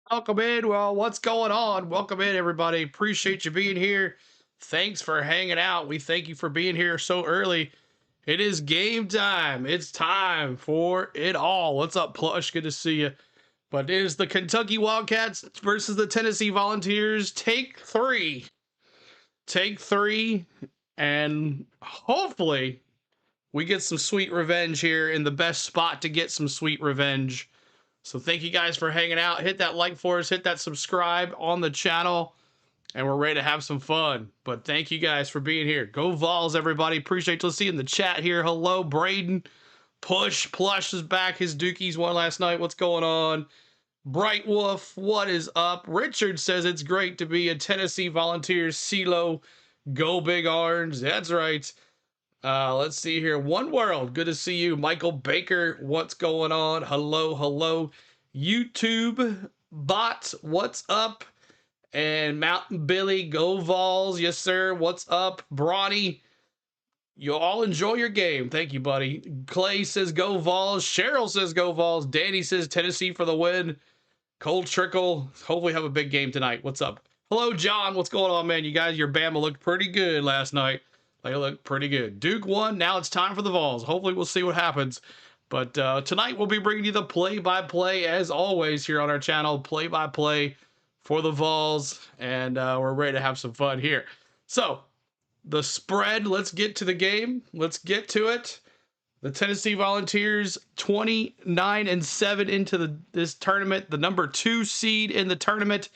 Welcome in. Well, what's going on? Welcome in, everybody. Appreciate you being here. Thanks for hanging out. We thank you for being here so early. It is game time. It's time for it all. What's up, Plush? Good to see you. But it is the Kentucky Wildcats versus the Tennessee Volunteers. Take three. Take three. And hopefully we get some sweet revenge here in the best spot to get some sweet revenge. So thank you guys for hanging out. Hit that like for us, hit that subscribe on the channel, and we're ready to have some fun. But thank you guys for being here. Go Vols, everybody. Appreciate you. Let's see in the chat here. Hello, Braden. Push Plush is back. His Dookies won last night. What's going on? Bright Wolf, what is up? Richard says it's great to be a Tennessee Volunteers CeeLo. Go Big Orange. That's right. Let's see here. One World, good to see you. Michael Baker, what's going on? Hello, hello. YouTube bot, what's up? And Mountain Billy, go Vols, yes sir. What's up? Brawny, you all enjoy your game. Thank you, buddy. Clay says go Vols. Cheryl says go Vols. Danny says Tennessee for the win. Cold Trickle, hopefully have a big game tonight. What's up? Hello, John. What's going on, man? You guys, your Bama looked pretty good last night. They look pretty good. Duke won. Now it's time for the Vols. Hopefully we'll see what happens. But tonight we'll be bringing you the play-by-play as always here on our channel. Play-by-play for the Vols. And we're ready to have some fun here. So the spread, let's get to the game. Let's get to it. The Tennessee Volunteers 29-7 into this tournament. The number 2 seed in the tournament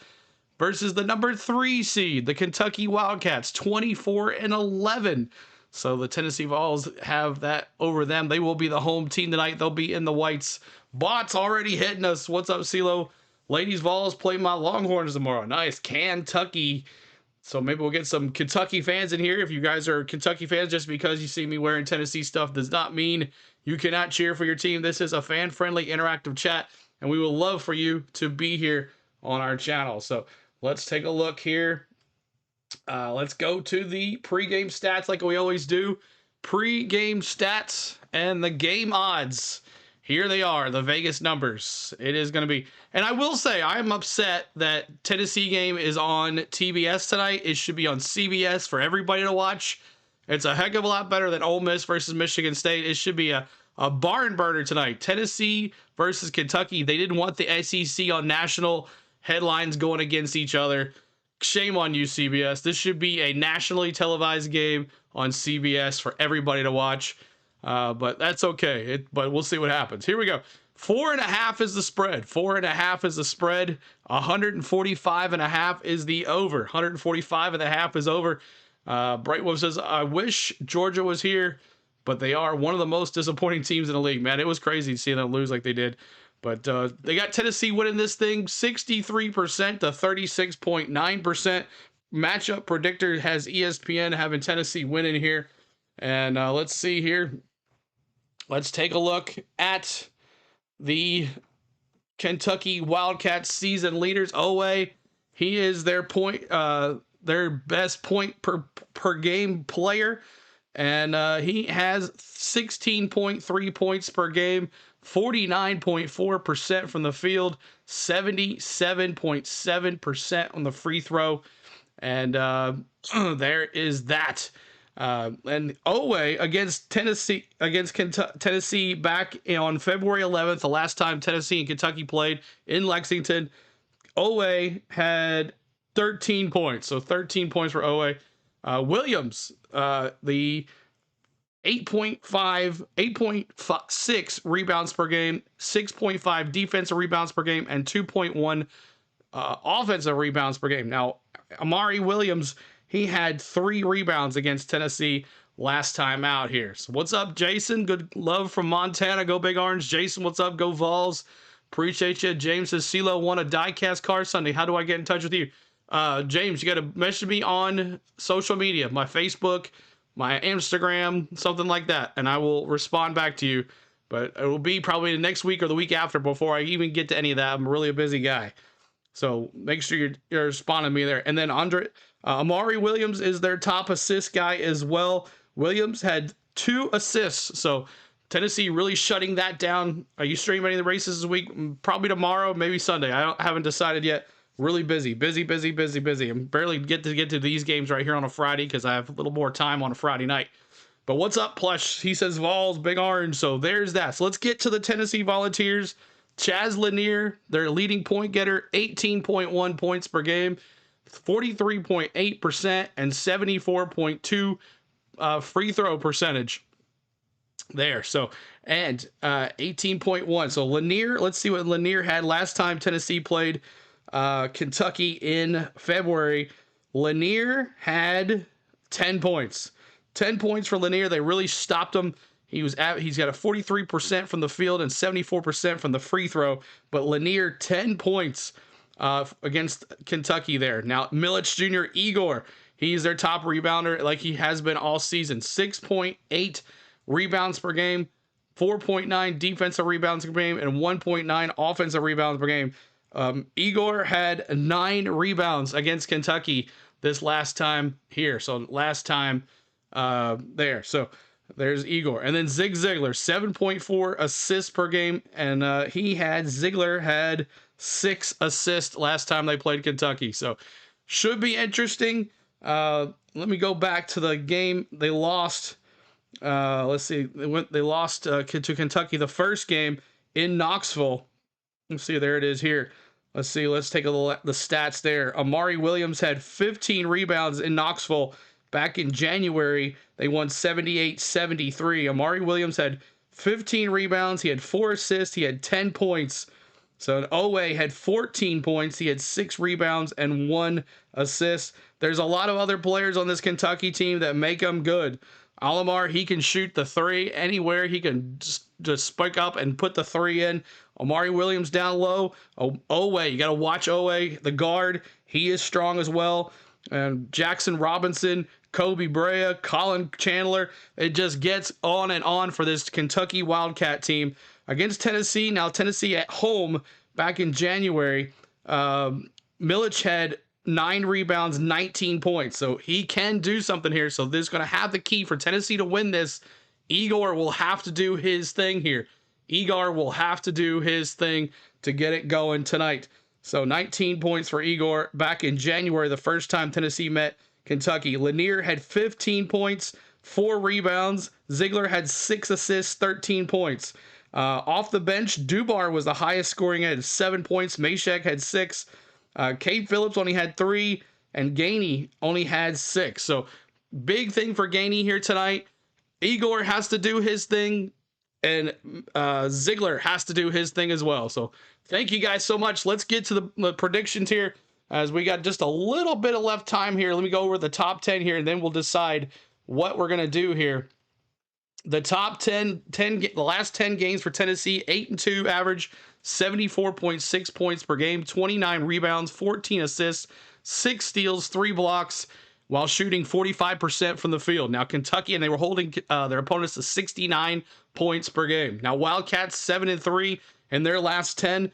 versus the number 3 seed, the Kentucky Wildcats, 24-11. So the Tennessee Vols have that over them. They will be the home team tonight. They'll be in the whites. Bots already hitting us. What's up, CeeLo? Ladies Vols play my Longhorns tomorrow. Nice. Kentucky. So maybe we'll get some Kentucky fans in here. If you guys are Kentucky fans, just because you see me wearing Tennessee stuff does not mean you cannot cheer for your team. This is a fan-friendly interactive chat, and we would love for you to be here on our channel. So let's take a look here. Let's go to the pregame stats like we always do. Pregame stats and the game odds. Here they are, the Vegas numbers. It is going to be, and I will say, I'm upset that Tennessee game is on TBS tonight. It should be on CBS for everybody to watch. It's a heck of a lot better than Ole Miss versus Michigan State. It should be a barn burner tonight. Tennessee versus Kentucky. They didn't want the SEC on national headlines going against each other. Shame on you, CBS. This should be a nationally televised game on CBS for everybody to watch. But that's okay. But we'll see what happens. Here we go. 4.5 is the spread. 4.5 is the spread. 145.5 is the over. 145.5 is over. Brightwolf says, I wish Georgia was here, but they are one of the most disappointing teams in the league, man. It was crazy seeing them lose like they did. But they got Tennessee winning this thing 63% to 36.9%. Matchup predictor has ESPN having Tennessee winning here. And let's see here. Let's take a look at the Kentucky Wildcats season leaders. Owe, he is their best point per game player. And he has 16.3 points per game, 49.4% from the field, 77.7% on the free throw. And there is that. And Owe against Tennessee, Tennessee back on February 11th, the last time Tennessee and Kentucky played in Lexington, Owe had 13 points. So 13 points for Owe. Williams, the 8.6 rebounds per game, 6.5 defensive rebounds per game, and 2.1 offensive rebounds per game. Now, Amari Williams, he had 3 rebounds against Tennessee last time out here. So what's up, Jason? Good love from Montana. Go Big Orange. Jason, what's up? Go Vols. Appreciate you. James says, CeeLo won a diecast car Sunday. How do I get in touch with you? James, you got to message me on social media, my Facebook, my Instagram, something like that, and I will respond back to you. But it will be probably the next week or the week after before I even get to any of that. I'm really a busy guy. So make sure you're responding to me there. And then Amari Williams is their top assist guy as well. Williams had 2 assists. So Tennessee really shutting that down. Are you streaming any of the races this week? Probably tomorrow, maybe Sunday. Haven't decided yet. Really busy. I'm barely get to these games right here on a Friday because I have a little more time on a Friday night. But what's up, Plush? He says Vols, Big Orange. So there's that. So let's get to the Tennessee Volunteers. Chaz Lanier, their leading point getter, 18.1 points per game, 43.8% and 74.2 free throw percentage there. So, and 18.1. So Lanier, let's see what Lanier had last time Tennessee played Kentucky in February. Lanier had 10 points. 10 points for Lanier. They really stopped him. He's got a 43% from the field and 74% from the free throw. But Lanier, 10 points against Kentucky there. Now, Milich Jr., Igor, he's their top rebounder like he has been all season. 6.8 rebounds per game, 4.9 defensive rebounds per game, and 1.9 offensive rebounds per game. Igor had 9 rebounds against Kentucky this last time here. So last time there. So there's Igor. And then Zig Ziglar, 7.4 assists per game. And Ziglar had 6 assists last time they played Kentucky. So should be interesting. Let me go back to the game. They lost. Let's see. They lost to Kentucky the first game in Knoxville. Let's see. There it is here. Let's see. Let's take a look at the stats there. Amari Williams had 15 rebounds in Knoxville back in January. They won 78-73. Amari Williams had 15 rebounds. He had 4 assists. He had 10 points. So Owe had 14 points. He had 6 rebounds and 1 assist. There's a lot of other players on this Kentucky team that make them good. Alamar, he can shoot the 3 anywhere. He can just spike up and put the 3 in. Amari Williams down low. Owe, you got to watch Owe, the guard. He is strong as well. And Jackson Robinson, Kobe Brea, Colin Chandler. It just gets on and on for this Kentucky Wildcat team. Against Tennessee, now Tennessee at home back in January, Milich had 9 rebounds, 19 points. So he can do something here. So this is going to have the key for Tennessee to win this. Igor will have to do his thing here. Igor will have to do his thing to get it going tonight. So 19 points for Igor back in January, the first time Tennessee met Kentucky. Lanier had 15 points, 4 rebounds. Ziegler had 6 assists, 13 points. Off the bench, Dubar was the highest scoring at 7 points. Mashek had 6. Cade Phillips only had 3. And Gainey only had 6. So big thing for Gainey here tonight. Igor has to do his thing. And Ziegler has to do his thing as well. So thank you guys so much. Let's get to the predictions here as we got just a little bit of left time here. Let me go over the top 10 here, and then we'll decide what we're going to do here. The top 10, the last 10 games for Tennessee, 8-2 average, 74.6 points per game, 29 rebounds, 14 assists, 6 steals, 3 blocks, while shooting 45% from the field. Now, Kentucky, and they were holding their opponents to 69 points per game. Now, Wildcats 7-3 in their last 10,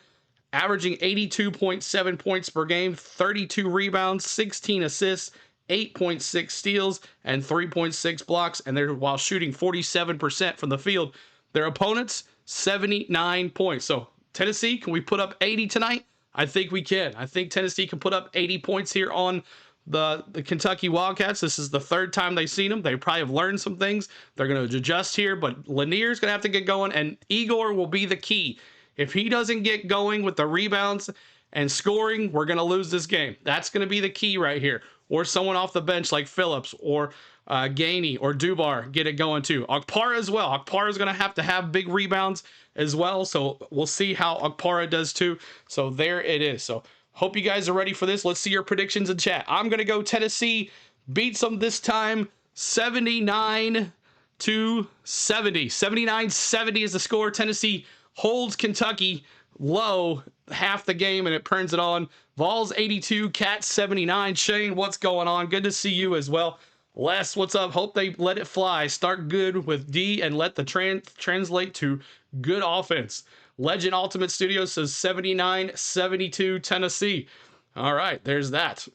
averaging 82.7 points per game, 32 rebounds, 16 assists, 8.6 steals, and 3.6 blocks, and they're while shooting 47% from the field. Their opponents, 79 points. So, Tennessee, can we put up 80 tonight? I think we can. I think Tennessee can put up 80 points here on the Kentucky Wildcats. This is the 3rd time they've seen them. They probably have learned some things. They're going to adjust here, but Lanier's going to have to get going, and Igor will be the key. If he doesn't get going with the rebounds and scoring, we're going to lose this game. That's going to be the key right here. Or someone off the bench like Phillips or Gainey or Dubar get it going too. Okpara as well. Okpara is going to have big rebounds as well, so we'll see how Okpara does too. So there it is. So hope you guys are ready for this. Let's see your predictions in chat. I'm going to go Tennessee beats them this time 79-70. 79-70 is the score. Tennessee holds Kentucky low half the game and it turns it on. Vols 82, Cats 79. Shane, what's going on? Good to see you as well. Les, what's up? Hope they let it fly. Start good with D and let the translate to good offense. Legend Ultimate Studios says 79-72 Tennessee. All right, there's that.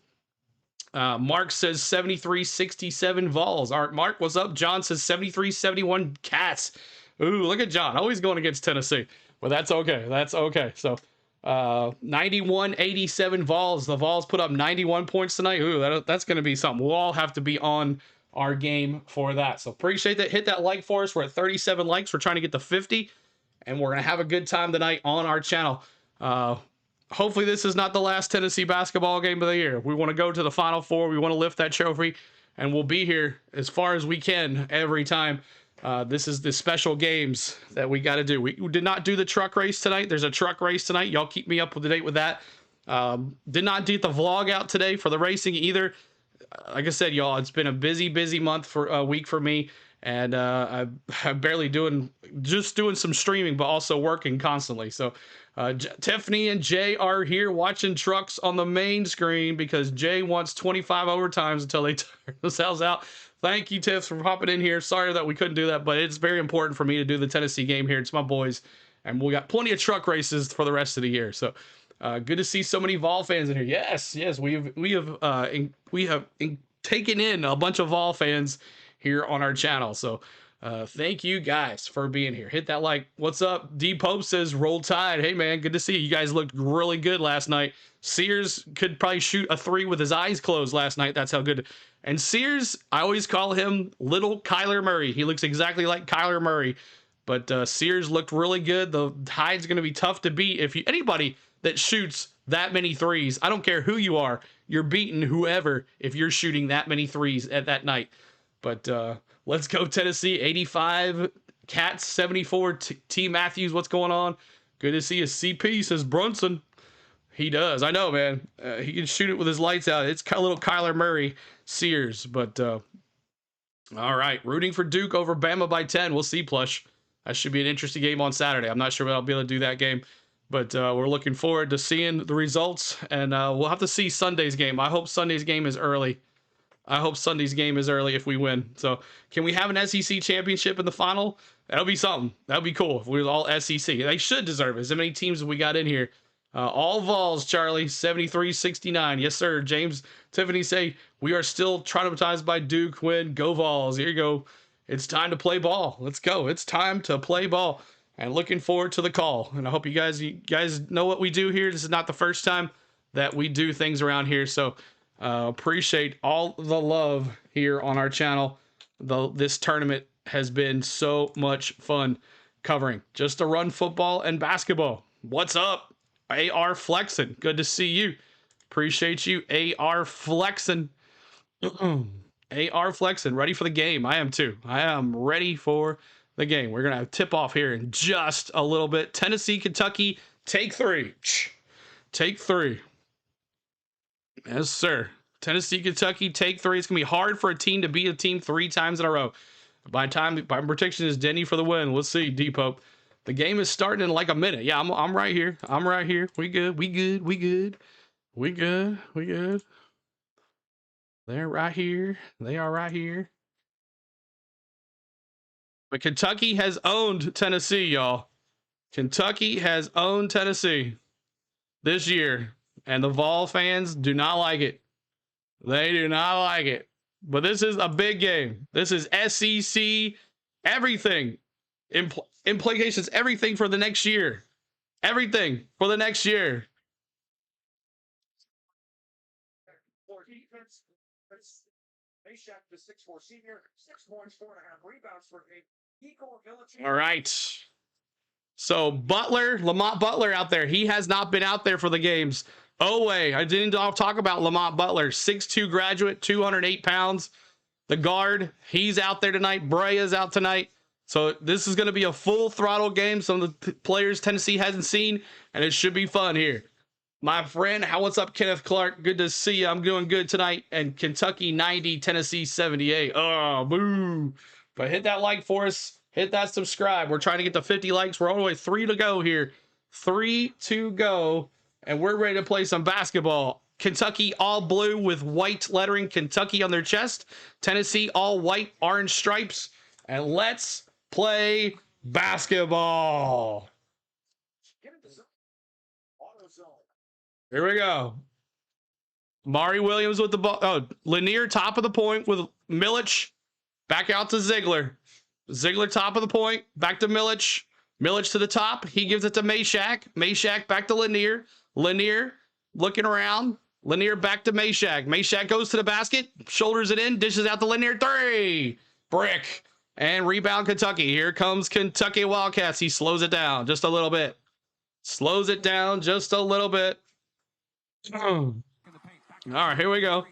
Mark says 73-67 Vols. All right, Mark, what's up? John says 73-71 Cats. Ooh, look at John. Always going against Tennessee. But that's okay. That's okay. So 91-87 Vols. The Vols put up 91 points tonight. Ooh, that's going to be something. We'll all have to be on our game for that. So appreciate that. Hit that like for us. We're at 37 likes. We're trying to get to 50. And we're going to have a good time tonight on our channel. Hopefully this is not the last Tennessee basketball game of the year. We want to go to the Final Four. We want to lift that trophy. And we'll be here as far as we can every time. This is the special games that we got to do. We did not do the truck race tonight. There's a truck race tonight. Y'all keep me up to date with that. Did not do the vlog out today for the racing either. Like I said, y'all, it's been a busy month for a week for me. And I'm barely doing some streaming, but also working constantly. So Tiffany and Jay are here watching trucks on the main screen because Jay wants 25 overtimes until they turn themselves out. Thank you, Tiff, for popping in here. Sorry that we couldn't do that, but it's very important for me to do the Tennessee game here. It's my boys, and we got plenty of truck races for the rest of the year. So good to see so many Vol fans in here. Yes, we have taken in a bunch of Vol fans here on our channel. So thank you guys for being here. Hit that like. What's up? D Pope says roll tide. Hey man, good to see you. You guys looked really good last night. Sears could probably shoot a 3 with his eyes closed last night. That's how good. And Sears, I always call him little Kyler Murray. He looks exactly like Kyler Murray. But Sears looked really good. The tide's going to be tough to beat. If anybody that shoots that many threes, I don't care who you are, you're beating whoever if you're shooting that many threes at that night. But let's go Tennessee. 85 Cats, 74 T Matthews. What's going on? Good to see you. CP says Brunson. He does. I know, man. He can shoot it with his lights out. It's a little Kyler Murray Sears. But all right, rooting for Duke over Bama by 10. We'll see, Plush. That should be an interesting game on Saturday. I'm not sure if I'll be able to do that game, but we're looking forward to seeing the results, and we'll have to see Sunday's game. I hope Sunday's game is early. If we win. So can we have an SEC championship in the final? That'll be something. That'll be cool if we were all SEC. They should deserve it. As many teams have we got in here. All Vols, Charlie, 73-69. Yes, sir. James, Tiffany say, we are still traumatized by Duke win. Go Vols. Here you go. It's time to play ball. Let's go. It's time to play ball. And looking forward to the call. And I hope you guys know what we do here. This is not the first time that we do things around here. So appreciate all the love here on our channel. This tournament has been so much fun covering. Just to run football and basketball. What's up? AR Flexin. Good to see you. Appreciate you. AR Flexin. AR Flexin. Ready for the game. I am too. I am ready for the game. We're going to have tip off here in just a little bit. Tennessee, Kentucky, take 3. Take 3. Yes, sir. Tennessee, Kentucky, take 3. It's going to be hard for a team to beat a team 3 times in a row. My prediction is Denny for the win. Let's see, D-Pope. The game is starting in like a minute. Yeah, I'm right here. I'm right here. We good. They're right here. They are right here. But Kentucky has owned Tennessee, y'all. Kentucky has owned Tennessee this year. And the Vol fans do not like it. They do not like it. But this is a big game. This is SEC, everything. Implications, everything for the next year. Everything for the next year. All right. So Lamont Butler out there. He has not been out there for the games. Oh, wait. I didn't talk about Lamont Butler. 6'2 graduate, 208 pounds. The guard, he's out there tonight. Brea's out tonight. So this is going to be a full throttle game. Some of the players Tennessee hasn't seen, and it should be fun here. My friend, what's up, Kenneth Clark? Good to see you. I'm doing good tonight. And Kentucky 90, Tennessee 78. Oh, boo. But hit that like for us. Hit that subscribe. We're trying to get to 50 likes. We're all the way 3 to go here. 3 to go. And we're ready to play some basketball. Kentucky all blue with white lettering Kentucky on their chest. Tennessee all white, orange stripes. And let's play basketball. Here we go. Mari Williams with the ball. Oh, Lanier top of the point with Milich. Back out to Ziegler. Ziegler top of the point. Back to Milic. Milic to the top. He gives it to Mashack. Mashack back to Lanier. Lanier looking around. Lanier back to Mashack. Mashack goes to the basket. Shoulders it in. Dishes out to Lanier. 3. Brick. And rebound Kentucky. Here comes Kentucky Wildcats. He slows it down just a little bit. Slows it down just a little bit. All right, here we go.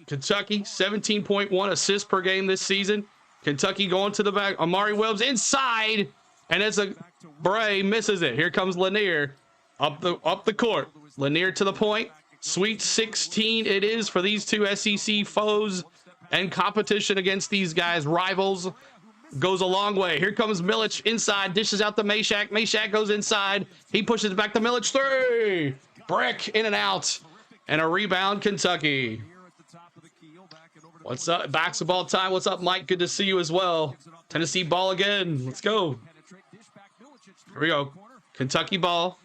Kentucky, 17.1 assists per game this season. Kentucky going to the back. Amari Williams inside. And it's a Bray misses it. Here comes Lanier up the court. Lanier to the point. Sweet 16 it is for these two SEC foes, and competition against these guys, rivals, goes a long way. Here comes Milic inside, dishes out to Mashack. Mashack goes inside. He pushes back to Milic. 3. Brick in and out. And a rebound, Kentucky. What's up? Basketball time. What's up, Mike? Good to see you as well. Tennessee ball again. Let's go. Here we go. Kentucky ball.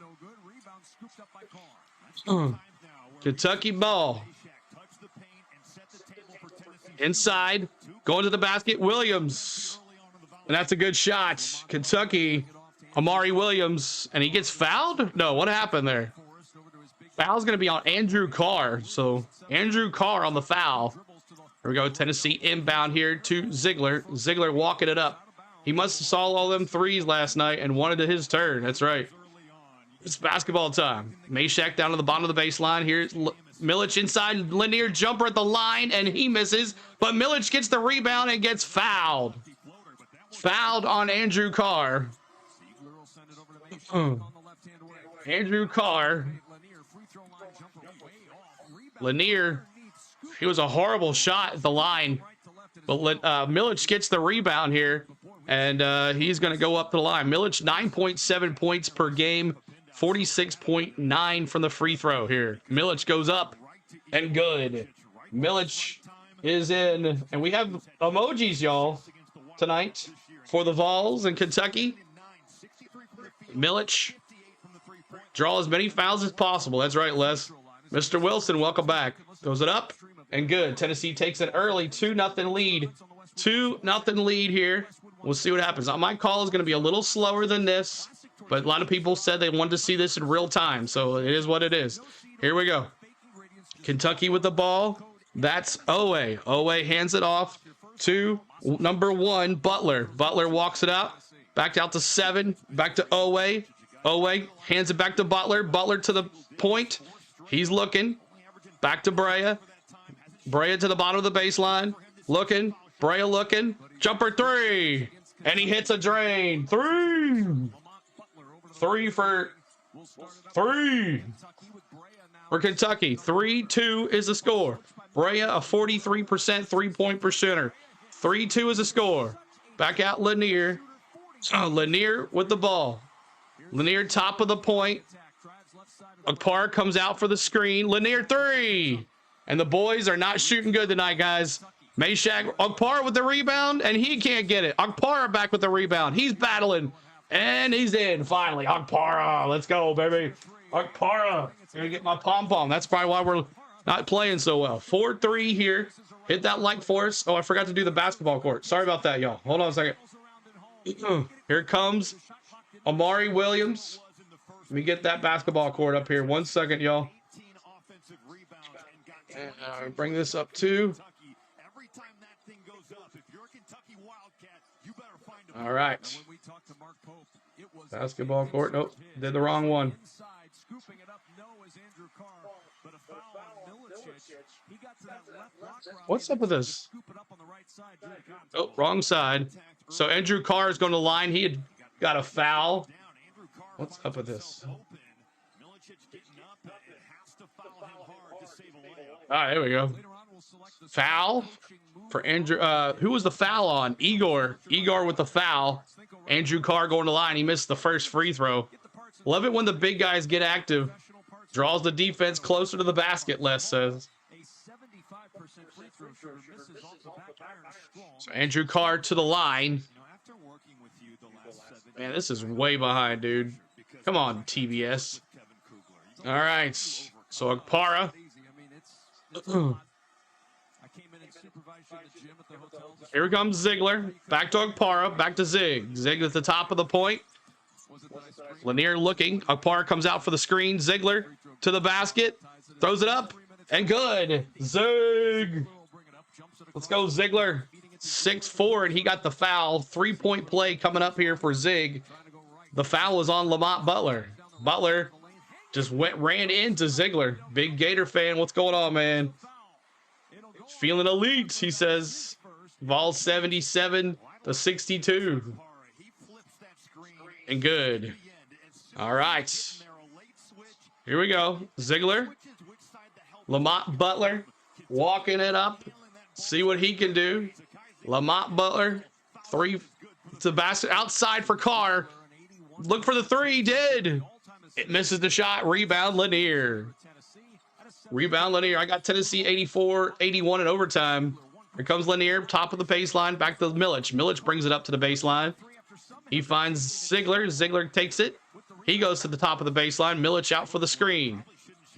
Kentucky ball. Inside. Going to the basket. Williams. And that's a good shot. Kentucky. Amari Williams. And he gets fouled? No, what happened there? Foul's going to be on Andrew Carr. So Andrew Carr on the foul. Here we go. Tennessee inbound here to Ziegler. Ziegler walking it up. He must have saw all them threes last night and wanted his turn. That's right. It's basketball time. Mashack down to the bottom of the baseline. Here's Milic inside. Lanier jumper at the line, and he misses. But Milic gets the rebound and gets fouled. Fouled on Andrew Carr. Andrew Carr. Lanier. It was a horrible shot at the line. But Milic gets the rebound here. And he's going to go up the line. Milic, 9.7 points per game. 46.9 from the free throw here. Milic goes up and good. Milic is in. And we have emojis, y'all, tonight for the Vols in Kentucky. Milic, draw as many fouls as possible. That's right, Les. Mr. Wilson, welcome back. Goes it up and good. Tennessee takes an early 2-0 lead. 2-0 lead here. We'll see what happens. My call is going to be a little slower than this, but a lot of people said they wanted to see this in real time, so it is what it is. Here we go. Kentucky with the ball. That's Owe. Owe hands it off to number 1, Butler. Butler walks it out. Back out to 7. Back to Owe. Owe hands it back to Butler. Butler to the point. He's looking. Back to Brea. Brea to the bottom of the baseline. Looking. Brea looking. Jumper 3. And he hits a drain. 3. 3 for Kentucky. 3-2 is the score. Brea, a 43% three-point percenter. 3-2 is the score. Back out Lanier. Lanier with the ball. Lanier top of the point. Akpar comes out for the screen. Lanier 3. And the boys are not shooting good tonight, guys. Mashack, Akpar with the rebound, and he can't get it. Akpara back with the rebound. He's battling, and he's in finally. Akpara, let's go, baby. Akpara, gonna get my pom-pom. That's probably why we're not playing so well. 4-3 here. Hit that like for us. Oh, I forgot to do the basketball court. Sorry about that, y'all. Hold on a second. Here comes Amari Williams. Let me get that basketball court up here. 1 second, y'all. And bring this up too. All right. Basketball court. Nope. Did the wrong one. What's up with this? Oh, wrong side. So Andrew Carr is going to line. He had got a foul. What's up with this? All right, here we go. Foul for Andrew. Who was the foul on? Igor. Igor with the foul. Andrew Carr going to line. He missed the first free throw. Love it when the big guys get active. Draws the defense closer to the basket, Les says. So Andrew Carr to the line. Man, this is way behind, dude. Come on, TBS. All right. So Akpara. Here comes Ziegler. Back to Okpara. Back to Zig. Zig at the top of the point. Lanier looking. Okpara comes out for the screen. Ziegler to the basket. Throws it up. And good. Zig. Let's go, Ziegler. 6'4", and he got the foul. 3-point play coming up here for Zig. The foul was on Lamont Butler. Butler just ran into Ziegler. Big Gator fan. What's going on, man? Feeling elite, he says. Vols 77 to 62. And good. All right. Here we go. Ziegler. Lamont Butler walking it up. See what he can do. Lamont Butler. 3 to basket. Outside for Carr. Look for the 3. Did. It misses the shot. Rebound Lanier. Rebound Lanier. I got Tennessee 84-81 in overtime. Here comes Lanier. Top of the baseline. Back to Milich. Milich brings it up to the baseline. He finds Ziegler. Ziegler takes it. He goes to the top of the baseline. Milich out for the screen.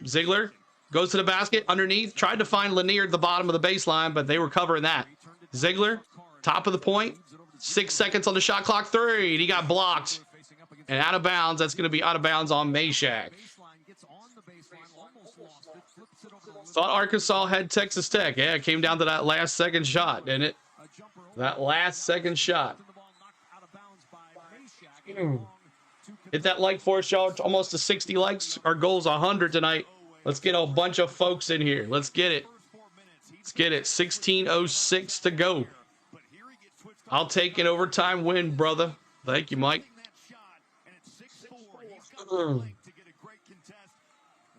Ziegler goes to the basket. Underneath. Tried to find Lanier at the bottom of the baseline, but they were covering that. Ziegler. Top of the point. 6 seconds on the shot clock. 3. He got blocked. And out of bounds. That's going to be out of bounds on Meshack. Thought Arkansas had Texas Tech. Yeah, it came down to that last second shot, didn't it? That last second shot. Hit that like for us, y'all. Almost to 60 likes. Our goal's 100 tonight. Let's get a bunch of folks in here. Let's get it. Let's get it. 16:06 to go. I'll take an overtime win, brother. Thank you, Mike.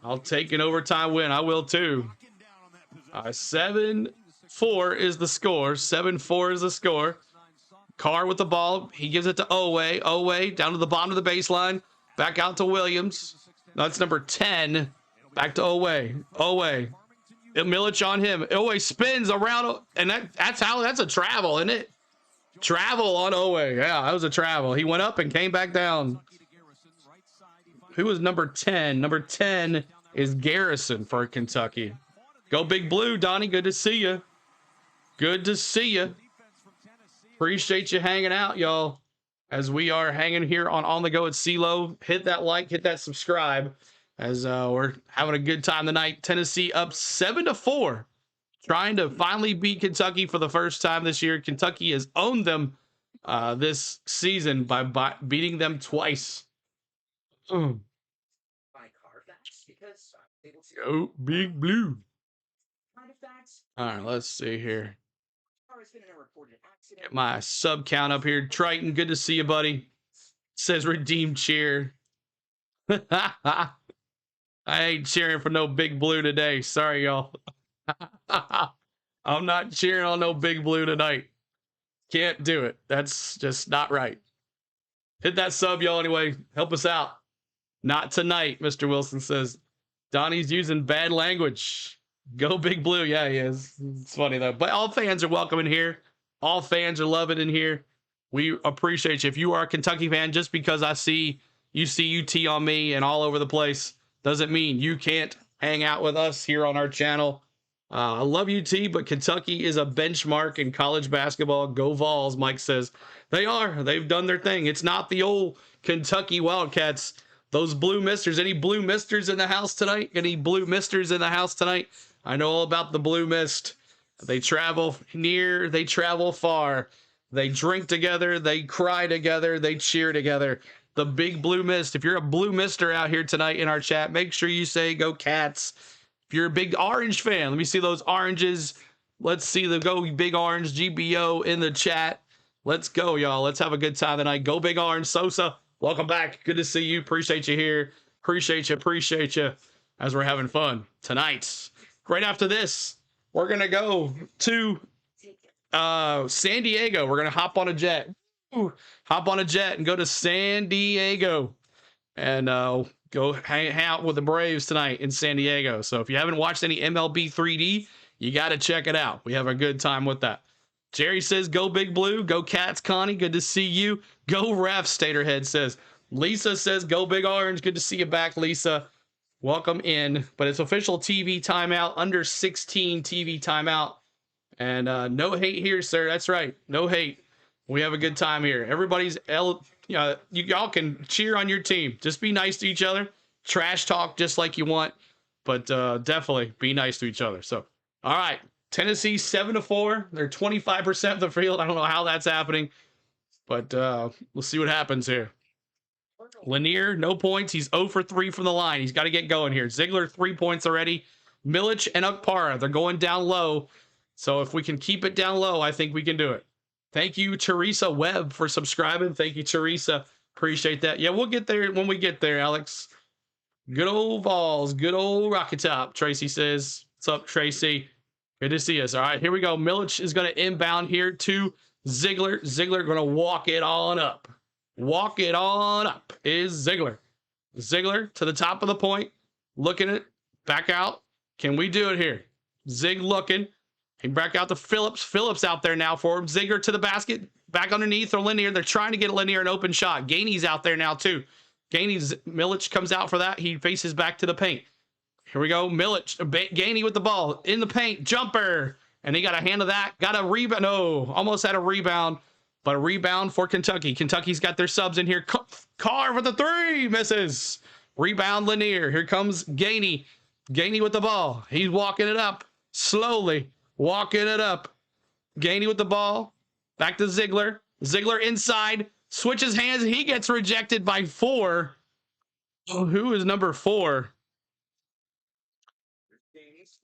I'll take an overtime win. I will too. 7-4 is the score. 7-4 is the score. Carr with the ball. He gives it to Owe. Owe down to the bottom of the baseline. Back out to Williams. That's number 10. Back to Owe. Owe. Milich on him. Owe spins around. And that's a travel, isn't it? Travel on Owe. Yeah, that was a travel. He went up and came back down. Who was number 10? Number 10 is Garrison for Kentucky. Go Big Blue, Donnie. Good to see you. Good to see you. Appreciate you hanging out, y'all. As we are hanging here on the Go at CeeLo. Hit that like, hit that subscribe. As we're having a good time tonight. Tennessee up 7-4. Trying to finally beat Kentucky for the first time this year. Kentucky has owned them this season by beating them twice. Go Big Blue. All right, let's see here. Get my sub count up here. Triton, good to see you, buddy. Says redeem cheer. I ain't cheering for no Big Blue today. Sorry, y'all. I'm not cheering on no Big Blue tonight. Can't do it. That's just not right. Hit that sub, y'all, anyway. Help us out. Not tonight, Mr. Wilson says. Donnie's using bad language. Go Big Blue. Yeah, he is. It's funny, though. But all fans are welcome in here. All fans are loving in here. We appreciate you. If you are a Kentucky fan, just because I see you see UT on me and all over the place, doesn't mean you can't hang out with us here on our channel. I love UT, but Kentucky is a benchmark in college basketball. Go Vols, Mike says. They are. They've done their thing. It's not the old Kentucky Wildcats. Those blue misters. Any blue misters in the house tonight? Any blue misters in the house tonight? I know all about the blue mist. They travel near. They travel far. They drink together. They cry together. They cheer together. The big blue mist. If you're a blue mister out here tonight in our chat, make sure you say go Cats. If you're a big orange fan, let me see those oranges. Let's see the go big orange GBO in the chat. Let's go, y'all. Let's have a good time tonight. Go big orange. Sosa, welcome back. Good to see you. Appreciate you here. Appreciate you as we're having fun tonight. Right after this, we're going to go to San Diego. We're going to hop on a jet. Hop on a jet and go to San Diego. And go hang out with the Braves tonight in San Diego. So if you haven't watched any MLB 3D, you got to check it out. We have a good time with that. Jerry says, go Big Blue. Go Cats, Connie. Good to see you. Go Ref, Staterhead says. Lisa says, go Big Orange. Good to see you back, Lisa. Welcome in. But it's official TV timeout. Under 16 TV timeout. And no hate here, sir. That's right. No hate. We have a good time here. Everybody's, y'all can cheer on your team. Just be nice to each other. Trash talk just like you want, but definitely be nice to each other. So, all right. Tennessee 7-4. They're 25% of the field. I don't know how that's happening, but we'll see what happens here. Lanier, no points. He's 0 for 3 from the line. He's got to get going here. Ziegler, 3 points already. Milic and Okpara, they're going down low. So if we can keep it down low, I think we can do it. Thank you, Teresa Webb, for subscribing. Thank you, Teresa. Appreciate that. Yeah, we'll get there when we get there, Alex. Good old Vols. Good old Rocket Top, Tracy says. What's up, Tracy? Good to see us. All right, here we go. Milic is going to inbound here to Ziegler. Ziegler going to walk it on up. Walk it on up is Ziegler. Ziegler to the top of the point. Looking at it. Back out. Can we do it here? Zig looking. And back out to Phillips. Phillips out there now for him. Ziegler to the basket. Back underneath or Lanier. They're trying to get Lanier an open shot. Gainey's out there now too. Milic comes out for that. He faces back to the paint. Here we go. Milic. Gainey with the ball. In the paint. Jumper. And he got a hand of that. Got a rebound. No. Almost had a rebound. But a rebound for Kentucky. Kentucky's got their subs in here. Carr with the 3. Misses. Rebound Lanier. Here comes Gainey. Gainey with the ball. He's walking it up. Slowly. Walking it up. Gainey with the ball. Back to Ziegler. Ziegler inside. Switches hands. He gets rejected by 4. Oh, who is number 4?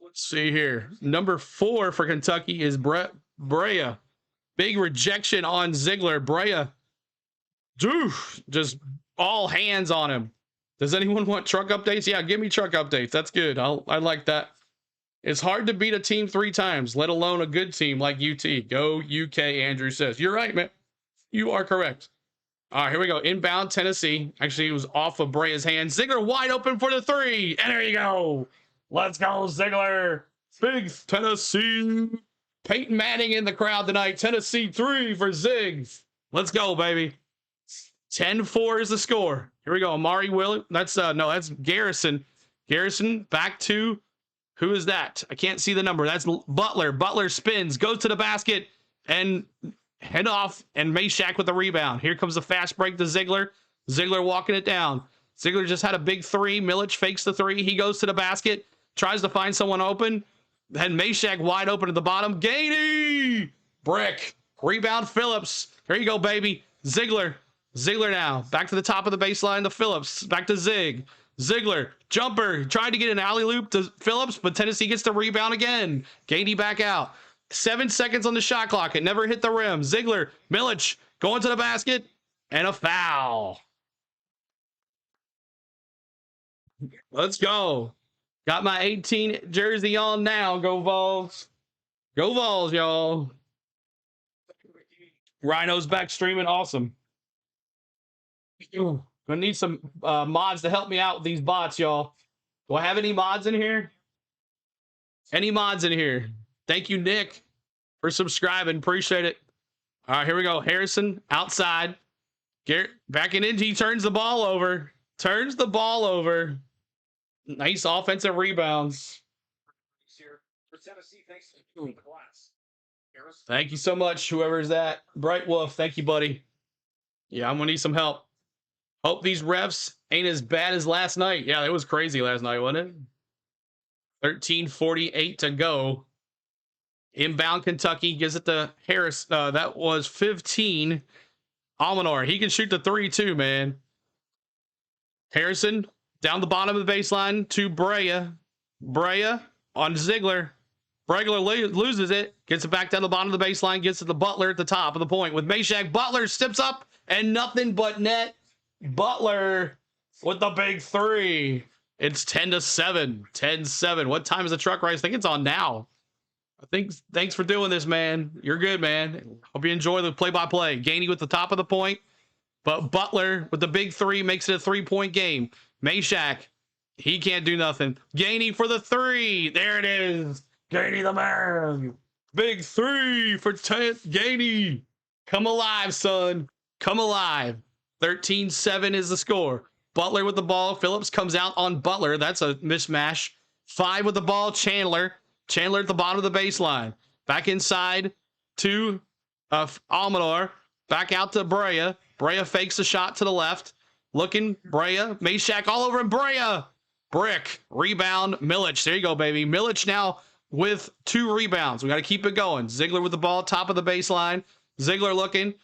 Let's see here. Number 4 for Kentucky is Brea. Big rejection on Ziegler. Brea. Just all hands on him. Does anyone want truck updates? Yeah, give me truck updates. That's good. I like that. It's hard to beat a team 3 times, let alone a good team like UT. Go UK, Andrew says. You're right, man. You are correct. All right, here we go. Inbound Tennessee. Actually, it was off of Brea's hand. Ziegler wide open for the 3. And there you go. Let's go, Ziegler. Big Tennessee. Peyton Manning in the crowd tonight. Tennessee 3 for Zig. Let's go, baby. 10-4 is the score. Here we go. Amari Williams. That's Garrison. Garrison back to, who is that? I can't see the number. That's Butler. Butler spins, goes to the basket, and head off, and Meshack with the rebound. Here comes the fast break to Ziegler. Ziegler walking it down. Ziegler just had a big 3. Milic fakes the 3. He goes to the basket, tries to find someone open. Then Meshack wide open at the bottom. Gainey! Brick. Rebound Phillips. Here you go, baby. Ziegler. Ziegler now. Back to the top of the baseline to Phillips. Back to Zig. Ziegler. Jumper. Tried to get an alley-oop to Phillips, but Tennessee gets the rebound again. Gainey back out. 7 seconds on the shot clock. It never hit the rim. Ziegler. Milic going to the basket. And a foul. Let's go. Got my 18 jersey on now. Go Vols. Go Vols, y'all. Rhino's back streaming. Awesome. Gonna need some mods to help me out with these bots, y'all. Do I have any mods in here? Any mods in here? Thank you, Nick, for subscribing. Appreciate it. All right, here we go. Harrison outside. Garrett backing in. He turns the ball over. Turns the ball over. Nice offensive rebounds. Thank you so much, whoever's that. Bright Wolf, thank you, buddy. Yeah, I'm gonna need some help. Hope these refs ain't as bad as last night. Yeah, it was crazy last night, wasn't it? 13:48 to go. Inbound Kentucky gives it to Harris. That was 15. Almanor, he can shoot the 3 too, man. Harrison down the bottom of the baseline to Brea. Brea on Ziegler. Bregler loses it. Gets it back down the bottom of the baseline. Gets it to Butler at the top of the point with Meshack. Butler steps up and nothing but net. Butler with the big 3. It's 10-7. 10-7. What time is the truck race? I think it's on now. Thanks for doing this, man. You're good, man. Hope you enjoy the play-by-play. Gainey with the top of the point. But Butler with the big 3 makes it a 3-point game. Meshack, he can't do nothing. Gainey for the 3. There it is. Gainey the man. Big 3 for Gainey. Come alive, son. Come alive. 13-7 is the score. Butler with the ball. Phillips comes out on Butler. That's a mismatch. 5 with the ball. Chandler. Chandler at the bottom of the baseline. Back inside to Almanor. Back out to Brea. Brea fakes a shot to the left. Looking, Brea. Meshack all over him. Brea. Brick. Rebound. Milic. There you go, baby. Milic now with 2 rebounds. We got to keep it going. Ziegler with the ball, top of the baseline. Ziegler looking.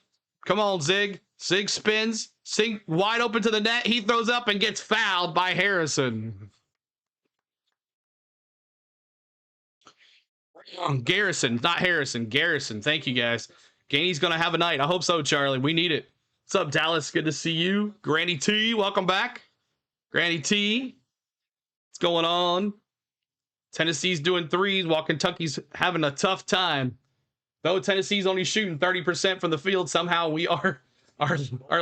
Come on, Zig. Zig spins. Zig wide open to the net. He throws up and gets fouled by Harrison. Garrison, not Harrison. Garrison. Thank you, guys. Gainey's going to have a night. I hope so, Charlie. We need it. What's up, Dallas? Good to see you. Granny T, welcome back. Granny T. What's going on? Tennessee's doing threes while Kentucky's having a tough time. Though Tennessee's only shooting 30% from the field, somehow we are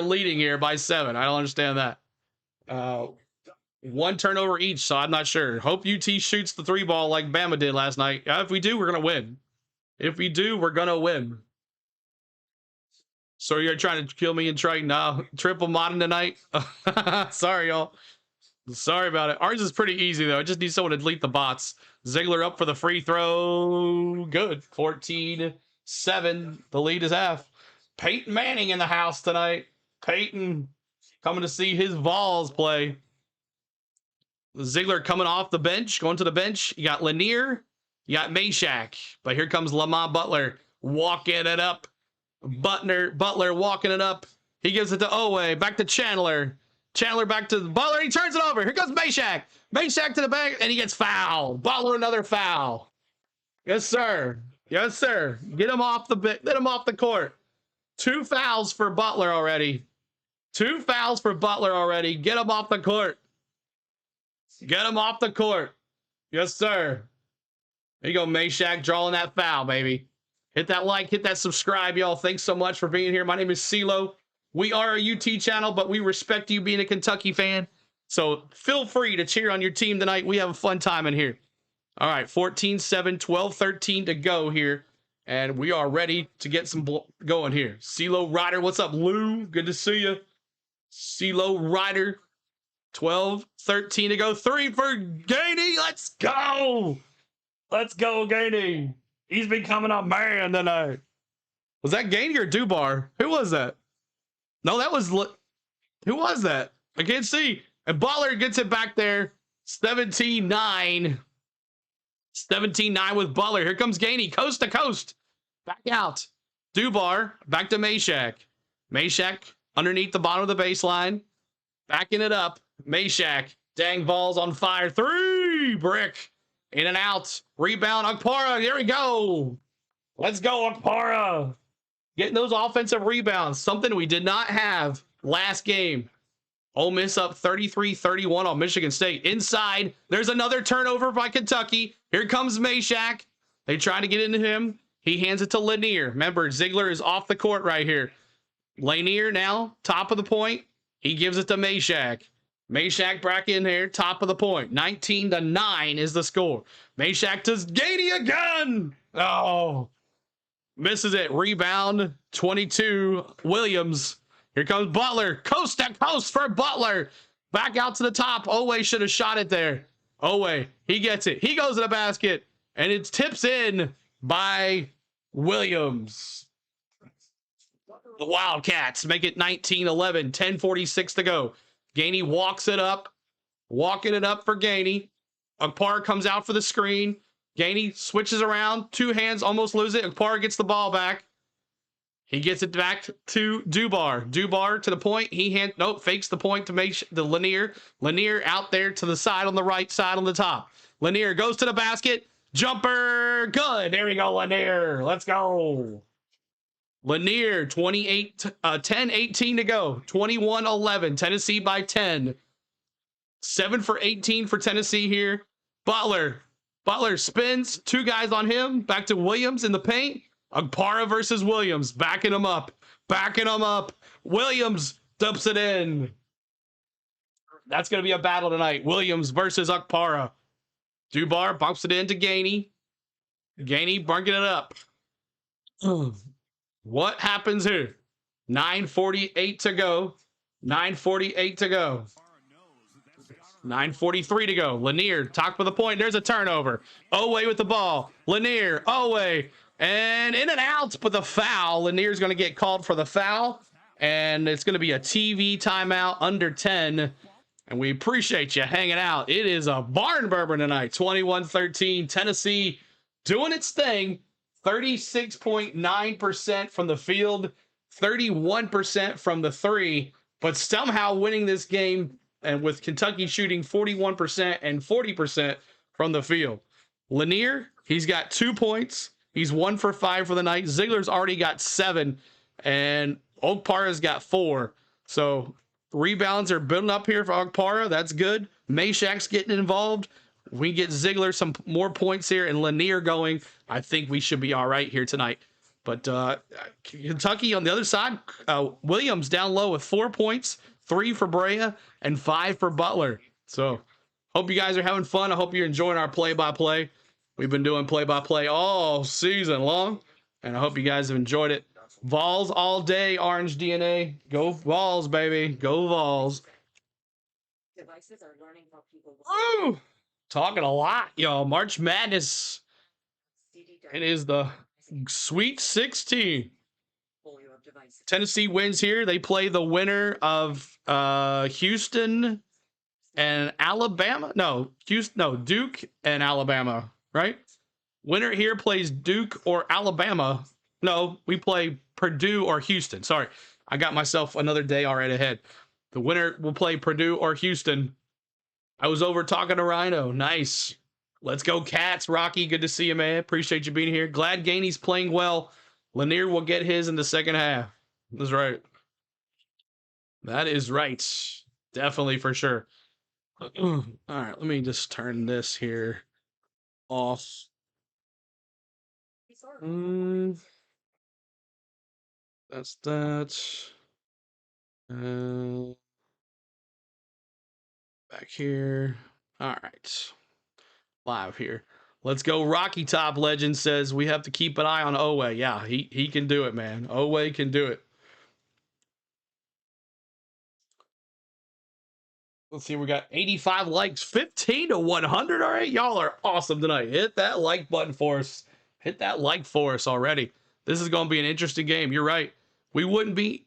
leading here by 7. I don't understand that. 1 turnover each, so I'm not sure. Hope UT shoots the 3 ball like Bama did last night. If we do, we're going to win. If we do, we're going to win. So you're trying to kill me and try now triple modding tonight? Sorry, y'all. Sorry about it. Ours is pretty easy, though. I just need someone to delete the bots. Ziegler up for the free throw. Good. 14-7. The lead is half. Peyton Manning in the house tonight. Peyton coming to see his Vols play. Ziegler coming off the bench, going to the bench. You got Lanier. You got Meshack. But here comes Lamont Butler walking it up. Butler walking it up. He gives it to Owe. Back to Chandler. Chandler back to Butler. He turns it over. Here comes Meshack. Meshack to the back, and he gets fouled. Butler another foul. Yes, sir. Yes, sir. Get him off the court. 2 fouls for Butler already. 2 fouls for Butler already. Get him off the court. Get him off the court. Yes, sir. There you go, Meshack, drawing that foul, baby. Hit that like, hit that subscribe, y'all. Thanks so much for being here. My name is CeeLo. We are a UT channel, but we respect you being a Kentucky fan. So feel free to cheer on your team tonight. We have a fun time in here. All right, 14-7, 12-13 to go here. And we are ready to get some going here. CeeLo Ryder, what's up, Lou? Good to see you. CeeLo Ryder, 12-13 to go. 3 for Gainey. Let's go. Let's go, Gainey. He's becoming a man tonight. Was that Gainey or Dubar? Who was that? No, that was... Who was that? I can't see. And Butler gets it back there. 17-9. 17-9 with Butler. Here comes Gainey. Coast to coast. Back out. Dubar. Back to Meshack. Meshack underneath the bottom of the baseline. Backing it up. Meshack. Dang, Vols on fire. 3. Brick. In and out. Rebound. Okpara. There we go. Let's go, Okpara. Getting those offensive rebounds. Something we did not have last game. Ole Miss up 33-31 on Michigan State. Inside, there's another turnover by Kentucky. Here comes Meshack. They try to get into him. He hands it to Lanier. Remember, Ziegler is off the court right here. Lanier now, top of the point. He gives it to Meshack. Meshack back in there, top of the point. 19-9 is the score. Meshack to Gainey again. Oh, misses it. Rebound, 22, Williams. Here comes Butler. Coast to coast for Butler. Back out to the top. Owe should have shot it there. Owe, he gets it. He goes to the basket. And it's tips in by Williams. The Wildcats make it 19-11. 10:46 to go. Gainey walks it up. Walking it up for Gainey. Okpara comes out for the screen. Gainey switches around. 2 hands, almost lose it. Okpara gets the ball back. He gets it back to Dubar. Dubar to the point. Fakes the point to make the Lanier. Lanier out there to the side on the right side on the top. Lanier goes to the basket. Jumper. Good. There we go, Lanier. Let's go. Lanier, 10-18 to go. 21-11. Tennessee by 10. 7 for 18 for Tennessee here. Butler. Butler spins. 2 guys on him. Back to Williams in the paint. Okpara versus Williams. Backing him up. Backing him up. Williams dumps it in. That's going to be a battle tonight. Williams versus Okpara. Dubar bumps it into Gainey. Gainey bunking it up. What happens here? 9:48 to go. 9:48 to go. 9:43 to go. Lanier, top of the point. There's a turnover. Owe with the ball. Lanier, Owe. And in and out, but the foul. Lanier's going to get called for the foul. And it's going to be a TV timeout under 10. And we appreciate you hanging out. It is a barn burner tonight. 21-13. Tennessee doing its thing. 36.9% from the field. 31% from the three. But somehow winning this game. And with Kentucky shooting 41% and 40% from the field. Lanier, he's got 2 points. He's 1 for 5 for the night. Ziegler's already got 7. And Okpara's got 4. So rebounds are building up here for Okpara. That's good. Meshack's getting involved. We get Ziegler some more points here and Lanier going. I think we should be all right here tonight. But Kentucky on the other side, Williams down low with 4 points, 3 for Brea, and 5 for Butler. So hope you guys are having fun. I hope you're enjoying our play-by-play. We've been doing play-by-play all season long, and I hope you guys have enjoyed it. Vols all day, Orange DNA. Go Vols, baby. Go Vols. Devices are learning how people. Woo! Talking a lot, y'all. March Madness. It is the Sweet 16. Tennessee wins here. They play the winner of Houston and Alabama. No, Duke and Alabama, right? Winner here plays Duke or Alabama. No, we play Purdue or Houston. Sorry, I got myself another day already ahead. The winner will play Purdue or Houston. I was over talking to Rhino. Nice. Let's go Cats. Rocky, good to see you, man. Appreciate you being here. Glad Gainey's playing well. Lanier will get his in the second half. That's right. That is right. Definitely for sure. All right, let me just turn this here off. That's that. Back here. All right. Live here. Let's go. Rocky Top Legend says we have to keep an eye on Owe. Yeah, he can do it, man. Owe can do it. Let's see. We got 85 likes, 15 to 100. All right, y'all are awesome tonight. Hit that like button for us. Hit that like for us already. This is going to be an interesting game. You're right. We wouldn't be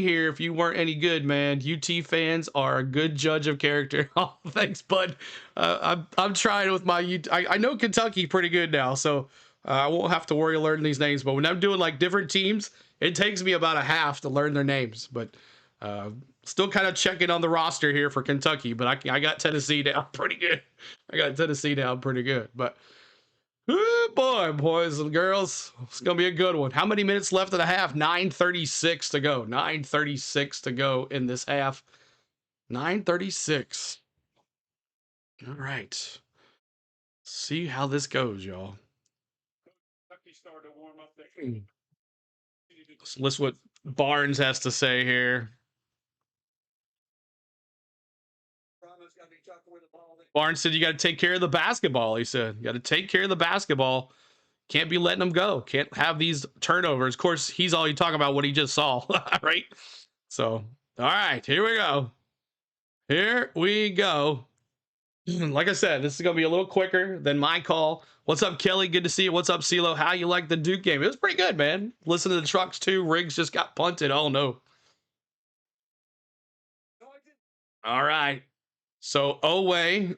here if you weren't any good, man. UT fans are a good judge of character. Oh, thanks, bud. I'm trying with my UT. I know Kentucky pretty good now, so I won't have to worry learning these names. But when I'm doing like different teams, it takes me about a half to learn their names. But still kind of checking on the roster here for Kentucky. But I got Tennessee down pretty good. But oh boy, boys and girls, it's gonna be a good one. How many minutes left in the half? 9:36 to go. 9:36 to go in this half. 9:36. All right. See how this goes, y'all. Let's listen what Barnes has to say here. Barnes said you got to take care of the basketball. He said you got to take care of the basketball. Can't be letting them go. Can't have these turnovers. Of course, he's all you talk about what he just saw, right? So, all right, here we go. Here we go. Like I said, this is going to be a little quicker than my call. What's up, Kelly? Good to see you. What's up, CeeLo? How you like the Duke game? It was pretty good, man. Listen to the trucks, too. Riggs just got punted. Oh, no. All right. So, Owe,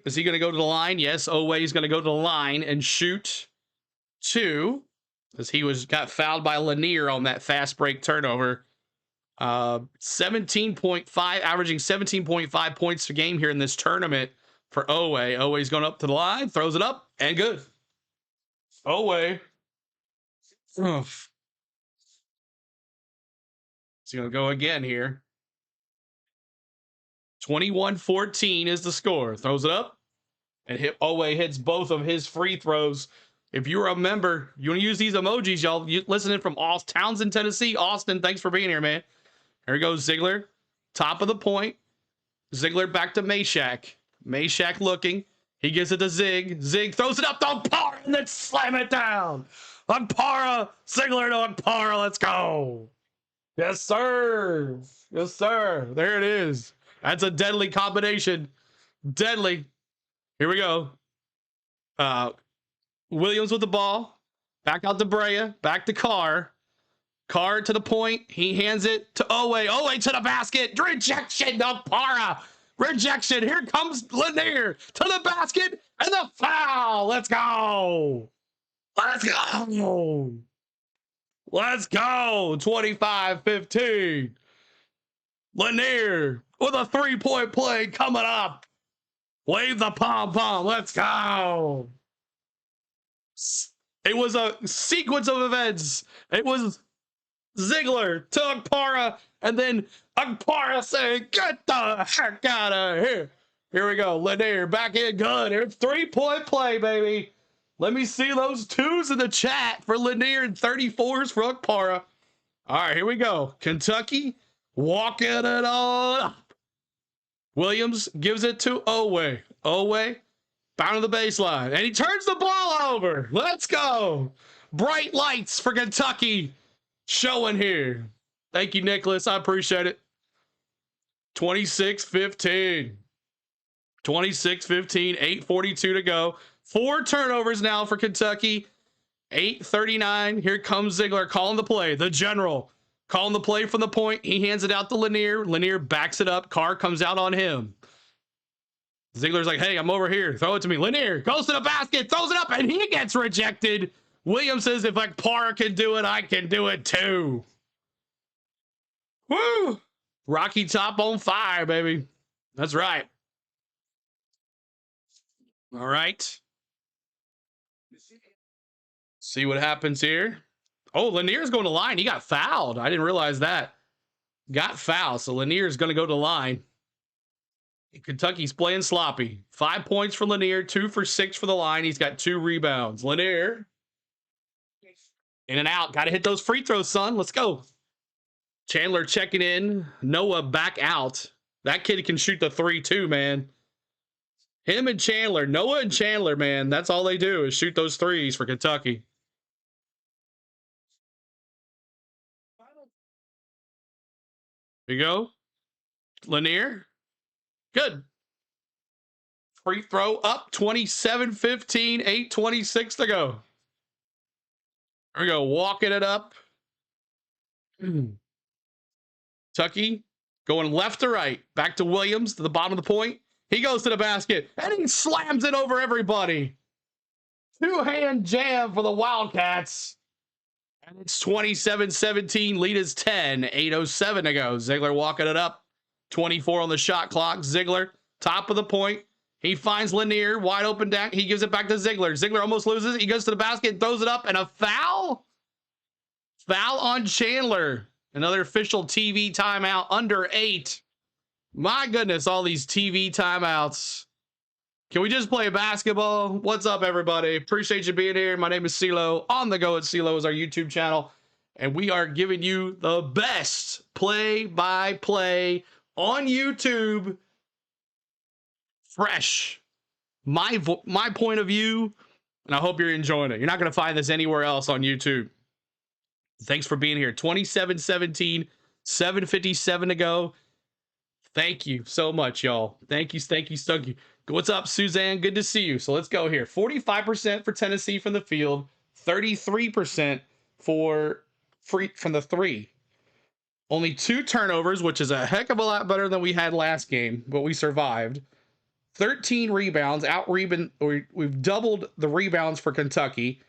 is he going to go to the line? Yes, Owe is going to go to the line and shoot 2, as he got fouled by Lanier on that fast break turnover. 17.5, averaging 17.5 points per game here in this tournament for Owe. Owe's going up to the line, throws it up, and good. Owe. Oof. He's going to go again here. 21-14 is the score. Throws it up, and Owe hits both of his free throws. If you're a member, you want to use these emojis, y'all. You listening from Townsend, Tennessee. Austin, thanks for being here, man. Here goes Ziegler. Top of the point. Ziegler back to Meshack. Meshack looking. He gives it to Zig. Zig throws it up to Okpara and then slam it down. Okpara. Ziegler to Okpara. Let's go. Yes, sir. Yes, sir. There it is. That's a deadly combination. Deadly. Here we go. Williams with the ball. Back out to Brea. Back to Carr. Carr to the point. He hands it to Owe. Owe to the basket. Rejection to Para. Rejection. Here comes Lanier to the basket and the foul. Let's go. Let's go. Let's go. 25-15. Lanier with a 3-point play coming up. Wave the pom-pom. Let's go. It was a sequence of events. It was Ziegler to Akpara, and then Akpara saying, "Get the heck out of here." Here we go. Lanier back in good. It's 3-point play, baby. Let me see those 2s in the chat for Lanier and 34s for Akpara. All right, here we go. Kentucky walking it on up. Williams gives it to Owe. Owe bound to the baseline, and he turns the ball over. Let's go. Bright lights for Kentucky showing here. Thank you, Nicholas. I appreciate it. 26-15. 26-15, 8:42 to go. 4 turnovers now for Kentucky. 8:39. Here comes Ziegler calling the play. The general calling the play from the point. He hands it out to Lanier. Lanier backs it up. Carr comes out on him. Ziegler's like, "Hey, I'm over here. Throw it to me." Lanier goes to the basket, throws it up, and he gets rejected. Williams says, "If Akpara can do it, I can do it too." Woo! Rocky Top on fire, baby. That's right. All right. See what happens here. Oh, Lanier's going to line. He got fouled. I didn't realize that. Got fouled. So Lanier's going to go to line. Kentucky's playing sloppy. 5 points for Lanier, 2 for 6 for the line. He's got 2 rebounds. Lanier in and out. Got to hit those free throws, son. Let's go. Chandler checking in. Noah back out. That kid can shoot the 3 too, man. Him and Chandler. Noah and Chandler, man. That's all they do is shoot those 3s for Kentucky. Here you go. Lanier. Good. Free throw up. 27-15. 8:26 to go. There we go. Walking it up. Kentucky going left to right. Back to Williams to the bottom of the point. He goes to the basket, and he slams it over everybody. 2-hand jam for the Wildcats. And it's 27-17. Lead is 10. 8:07 to go. Ziegler walking it up. 24 on the shot clock. Ziegler, top of the point. He finds Lanier, wide open down. He gives it back to Ziegler. Ziegler almost loses it. He goes to the basket, throws it up, and a foul? Foul on Chandler. Another official TV timeout, under 8. My goodness, all these TV timeouts. Can we just play basketball? What's up, everybody? Appreciate you being here. My name is CeeLo. On the Go at CeeLo is our YouTube channel. And we are giving you the best play-by-play on YouTube. Fresh. My point of view. And I hope you're enjoying it. You're not going to find this anywhere else on YouTube. Thanks for being here. 27-17. 7:57 to go. Thank you so much, y'all. Thank you. What's up, Suzanne? Good to see you. So let's go here. 45% for Tennessee from the field. 33% from the 3. Only 2 turnovers, which is a heck of a lot better than we had last game, but we survived. 13 rebounds. We've doubled the rebounds for Kentucky.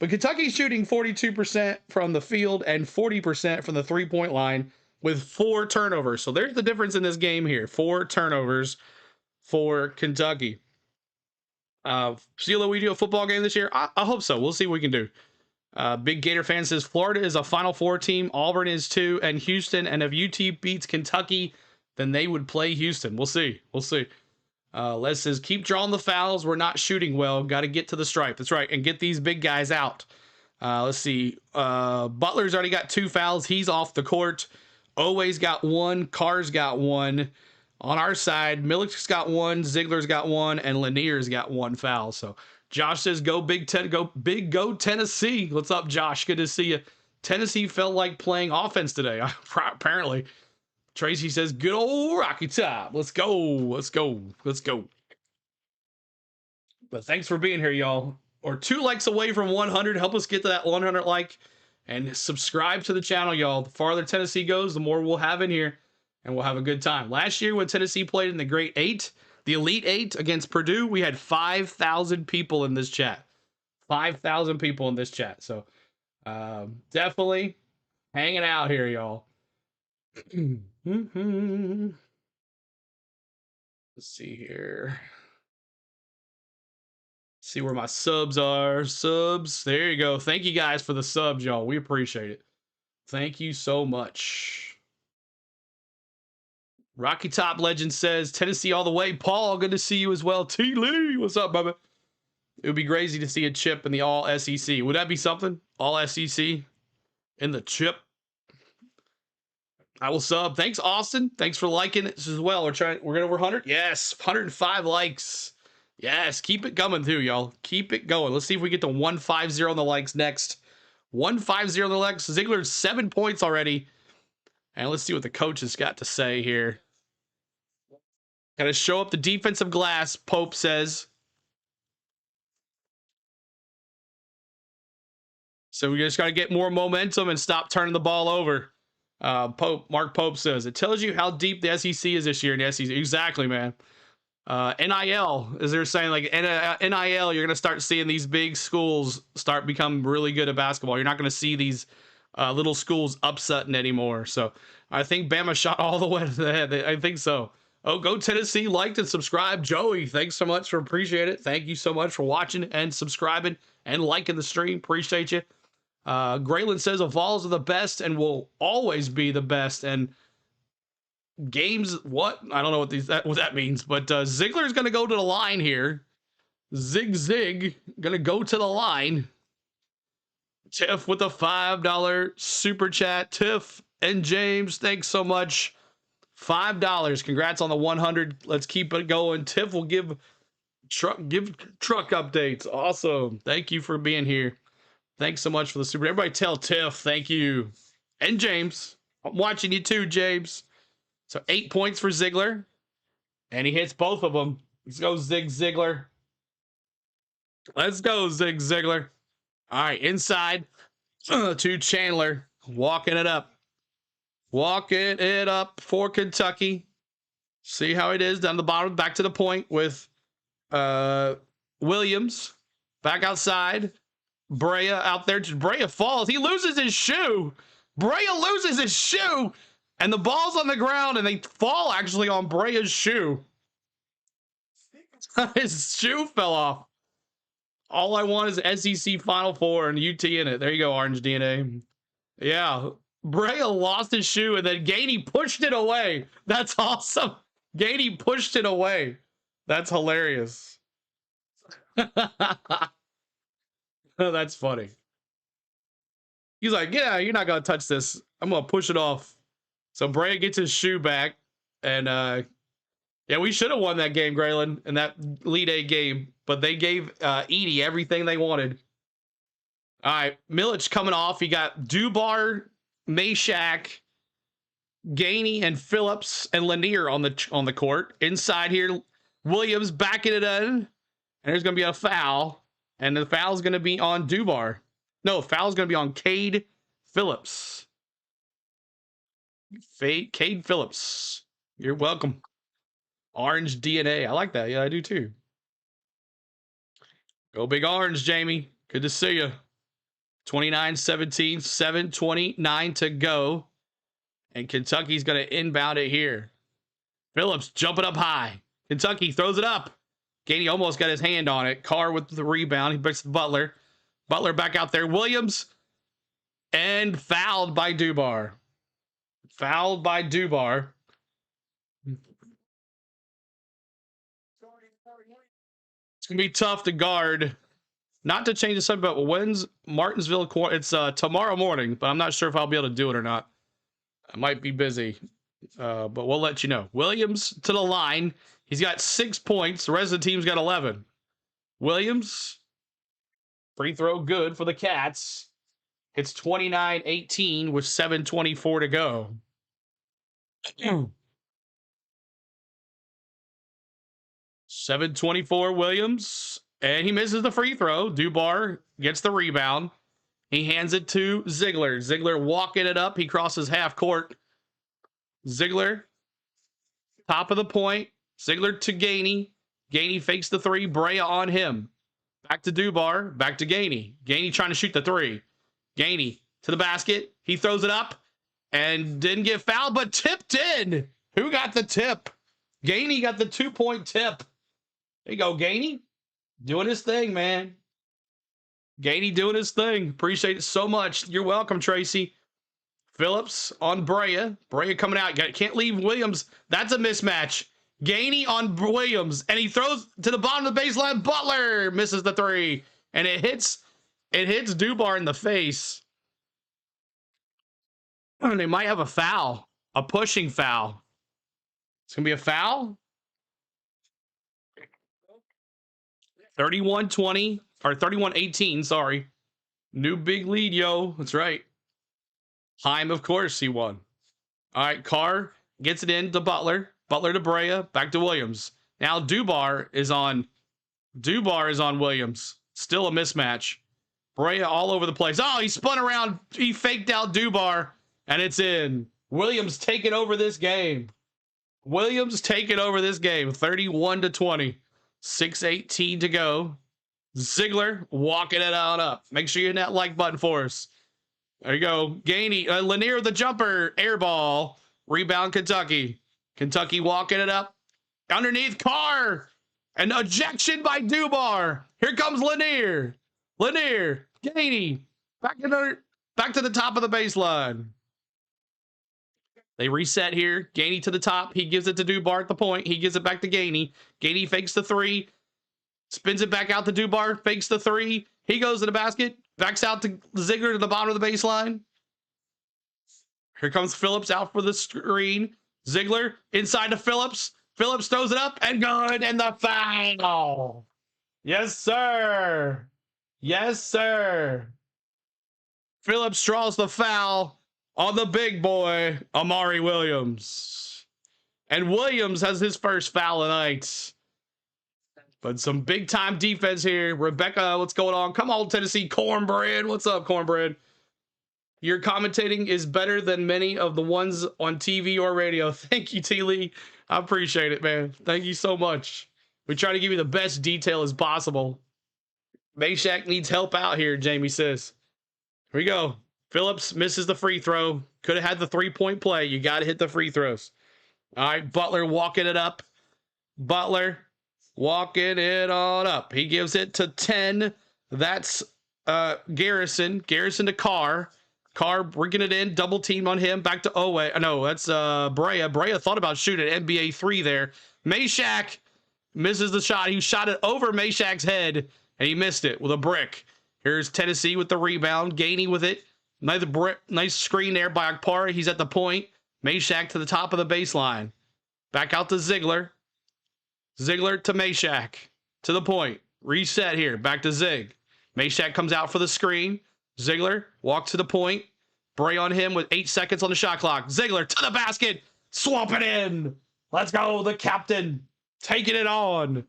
But Kentucky's shooting 42% from the field and 40% from the 3-point line with 4 turnovers. So there's the difference in this game here. 4 turnovers for Kentucky. CeeLo, we do a football game this year? I hope so. We'll see what we can do. Big Gator fan says Florida is a Final Four team. Auburn is too, and Houston. And if UT beats Kentucky, then they would play Houston. We'll see. Les says, keep drawing the fouls. We're not shooting well. Got to get to the stripe. That's right. And get these big guys out. Let's see. Butler's already got 2 fouls. He's off the court. Owe's got 1. Carr's got 1. On our side, Millick's got 1. Ziegler's got 1. And Lanier's got 1 foul. So Josh says, go Big Ten. Go Tennessee. What's up, Josh? Good to see you. Tennessee felt like playing offense today, apparently. Tracy says, good old Rocky Top. Let's go. But thanks for being here, y'all. or 2 likes away from 100. Help us get to that 100 like, and subscribe to the channel, y'all. The farther Tennessee goes, the more we'll have in here, and we'll have a good time. Last year when Tennessee played in the Great 8, the Elite 8 against Purdue, we had 5,000 people in this chat. 5,000 people in this chat. So definitely hanging out here, y'all. Let's see here. See where my subs are. Subs. There you go. Thank you guys for the subs, y'all. We appreciate it. Thank you so much. Rocky Top Legend says, Tennessee all the way. Paul, good to see you as well. T. Lee, what's up, Bubba? It would be crazy to see a chip in the all SEC. Would that be something? All SEC in the chip? I will sub. Thanks, Austin. Thanks for liking it as well. We're getting over 100. Yes, 105 likes. Yes, keep it coming too, y'all. Keep it going. Let's see if we get to 150 on the likes next. 150 on the likes. Ziegler's 7 points already. And let's see what the coach has got to say here. Gotta show up the defensive glass, Pope says. So we just got to get more momentum and stop turning the ball over. Mark Pope says, it tells you how deep the SEC is this year in the SEC. Exactly, man. NIL, as they're saying, like NIL, you're going to start seeing these big schools start becoming really good at basketball. You're not going to see these little schools upsetting anymore. So I think Bama shot all the way to the head. I think so. Oh, go Tennessee, liked and subscribe. Joey, thanks so much for appreciate it. Thank you so much for watching and subscribing and liking the stream. Appreciate you. Graylin says, the vols are the best and will always be the best. And games, what? I don't know what that means, but Ziegler is going to go to the line here. Zig, going to go to the line. Tiff with a $5 super chat. Tiff and James, thanks so much. $5. Congrats on the 100. Let's keep it going. Tiff will give truck updates. Awesome. Thank you for being here. Thanks so much for the super. Everybody tell Tiff thank you. And James. I'm watching you too, James. So 8 points for Ziegler. And he hits both of them. Let's go, Ziegler. Let's go, Ziegler. All right, inside to Chandler. Walking it up. Walking it up for Kentucky. See how it is down the bottom. Back to the point with Williams. Back outside. Brea out there. Brea falls. He loses his shoe. Brea loses his shoe. And the ball's on the ground, and they fall actually on Brea's shoe. His shoe fell off. All I want is SEC Final Four and UT in it. There you go, Orange DNA. Yeah. Brea lost his shoe, and then Gainey pushed it away. That's awesome. Gainey pushed it away. That's hilarious. That's funny. He's like, yeah, you're not going to touch this. I'm going to push it off. So Brea gets his shoe back. And, yeah, we should have won that game, Graylin, in that Elite 8 game. But they gave Edie everything they wanted. All right, Milic coming off. He got Dubar, Meshack, Gainey, and Phillips, and Lanier on the court. Inside here, Williams backing it in. And there's going to be a foul. And the foul's going to be on Dubar. No, foul's going to be on Cade Phillips. Cade Phillips. You're welcome. Orange DNA. I like that. Yeah, I do too. Go Big Orange, Jamie. Good to see you. 29-17, 7:29 to go. And Kentucky's going to inbound it here. Phillips jumping up high. Kentucky throws it up. Gainey almost got his hand on it. Carr with the rebound. He picks Butler. Butler back out there. Williams. And fouled by Dubar. Fouled by Dubar. It's going to be tough to guard. Not to change the subject, but when's Martinsville? It's tomorrow morning, but I'm not sure if I'll be able to do it or not. I might be busy, but we'll let you know. Williams to the line. He's got 6 points. The rest of the team's got 11. Williams, free throw good for the Cats. It's 29-18 with 7:24 to go. 7:24 Williams. And he misses the free throw. Dubar gets the rebound. He hands it to Ziegler. Ziegler walking it up. He crosses half court. Ziegler, top of the point. Ziegler to Gainey. Gainey fakes the three. Brea on him. Back to Dubar. Back to Gainey. Gainey trying to shoot the three. Gainey to the basket. He throws it up and didn't get fouled, but tipped in. Who got the tip? Gainey got the 2-point tip. There you go, Gainey. Doing his thing, man. Gainey doing his thing. Appreciate it so much. You're welcome, Tracy. Phillips on Brea. Brea coming out. Can't leave Williams. That's a mismatch. Gainey on Williams. And he throws to the bottom of the baseline. Butler misses the three. And it hits Dubar in the face. And they might have a foul. A pushing foul. It's going to be a foul. 31-20. Or 31-18, sorry. New big lead, yo. That's right. Heim, of course, he won. All right, Carr gets it in to Butler. Butler to Brea. Back to Williams. Now Dubar is on Williams. Still a mismatch. Brea all over the place. Oh, he spun around. He faked out Dubar, and it's in. Williams taking over this game. 31-20. 6:18 to go. Ziegler walking it on up. Make sure you hit that like button for us. There you go. Gainey. Lanier the jumper. Air ball. Rebound Kentucky. Kentucky walking it up. Underneath Carr. An ejection by Dubar. Here comes Lanier. Gainey. Back to the top of the baseline. They reset here. Gainey to the top. He gives it to Dubar at the point. He gives it back to Gainey. Gainey fakes the three. Spins it back out to Dubar. Fakes the three. He goes to the basket. Backs out to Ziegler to the bottom of the baseline. Here comes Phillips out for the screen. Ziegler inside to Phillips. Phillips throws it up and good. And the foul. Yes, sir. Phillips draws the foul on the big boy, Amari Williams. And Williams has his first foul tonight. But some big time defense here. Rebecca, what's going on? Come on, Tennessee Cornbread. What's up, Cornbread? Your commentating is better than many of the ones on TV or radio. Thank you, T. Lee. I appreciate it, man. Thank you so much. We try to give you the best detail as possible. Meshack needs help out here, Jamie says. Here we go. Phillips misses the free throw. Could have had the 3-point play. You got to hit the free throws. All right, Butler walking it up. Butler walking it on up. He gives it to 10. That's Garrison. Garrison to Carr. Carr bringing it in. Double team on him. Back to Owe. No, that's Brea. Brea thought about shooting an NBA 3 there. Meshack misses the shot. He shot it over Meshack's head, and he missed it with a brick. Here's Tennessee with the rebound. Gainey with it. Nice screen there by Akpara. He's at the point. Meshack to the top of the baseline. Back out to Ziegler. Ziegler to Meshack. To the point. Reset here. Back to Zig. Meshack comes out for the screen. Ziegler walks to the point. Bray on him with 8 seconds on the shot clock. Ziegler to the basket. Swamp it in. Let's go. The captain taking it on.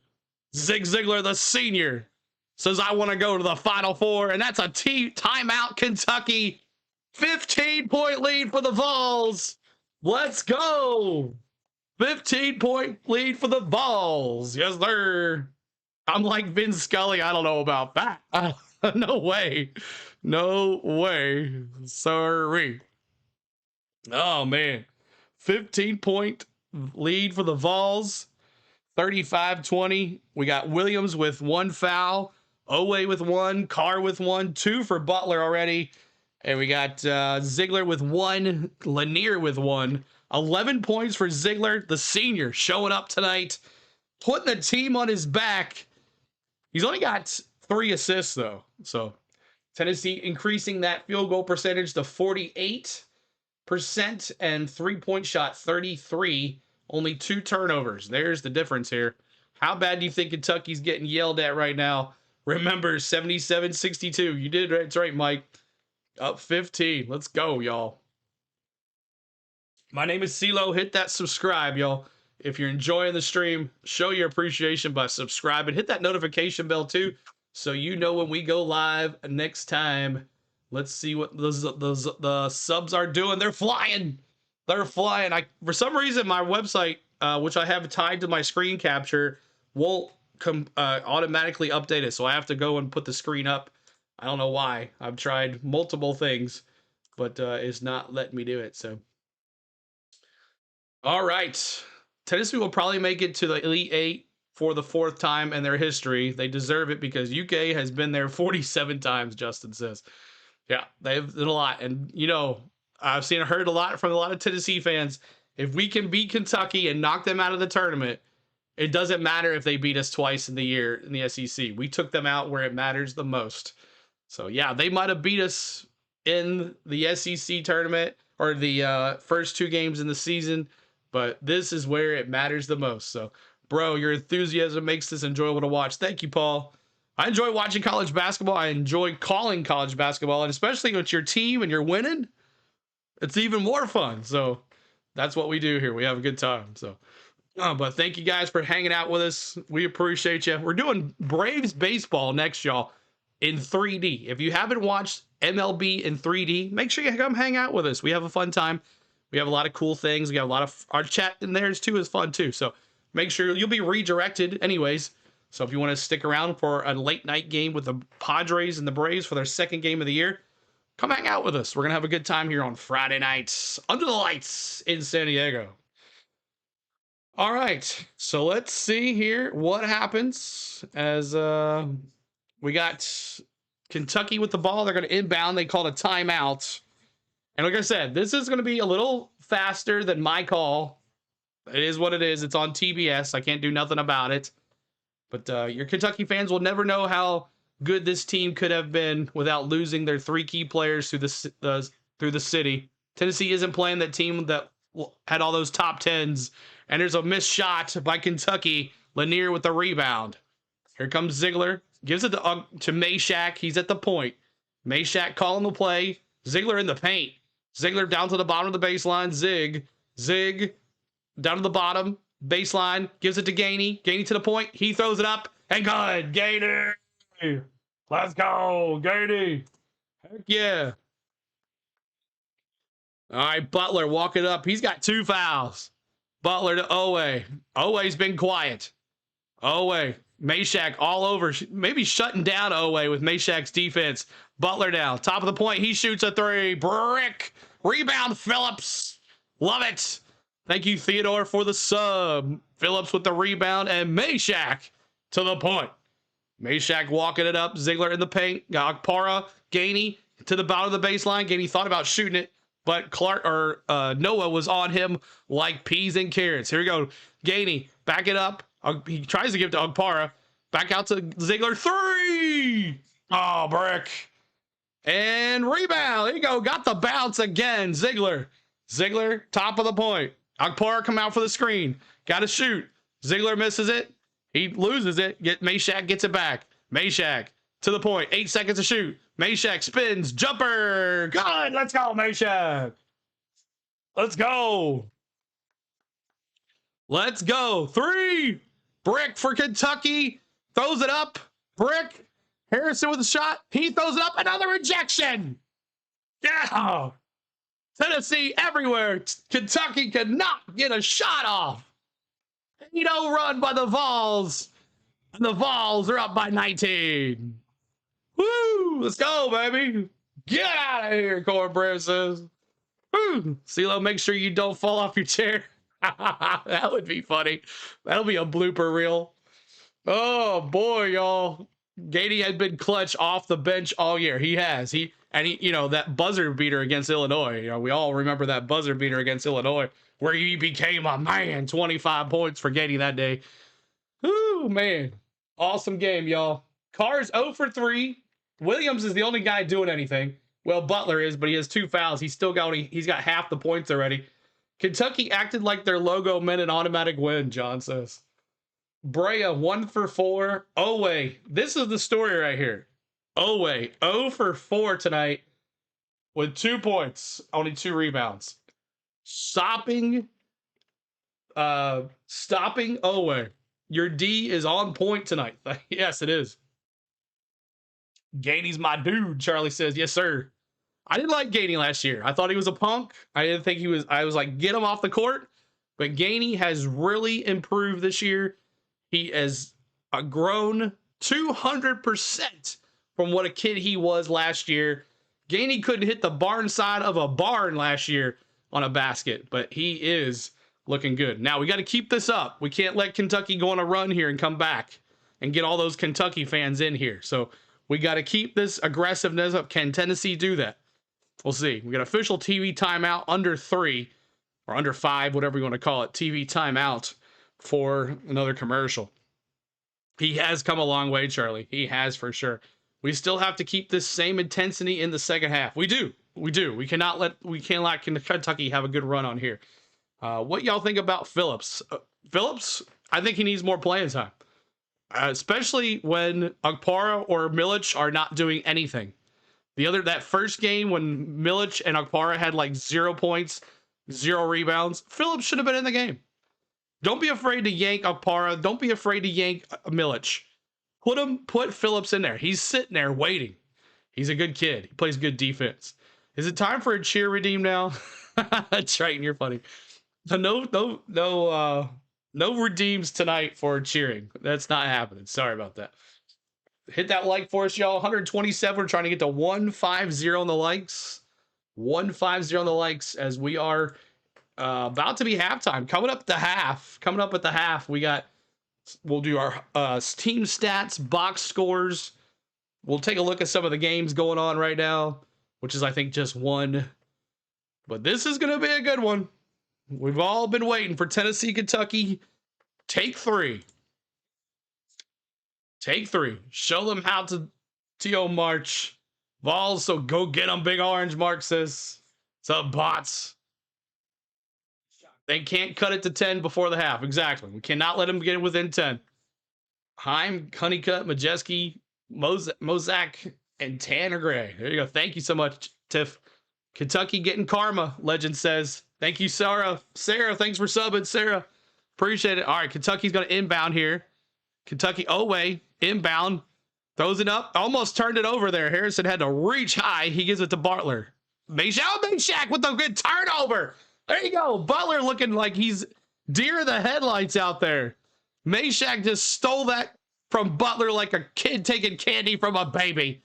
Zig Ziegler, the senior, says, I want to go to the Final Four. And that's a timeout, Kentucky. 15-point lead for the Vols. Let's go. 15-point lead for the Vols. Yes, sir. I'm like Vin Scully. I don't know about that. No way. No way. Sorry. Oh, man. 15-point lead for the Vols. 35-20. We got Williams with 1 foul. Owe with 1. Carr with 1. 2 for Butler already. And we got Ziegler with 1. Lanier with 1. 11 points for Ziegler, the senior, showing up tonight. Putting the team on his back. He's only got 3 assists, though. So Tennessee increasing that field goal percentage to 48% and 3-point shot 33. Only 2 turnovers. There's the difference here. How bad do you think Kentucky's getting yelled at right now? Remember, 77-62. You did. That's right, Mike. Up 15. Let's go, y'all. My name is CeeLo. Hit that subscribe, y'all. If you're enjoying the stream, show your appreciation by subscribing. Hit that notification bell too, so you know when we go live next time. Let's see what the subs are doing. They're flying. They're flying. For some reason, my website, which I have tied to my screen capture, won't automatically update it. So I have to go and put the screen up. I don't know why. I've tried multiple things, but it's not letting me do it. So, all right. Tennessee will probably make it to the Elite Eight for the 4th time in their history. They deserve it because UK has been there 47 times, Justin says. Yeah, they've done a lot. And, you know, I've heard a lot from a lot of Tennessee fans. If we can beat Kentucky and knock them out of the tournament, it doesn't matter if they beat us twice in the year in the SEC. We took them out where it matters the most. So, yeah, they might have beat us in the SEC tournament or the first 2 games in the season, but this is where it matters the most. So, bro, your enthusiasm makes this enjoyable to watch. Thank you, Paul. I enjoy watching college basketball. I enjoy calling college basketball, and especially when it's your team and you're winning, it's even more fun. So that's what we do here. We have a good time. So, but thank you guys for hanging out with us. We appreciate you. We're doing Braves baseball next, y'all, in 3D. If you haven't watched MLB in 3D, make sure you come hang out with us. We have a fun time. We have a lot of cool things. We got a lot of our chat in there too is fun too. So make sure you'll be redirected anyways. So if you want to stick around for a late night game with the Padres and the Braves for their 2nd game of the year, come hang out with us. We're going to have a good time here on Friday nights under the lights in San Diego. All right. So let's see here what happens as we got Kentucky with the ball. They're going to inbound. They called a timeout. And like I said, this is going to be a little faster than my call. It is what it is. It's on TBS. I can't do nothing about it. But your Kentucky fans will never know how good this team could have been without losing their 3 key players through the city. Tennessee isn't playing that team that had all those top 10s. And there's a missed shot by Kentucky. Lanier with the rebound. Here comes Ziegler. Gives it to Meshack. He's at the point. Meshack calling the play. Ziegler in the paint. Ziegler down to the bottom of the baseline. Zig down to the bottom. Baseline, gives it to Gainey. Gainey to the point. He throws it up. And good. Gainey. Let's go. Gainey. Heck yeah. All right, Butler, walk it up. He's got 2 fouls. Butler to Owe. Owe's been quiet. Owe. Meshack all over. Maybe shutting down Owe with Meshack's defense. Butler down. Top of the point. He shoots a 3. Brick. Rebound, Phillips. Love it. Thank you, Theodore, for the sub. Phillips with the rebound, and Meshack to the point. Meshack walking it up. Ziegler in the paint. Got Akpara. Gainey to the bottom of the baseline. Gainey thought about shooting it, but Noah was on him like peas and carrots. Here we go. Gainey, back it up. He tries to give it to Akpara. Back out to Ziegler. 3! Oh, brick. And rebound. There you go. Got the bounce again. Ziegler, top of the point. Akpara come out for the screen. Got to shoot. Ziegler misses it. He loses it. Meshack gets it back. Meshack to the point. 8 seconds to shoot. Meshack spins. Jumper. Good. Let's go, Meshack. Let's go. Let's go. 3. Brick for Kentucky. Throws it up. Brick. Harrison with a shot. He throws it up. Another rejection. Yeah. Tennessee everywhere. Kentucky could not get a shot off. 8-0 run by the Vols. And the Vols are up by 19. Woo! Let's go, baby. Get out of here, Cornbread says. Woo! CeeLo, make sure you don't fall off your chair. That would be funny. That'll be a blooper reel. Oh, boy, y'all. Gainey had been clutch off the bench all year. He has. He, that buzzer beater against Illinois. We all remember that buzzer beater against Illinois where he became a man. 25 points for Gainey that day. Ooh, man. Awesome game, y'all. Carr's 0 for 3. Williams is the only guy doing anything. Well, Butler is, but he has 2 fouls. He's got half the points already. Kentucky acted like their logo meant an automatic win, John says. Brea 1 for 4. Owe. This is the story right here. Owe 0 for 4 tonight with 2 points, only 2 rebounds. Stopping stopping Owe. Your D is on point tonight. Yes, it is. Gainey's my dude, Charlie says. Yes, sir. I didn't like Gainey last year. I thought he was a punk. I didn't think he was. I was like, get him off the court. But Gainey has really improved this year. He has grown 200% from what a kid he was last year. Gainey couldn't hit the barn side of a barn last year on a basket, but he is looking good. Now, we got to keep this up. We can't let Kentucky go on a run here and come back and get all those Kentucky fans in here. So we got to keep this aggressiveness up. Can Tennessee do that? We'll see. We got official TV timeout under 3 or under 5, whatever you want to call it. TV timeout for another commercial. He has come a long way, Charlie. He has for sure. We still have to keep this same intensity in the second half. We do. We can't let Kentucky have a good run on here. What y'all think about Phillips? Phillips, I think he needs more playing time. Especially when Okpara or Milic are not doing anything. That first game when Milic and Okpara had like 0 points, 0 rebounds, Phillips should have been in the game. Don't be afraid to yank Okpara. Don't be afraid to yank Milic. Put Phillips in there. He's sitting there waiting. He's a good kid. He plays good defense. Is it time for a cheer redeem now? That's right, and you're funny. No redeems tonight for cheering. That's not happening. Sorry about that. Hit that like for us, y'all. 127. We're trying to get to 150 on the likes. 150 on the likes as we are about to be halftime. Coming up at the half, we'll do our team stats, box scores. We'll take a look at some of the games going on right now, which is, I think, just one. But this is going to be a good one. We've all been waiting for Tennessee, Kentucky. Take 3. Take 3. Show them how to TO march. Vols, so go get them, Big Orange, Mark says. What's up, bots? They can't cut it to 10 before the half. Exactly. We cannot let them get it within 10. Heim, Honeycutt, Majeski, Mozak, and Tanner Gray. There you go. Thank you so much, Tiff. Kentucky getting karma, Legend says. Thank you, Sarah. Sarah, thanks for subbing, Sarah. Appreciate it. All right, Kentucky's going to inbound here. Kentucky, Owe, inbound. Throws it up. Almost turned it over there. Harrison had to reach high. He gives it to Butler. Meshack with a good turnover. There you go. Butler looking like he's deer in the headlights out there. Meshack just stole that from Butler like a kid taking candy from a baby.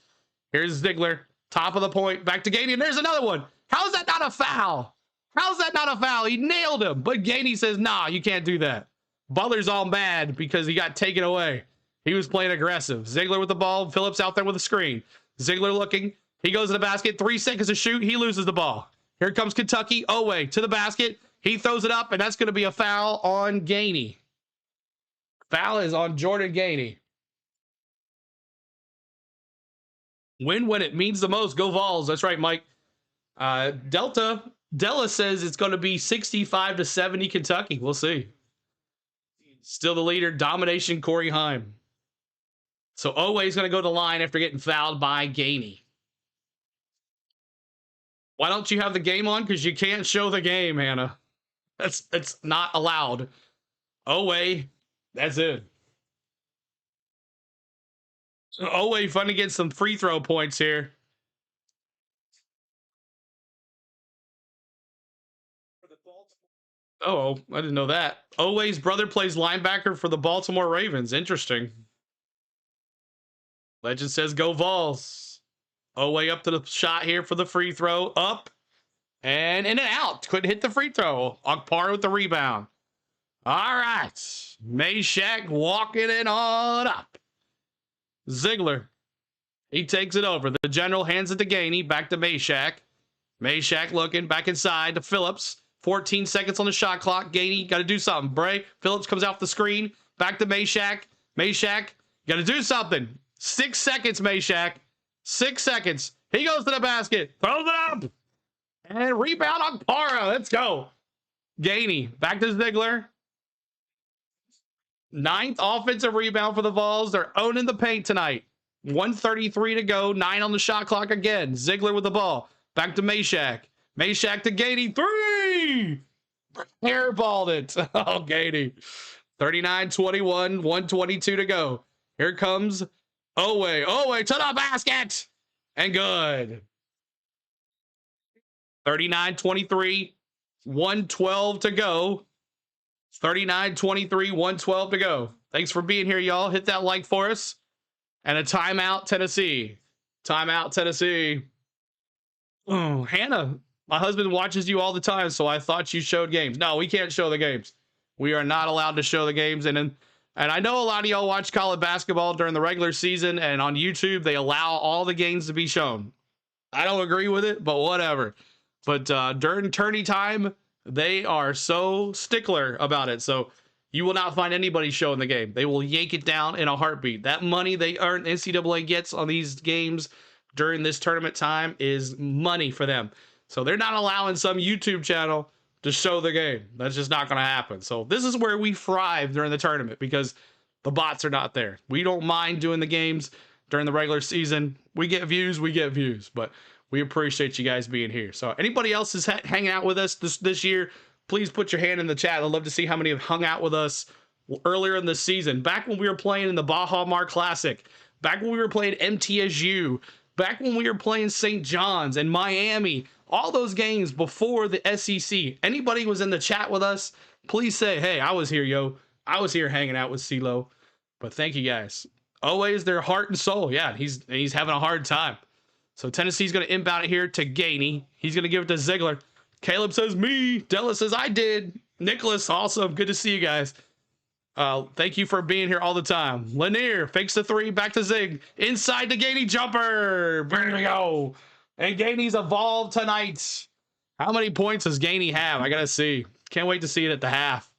Here's Ziegler. Top of the point. Back to Gainey. And there's another one. How's that not a foul? How's that not a foul? He nailed him. But Gainey says, nah, you can't do that. Butler's all mad because he got taken away. He was playing aggressive. Ziegler with the ball. Phillips out there with a screen. Ziegler looking. He goes to the basket. 3 seconds to shoot. He loses the ball. Here comes Kentucky. Owe to the basket. He throws it up, and that's going to be a foul on Gainey. Foul is on Jordan Gainey. Win when it means the most. Go Vols. That's right, Mike. Della says it's going to be 65-70 Kentucky. We'll see. Still the leader. Domination, Corey Heim. So Owe is going to go to the line after getting fouled by Gainey. Why don't you have the game on? Because you can't show the game, Hannah. That's not allowed. Owe, that's it. So Owe fun to get some free throw points here. Oh, I didn't know that. Owe's brother plays linebacker for the Baltimore Ravens. Interesting. Legend says go Vols. Owe up to the shot here for the free throw. Up and in and out. Couldn't hit the free throw. Okpara with the rebound. All right. Meshack walking it on up. Ziegler. He takes it over. The general hands it to Gainey. Back to Meshack. Meshack looking back inside to Phillips. 14 seconds on the shot clock. Gainey got to do something. Bray. Phillips comes off the screen. Back to Meshack. Meshack got to do something. 6 seconds, Meshack. 6 seconds. He goes to the basket. Throws it up. And rebound on Okpara. Let's go. Gainey. Back to Ziegler. 9th offensive rebound for the Vols. They're owning the paint tonight. 1:33 to go. 9 on the shot clock again. Ziegler with the ball. Back to Meshack. Meshack to Gainey. 3! Airballed it. Oh, Gainey. 39-21, 122 to go. Here comes Owe. Owe to the basket. And good. 39-23, 112 to go. 39-23, 112 to go. Thanks for being here, y'all. Hit that like for us. And a timeout, Tennessee. Timeout, Tennessee. Oh, Hannah, my husband watches you all the time, so I thought you showed games. No, we can't show the games. We are not allowed to show the games. And I know a lot of y'all watch college basketball during the regular season, and on YouTube, they allow all the games to be shown. I don't agree with it, but whatever. But during tourney time, they are so stickler about it. So you will not find anybody showing the game. They will yank it down in a heartbeat. That money they earn, NCAA gets on these games during this tournament time is money for them. So they're not allowing some YouTube channel to show the game. That's just not going to happen. So this is where we thrive during the tournament because the bots are not there. We don't mind doing the games during the regular season. We get views, but we appreciate you guys being here. So anybody else is hanging out with us this year, please put your hand in the chat. I'd love to see how many have hung out with us earlier in the season, back when we were playing in the Baja Mar Classic, back when we were playing MTSU, back when we were playing St. John's and Miami, all those games before the SEC. Anybody was in the chat with us, please say, hey, I was here, yo. I was here hanging out with CeeLo. But thank you guys. Always their heart and soul. Yeah, he's having a hard time. So Tennessee's going to inbound it here to Gainey. He's going to give it to Ziegler. Caleb says me. Della says I did. Nicholas, awesome. Good to see you guys. Thank you for being here all the time. Lanier fakes the three, back to Zig. Inside the Gainey jumper. There we go. And Gainey's evolved tonight. How many points does Gainey have? I got to see. Can't wait to see it at the half.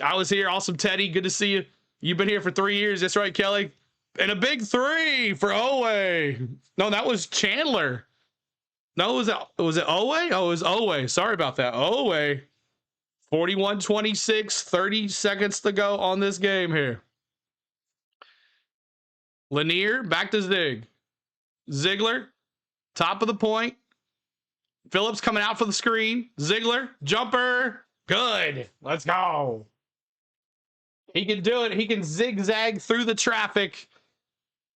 I was here. Awesome, Teddy. Good to see you. You've been here for 3 years. That's right, Kelly. And a big three for Owe. No, that was Chandler. No, was it Owe? Oh, it was Owe. Sorry about that. Owe. 41-26, 30 seconds to go on this game here. Lanier, back to Zig. Ziegler, top of the point. Phillips coming out for the screen. Ziegler, jumper. Good. Let's go. He can do it. He can zigzag through the traffic.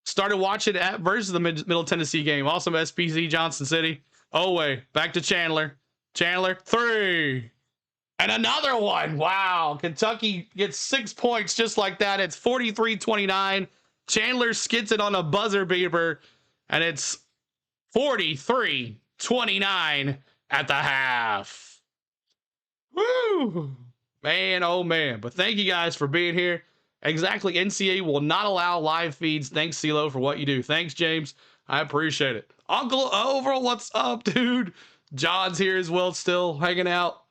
Started watching at versus the Middle Tennessee game. Awesome SPC Johnson City. Owe, back to Chandler. Chandler, three. And another one. Wow. Kentucky gets 6 points just like that. It's 43-29. Chandler skits it on a buzzer beater. And it's 43-29 at the half. Woo. Man, oh man. But thank you guys for being here. Exactly. NCAA will not allow live feeds. Thanks, CeeLo, for what you do. Thanks, James. I appreciate it. Uncle Overall, what's up, dude? John's here as well, still hanging out,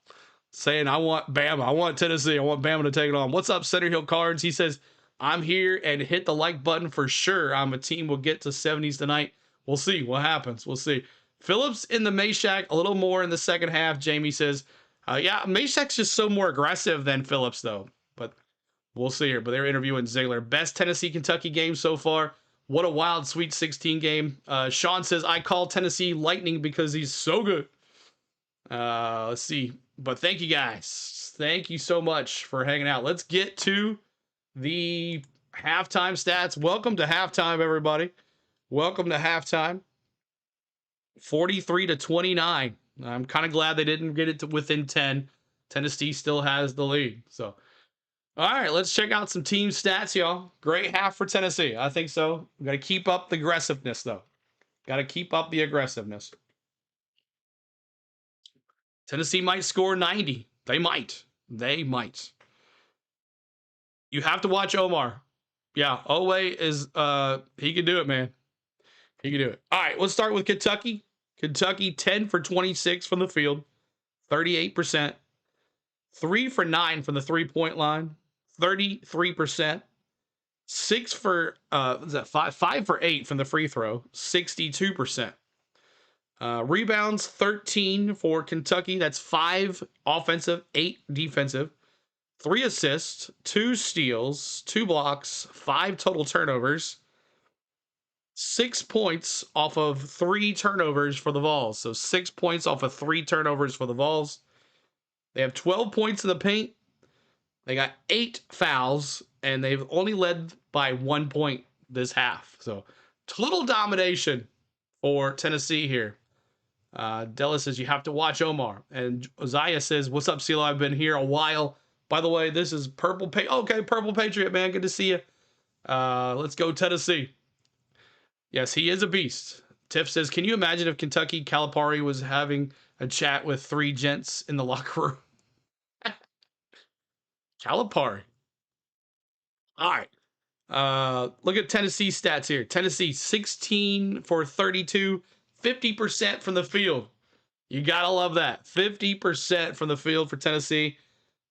saying, I want Bama. I want Tennessee. I want Bama to take it on. What's up, Center Hill Cards? He says, I'm here and hit the like button for sure. I'm a team will get to 70s tonight. We'll see what happens. We'll see. Phillips in the Meshack, a little more in the second half. Jamie says, yeah, Meshack's just so more aggressive than Phillips, though. But we'll see here. But they're interviewing Ziegler. Best Tennessee-Kentucky game so far. What a wild Sweet 16 game. Sean says, I call Tennessee Lightning because he's so good. Let's see. But thank you guys. Thank you so much for hanging out. Let's get to the halftime stats. Welcome to halftime, everybody. Welcome to halftime. 43-29. I'm kind of glad they didn't get it to within 10. Tennessee still has the lead. So, all right, let's check out some team stats, y'all. Great half for Tennessee. I think so. We got to keep up the aggressiveness, though. Got to keep up the aggressiveness. Tennessee might score 90. They might. They might. You have to watch Omar. Yeah, Owe is, he can do it, man. He can do it. All right, let's start with Kentucky. Kentucky, 10 for 26 from the field, 38%. 3 for 9 from the three-point line, 33%. 6 for, was that 5 for 8 from the free throw, 62%. Rebounds, 13 for Kentucky. That's 5 offensive, 8 defensive. 3 assists, 2 steals, 2 blocks, 5 total turnovers. 6 points off of 3 turnovers for the Vols. So 6 points off of 3 turnovers for the Vols. They have 12 points in the paint. They got 8 fouls, and they've only led by 1 point this half. So total domination for Tennessee here. Della says you have to watch Omar. And Uzziah says, what's up, CeeLo? I've been here a while. By the way, this is Purple Patriot. Okay, Purple Patriot, man. Good to see you. Let's go Tennessee. Yes, he is a beast. Tiff says, can you imagine if Kentucky Calipari was having a chat with 3 gents in the locker room? Calipari. All right. Look at Tennessee stats here. Tennessee 16 for 32, 50% from the field. You gotta love that. 50% from the field for Tennessee.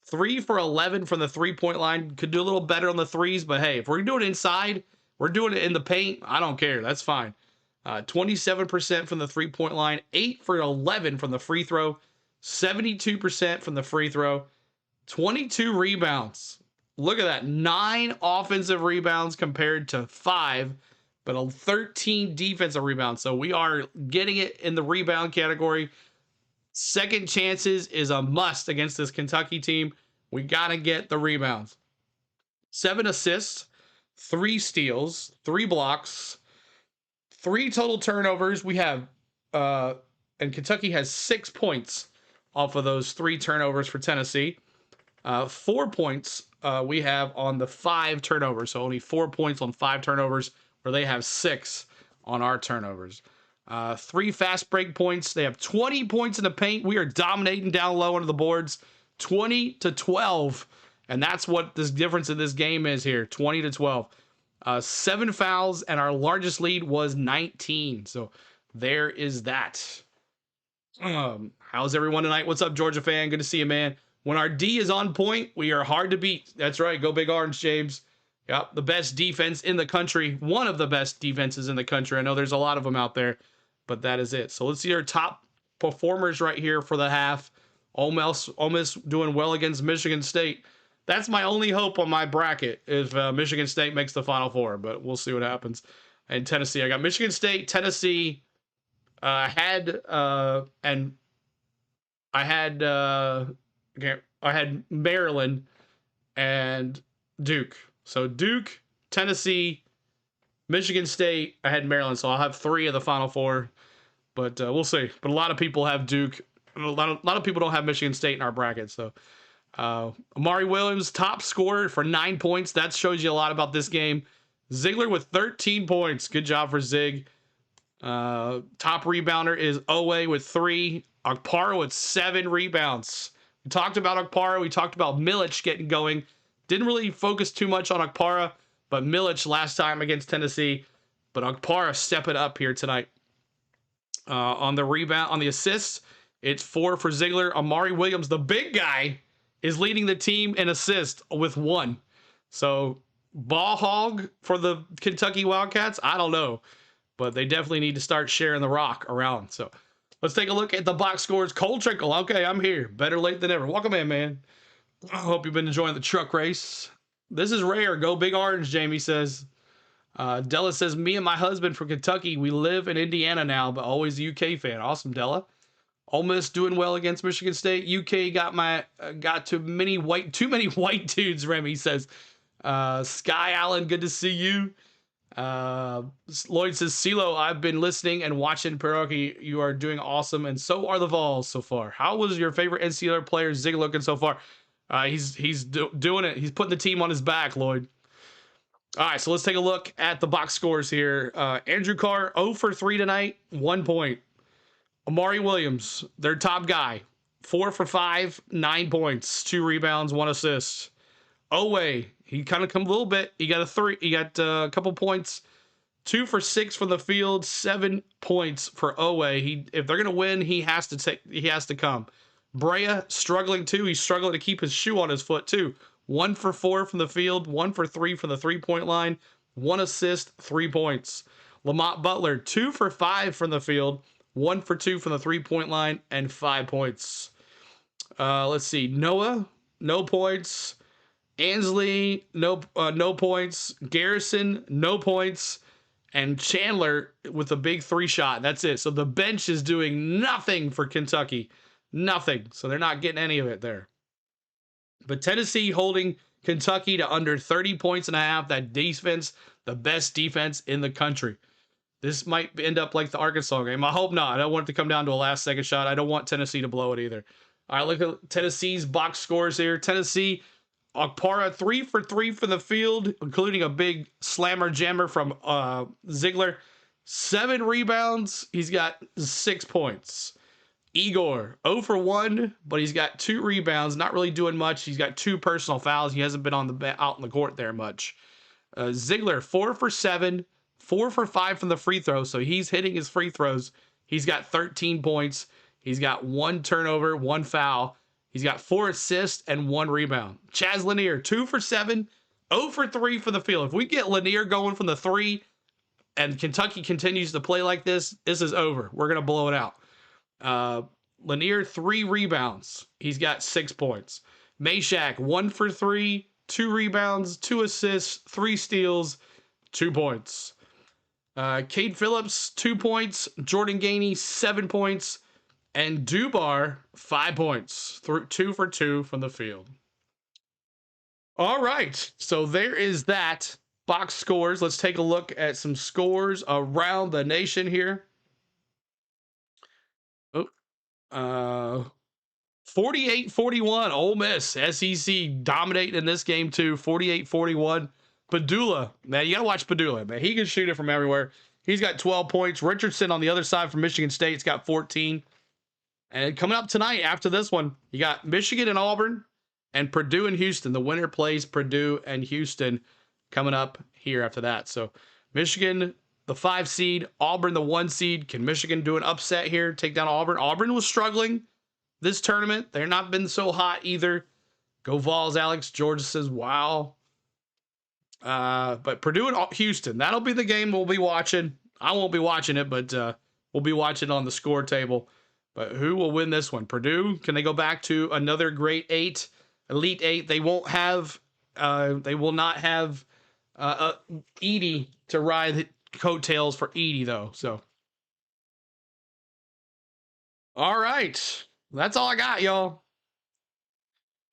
3 for 11 from the 3-point line. Could do a little better on the threes, but hey, if we're doing it inside, we're doing it in the paint. I don't care. That's fine. 27% from the 3-point line. 8 for 11 from the free throw. 72% from the free throw. 22 rebounds. Look at that. 9 offensive rebounds compared to 5, but 13 defensive rebounds. So we are getting it in the rebound category. Second chances is a must against this Kentucky team. We got to get the rebounds. 7 assists, 3 steals, 3 blocks, 3 total turnovers. We have, and Kentucky has 6 points off of those 3 turnovers for Tennessee. 4 points we have on the 5 turnovers. So only 4 points on 5 turnovers, where they have 6 on our turnovers. 3 fast break points. They have 20 points in the paint. We are dominating down low under the boards, 20-12. And that's what this difference in this game is here, 20-12. 7 fouls, and our largest lead was 19. So there is that. How's everyone tonight? What's up, Georgia fan? Good to see you, man. When our D is on point, we are hard to beat. That's right. Go Big Orange, James. Yep, the best defense in the country. One of the best defenses in the country. I know there's a lot of them out there, but that is it. So let's see our top performers right here for the half. Ole Miss doing well against Michigan State. That's my only hope on my bracket if Michigan State makes the Final Four, but we'll see what happens. And Tennessee, I got Michigan State, Tennessee. I had Maryland and Duke. So Duke, Tennessee, Michigan State. I had Maryland, so I'll have 3 of the Final Four. But we'll see. But a lot of people have Duke. A lot of people don't have Michigan State in our bracket. So Amari Williams, top scorer for 9 points. That shows you a lot about this game. Ziegler with 13 points. Good job for Zig. Top rebounder is Owe with 3. Okpara with 7 rebounds. We talked about Okpara. We talked about Milic getting going. Didn't really focus too much on Okpara, but Milic last time against Tennessee. But Okpara stepping up here tonight. On the rebound, on the assists, it's 4 for Ziegler. Amari Williams, the big guy, is leading the team in assists with 1. So ball hog for the Kentucky Wildcats? I don't know. But they definitely need to start sharing the rock around. So let's take a look at the box scores. Cole Trickle, okay, I'm here. Better late than never. Welcome in, man. I hope you've been enjoying the truck race. This is rare. Go Big Orange, Jamie says. Della says, me and my husband from Kentucky, we live in Indiana now, but always a UK fan. Awesome, Della. Ole Miss doing well against Michigan State. UK got too many white dudes, Remy says. Sky Allen, good to see you. Lloyd says, CeeLo, I've been listening and watching Pregame. You are doing awesome, and so are the Vols so far. How was your favorite NCAA player, Zig, looking so far? He's doing it. He's putting the team on his back, Lloyd. All right, so let's take a look at the box scores here. Andrew Carr, 0 for 3 tonight, 1 point. Amari Williams, their top guy, 4 for 5, 9 points, 2 rebounds, 1 assist. Owe, he kind of come a little bit. He got a couple points, 2 for 6 from the field, 7 points for Owe. If they're gonna win, he has to come. Brea struggling too. He's struggling to keep his shoe on his foot too. 1 for 4 from the field, 1 for 3 from the 3-point line, 1 assist, 3 points. Lamont Butler, 2 for 5 from the field, 1 for 2 from the 3-point line, and 5 points. Let's see. Noah, no points. Ansley, no points. Garrison, no points. And Chandler with a big 3 shot. That's it. So the bench is doing nothing for Kentucky. Nothing. So they're not getting any of it there. But Tennessee holding Kentucky to under 30 points and a half. That defense, the best defense in the country. This might end up like the Arkansas game. I hope not. I don't want it to come down to a last-second shot. I don't want Tennessee to blow it either. All right, look at Tennessee's box scores here. Tennessee, Okpara, 3 for 3 from the field, including a big slammer jammer from Ziegler. 7 rebounds. He's got 6 points. Igor, 0 for 1, but he's got 2 rebounds. Not really doing much. He's got 2 personal fouls. He hasn't been out in the court there much. Ziegler, 4 for 7. 4 for 5 from the free throw, so he's hitting his free throws. He's got 13 points. He's got 1 turnover, 1 foul. He's got 4 assists and 1 rebound. Chaz Lanier, 2 for 7, 0 for 3 for the field. If we get Lanier going from the 3 and Kentucky continues to play like this, this is over. We're going to blow it out. Lanier, 3 rebounds. He's got 6 points. Meshack, 1 for 3, 2 rebounds, 2 assists, 3 steals, 2 points. Cade Phillips, 2 points. Jordan Gainey, 7 points. And Dubar, 5 points. 2 for 2 from the field. All right. So there is that. Box scores. Let's take a look at some scores around the nation here. 48-41. Ole Miss. SEC dominating in this game too. 48-41. Padula, man, you got to watch Padula, man. He can shoot it from everywhere. He's got 12 points. Richardson on the other side from Michigan State's got 14. And coming up tonight after this one, you got Michigan and Auburn and Purdue and Houston. The winner plays Purdue and Houston coming up here after that. So Michigan, the 5 seed, Auburn, the 1 seed. Can Michigan do an upset here, take down Auburn? Auburn was struggling this tournament. They're not been so hot either. Go Vols, Alex. Georgia says, wow. But Purdue and Houston, that'll be the game we'll be watching. I won't be watching it, but we'll be watching on the score table. But who will win this one? Purdue, can they go back to another great 8, Elite 8? They won't have, they will not have Edey to ride the coattails for Edey, though. So, all right. That's all I got, y'all.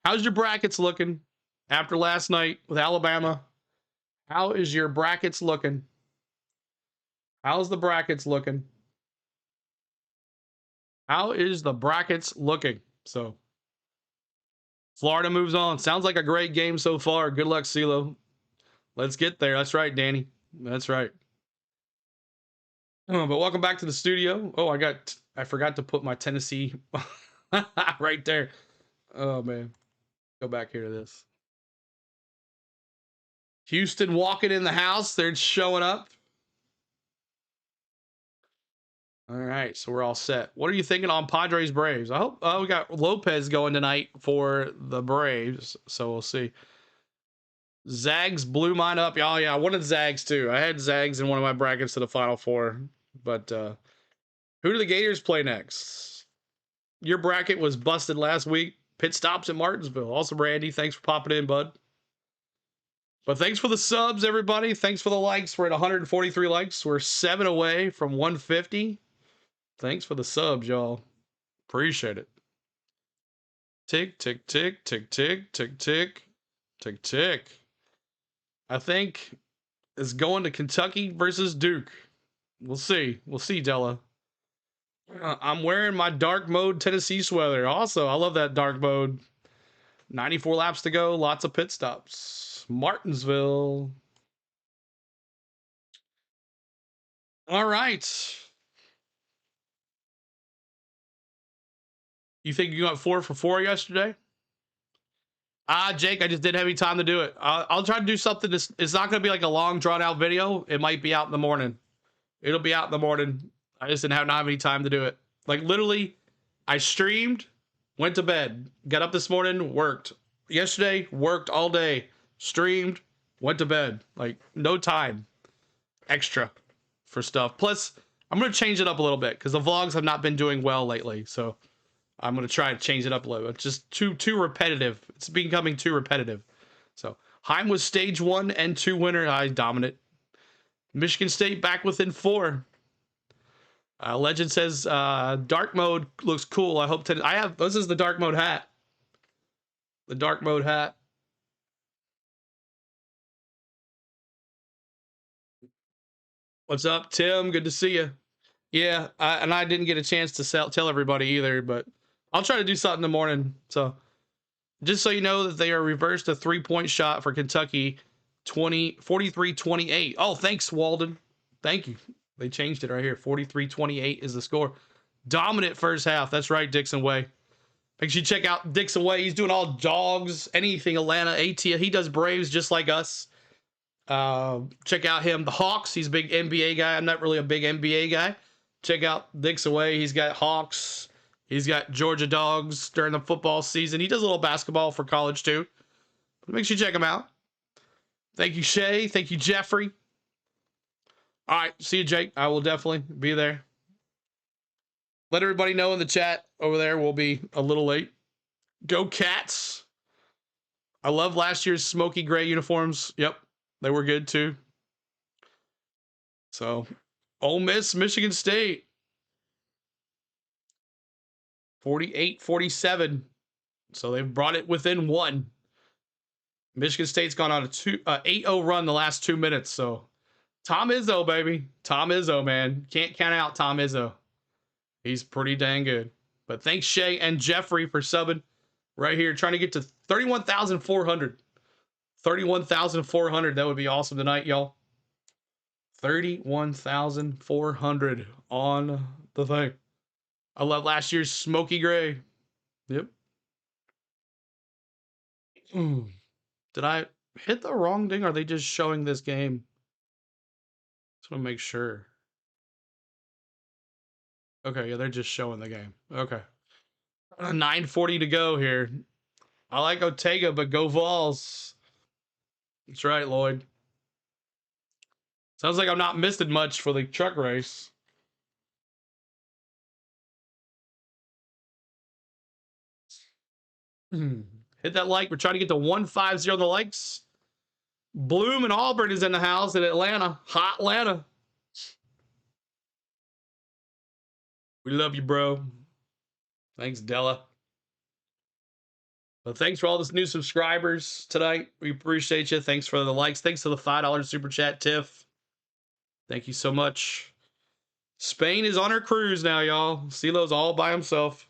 How's your brackets looking after last night with Alabama? How is your brackets looking? How's the brackets looking? How is the brackets looking? So, Florida moves on. Sounds like a great game so far. Good luck, CeeLo. Let's get there. That's right, Danny. That's right. Oh, but welcome back to the studio. Oh, I forgot to put my Tennessee right there. Oh, man. Go back here to this. Houston walking in the house. They're showing up. All right, so we're all set. What are you thinking on Padres Braves? I hope we got Lopez going tonight for the Braves, so we'll see. Zags blew mine up. Oh, yeah, I wanted Zags too. I had Zags in one of my brackets to the Final Four. But who do the Gators play next? Your bracket was busted last week. Pit stops at Martinsville. Also, Randy, thanks for popping in, bud. But thanks for the subs, everybody. Thanks for the likes. We're at 143 likes. We're 7 away from 150. Thanks for the subs, y'all. Appreciate it. Tick, tick, tick, tick, tick, tick, tick, tick, tick. I think it's going to Kentucky versus Duke. We'll see. We'll see, Della. I'm wearing my dark mode Tennessee sweater. Also, I love that dark mode. 94 laps to go. Lots of pit stops. Martinsville. All right. You think you got 4 for 4 yesterday? Jake, I just didn't have any time to do it. I'll try to do something. It's not going to be like a long, drawn-out video. It might be out in the morning. It'll be out in the morning. I just not have any time to do it. Like, literally, I streamed, went to bed, got up this morning, worked. Yesterday, worked all day, streamed, went to bed. Like, no time extra for stuff. Plus, I'm going to change it up a little bit because the vlogs have not been doing well lately. So, I'm going to try to change it up a little bit. It's just too repetitive. It's becoming too repetitive. So, Heim was stage 1 and 2 winner. I dominant. Michigan State back within 4. Legend says dark mode looks cool. I hope to. I have this is the dark mode hat. The dark mode hat. What's up, Tim? Good to see you. Yeah, and I didn't get a chance to tell everybody either, but I'll try to do something in the morning. So just so you know that they are reversed a 3-point shot for Kentucky, 43-28. Oh, thanks, Walden. Thank you. They changed it right here. 43-28 is the score. Dominant first half. That's right, Dixon Way. Make sure you check out Dixon Way. He's doing all dogs, anything Atlanta, AT. He does Braves just like us. Check out him. The Hawks. He's a big NBA guy. I'm not really a big NBA guy. Check out Dixon Way. He's got Hawks. He's got Georgia Dogs during the football season. He does a little basketball for college too. Make sure you check him out. Thank you, Shay. Thank you, Jeffrey. All right. See you, Jake. I will definitely be there. Let everybody know in the chat over there. We'll be a little late. Go Cats. I love last year's smoky gray uniforms. Yep. They were good too. So, Ole Miss, Michigan State. 48-47. So they've brought it within one. Michigan State's gone on a 8-0 run the last 2 minutes. So Tom Izzo, baby. Tom Izzo, man. Can't count out Tom Izzo. He's pretty dang good. But thanks, Shay and Jeffrey, for subbing right here. Trying to get to 31,400. 31,400. That would be awesome tonight, y'all. 31,400 on the thing. I love last year's smoky gray. Yep. Did I hit the wrong thing? Or are they just showing this game? Just want to make sure. Okay, yeah, they're just showing the game. Okay. 9:40 to go here. I like Ortega, but go Vols. That's right, Lloyd. Sounds like I'm not missing much for the truck race. Hit that like. We're trying to get to 150 on the likes. Bloom and Auburn is in the house in Atlanta. Hot Atlanta. We love you, bro. Thanks, Della. But thanks for all this new subscribers tonight. We appreciate you. Thanks for the likes. Thanks to the $5 super chat, Tiff. Thank you so much. Spain is on her cruise now, y'all. CeeLo's all by himself.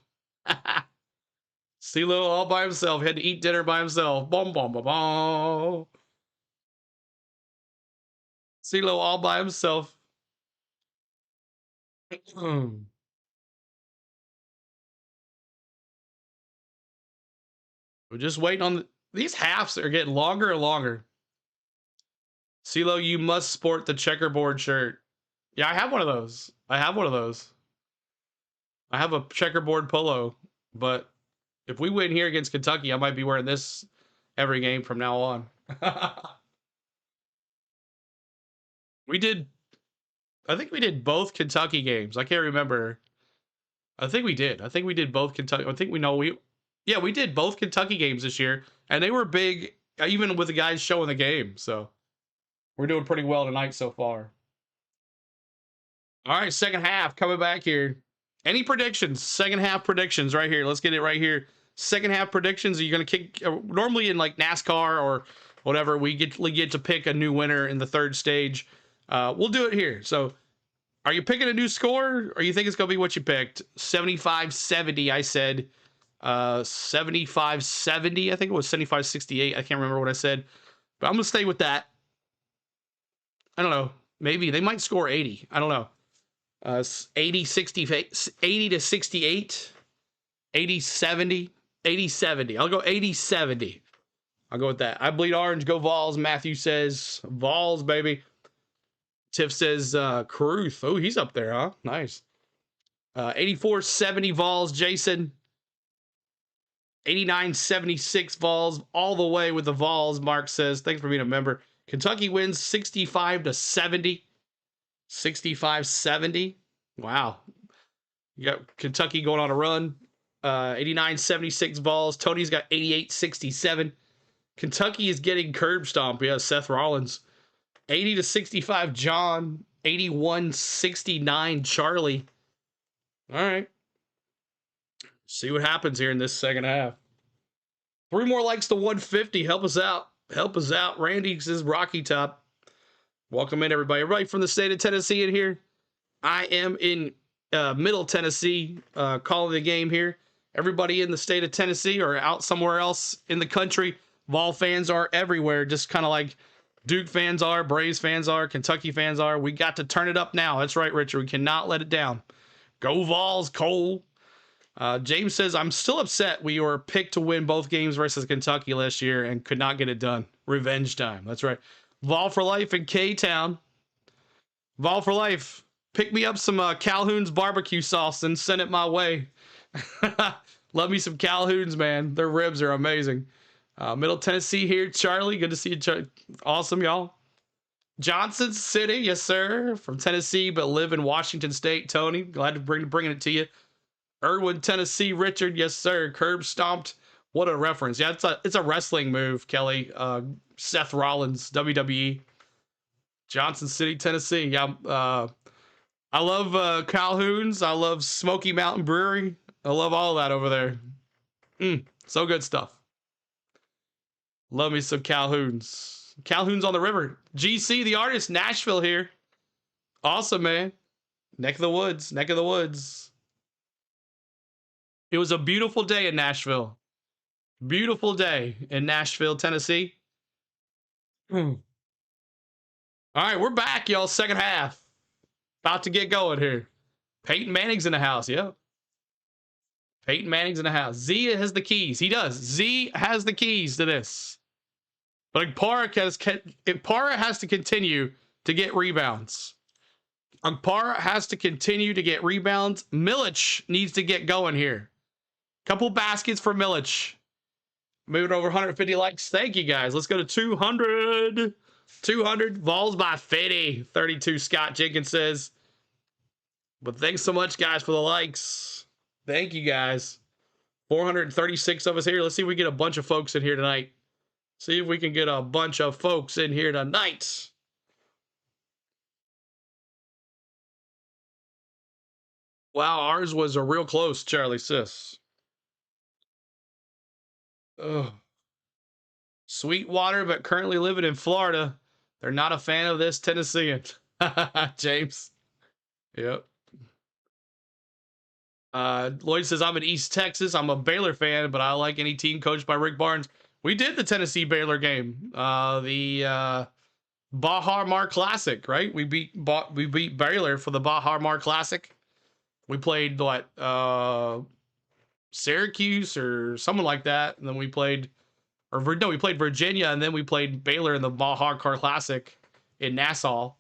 CeeLo all by himself. He had to eat dinner by himself. Boom, boom, boom, boom. CeeLo all by himself. We're just waiting on these halves are getting longer and longer. CeeLo, you must sport the checkerboard shirt. Yeah, I have one of those. I have a checkerboard polo, but if we win here against Kentucky, I might be wearing this every game from now on. I think we did both Kentucky games. I can't remember. I think we did both Kentucky. Yeah, we did both Kentucky games this year, and they were big, even with the guys showing the game. So we're doing pretty well tonight so far. All right, second half coming back here. Any predictions? Second half predictions right here. Let's get it right here. Second half predictions. Are you going to kick? Normally in like NASCAR or whatever, we get to pick a new winner in the third stage. We'll do it here. So are you picking a new score, or you think it's going to be what you picked? 75-70, I said. 75-70, I think it was 75-68. I can't remember what I said, but I'm going to stay with that. I don't know. Maybe they might score 80. I don't know. 80 to 68, 80-70, 80-70. I'll go 80-70. I'll go with that. I bleed orange. Go Vols. Matthew says Vols, baby. Tiff says Caruth. Oh, he's up there, huh? Nice. 84-70 Vols. Jason. 89-76 Vols. All the way with the Vols. Mark says, thanks for being a member. Kentucky wins 65-70. 65-70. Wow. You got Kentucky going on a run. 89-76 Vols. Tony's got 88-67. Kentucky is getting curb stomped. Yeah, Seth Rollins. 80-65 John. 81-69 Charlie. All right. See what happens here in this second half. 3 more likes to 150. Help us out. Help us out. Randy says Rocky Top. Welcome in, everybody. Everybody from the state of Tennessee in here. I am in Middle Tennessee, calling the game here. Everybody in the state of Tennessee or out somewhere else in the country, Vol fans are everywhere, just kind of like Duke fans are, Braves fans are, Kentucky fans are. We got to turn it up now. That's right, Richard. We cannot let it down. Go Vols, Cole. James says, I'm still upset we were picked to win both games versus Kentucky last year and could not get it done. Revenge time. That's right. Vol for life in K-Town. Vol for life. Pick me up some Calhoun's barbecue sauce and send it my way. Love me some Calhoun's, man. Their ribs are amazing. Middle Tennessee here. Charlie, good to see you. Awesome, y'all. Johnson City, yes, sir. From Tennessee, but live in Washington State. Tony, glad to bringing it to you. Irwin, Tennessee. Richard, yes, sir. Curb stomped. What a reference. Yeah, it's a wrestling move, Kelly. Seth Rollins, WWE. Johnson City, Tennessee. Yeah, I love Calhoun's. I love Smoky Mountain Brewery. I love all of that over there. So good stuff. Love me some Calhoun's. Calhoun's on the river. GC, the artist, Nashville here. Awesome, man. Neck of the woods. Neck of the woods. It was a beautiful day in Nashville. Beautiful day in Nashville, Tennessee. All right, we're back, y'all. Second half. About to get going here. Peyton Manning's in the house. Yep. Peyton Manning's in the house. Z has the keys. He does. Z has the keys to this. But Parra has to continue to get rebounds. Parra has to continue to get rebounds. Milic needs to get going here. Couple baskets for Milic. Moving over 150 likes. Thank you, guys. Let's go to 200. 200. Vols by 50. 32, Scott Jenkins says. But thanks so much, guys, for the likes. Thank you, guys. 436 of us here. Let's see if we get a bunch of folks in here tonight. See if we can get a bunch of folks in here tonight. Wow, ours was a real close, Charlie says. Ugh. Sweetwater, but currently living in Florida. They're not a fan of this Tennessean. James. Yep. Lloyd says, I'm in East Texas. I'm a Baylor fan, but I like any team coached by Rick Barnes. We did the Tennessee Baylor game. The Baha Mar Classic, right? We beat Baylor for the Baha Mar Classic. We played what? Syracuse or someone like that. And then we played we played Virginia, and then we played Baylor in the Baja Car Classic in Nassau.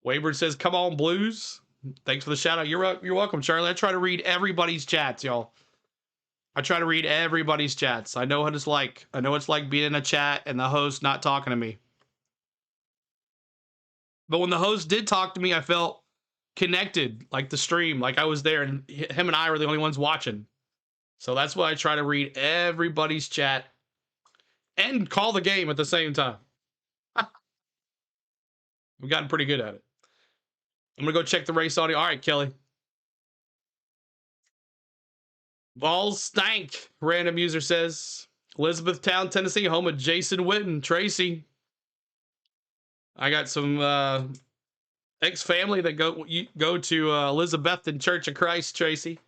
Wayburn says, come on, Blues. Thanks for the shout out. You're welcome, Charlie. I try to read everybody's chats, y'all. I try to read everybody's chats. I know what it's like. I know it's like being in a chat and the host not talking to me. But when the host did talk to me, I felt connected, like the stream, like I was there, and him and I were the only ones watching. So that's why I try to read everybody's chat and call the game at the same time. We've gotten pretty good at it. I'm going to go check the race audio. All right, Kelly. Vols stank, random user says. Elizabethtown, Tennessee, home of Jason Witten. Tracy. I got some ex-family that go to Elizabethton Church of Christ, Tracy.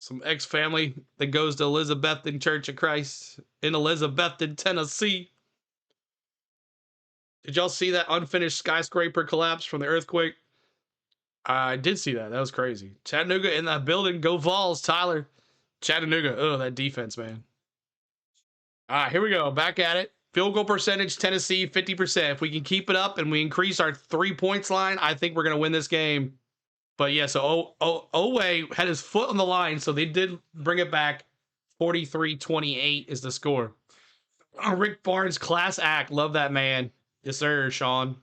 Some ex-family that goes to Elizabethton Church of Christ in Elizabethton, Tennessee. Did y'all see that unfinished skyscraper collapse from the earthquake? I did see that. That was crazy. Chattanooga in that building. Go Vols, Tyler. Chattanooga. Oh, that defense, man. All right, here we go. Back at it. Field goal percentage, Tennessee, 50%. If we can keep it up and we increase our 3 points line, I think we're going to win this game. But yeah, so Owe had his foot on the line, so they did bring it back. 43-28 is the score. Oh, Rick Barnes, class act. Love that man. Yes, sir, Sean.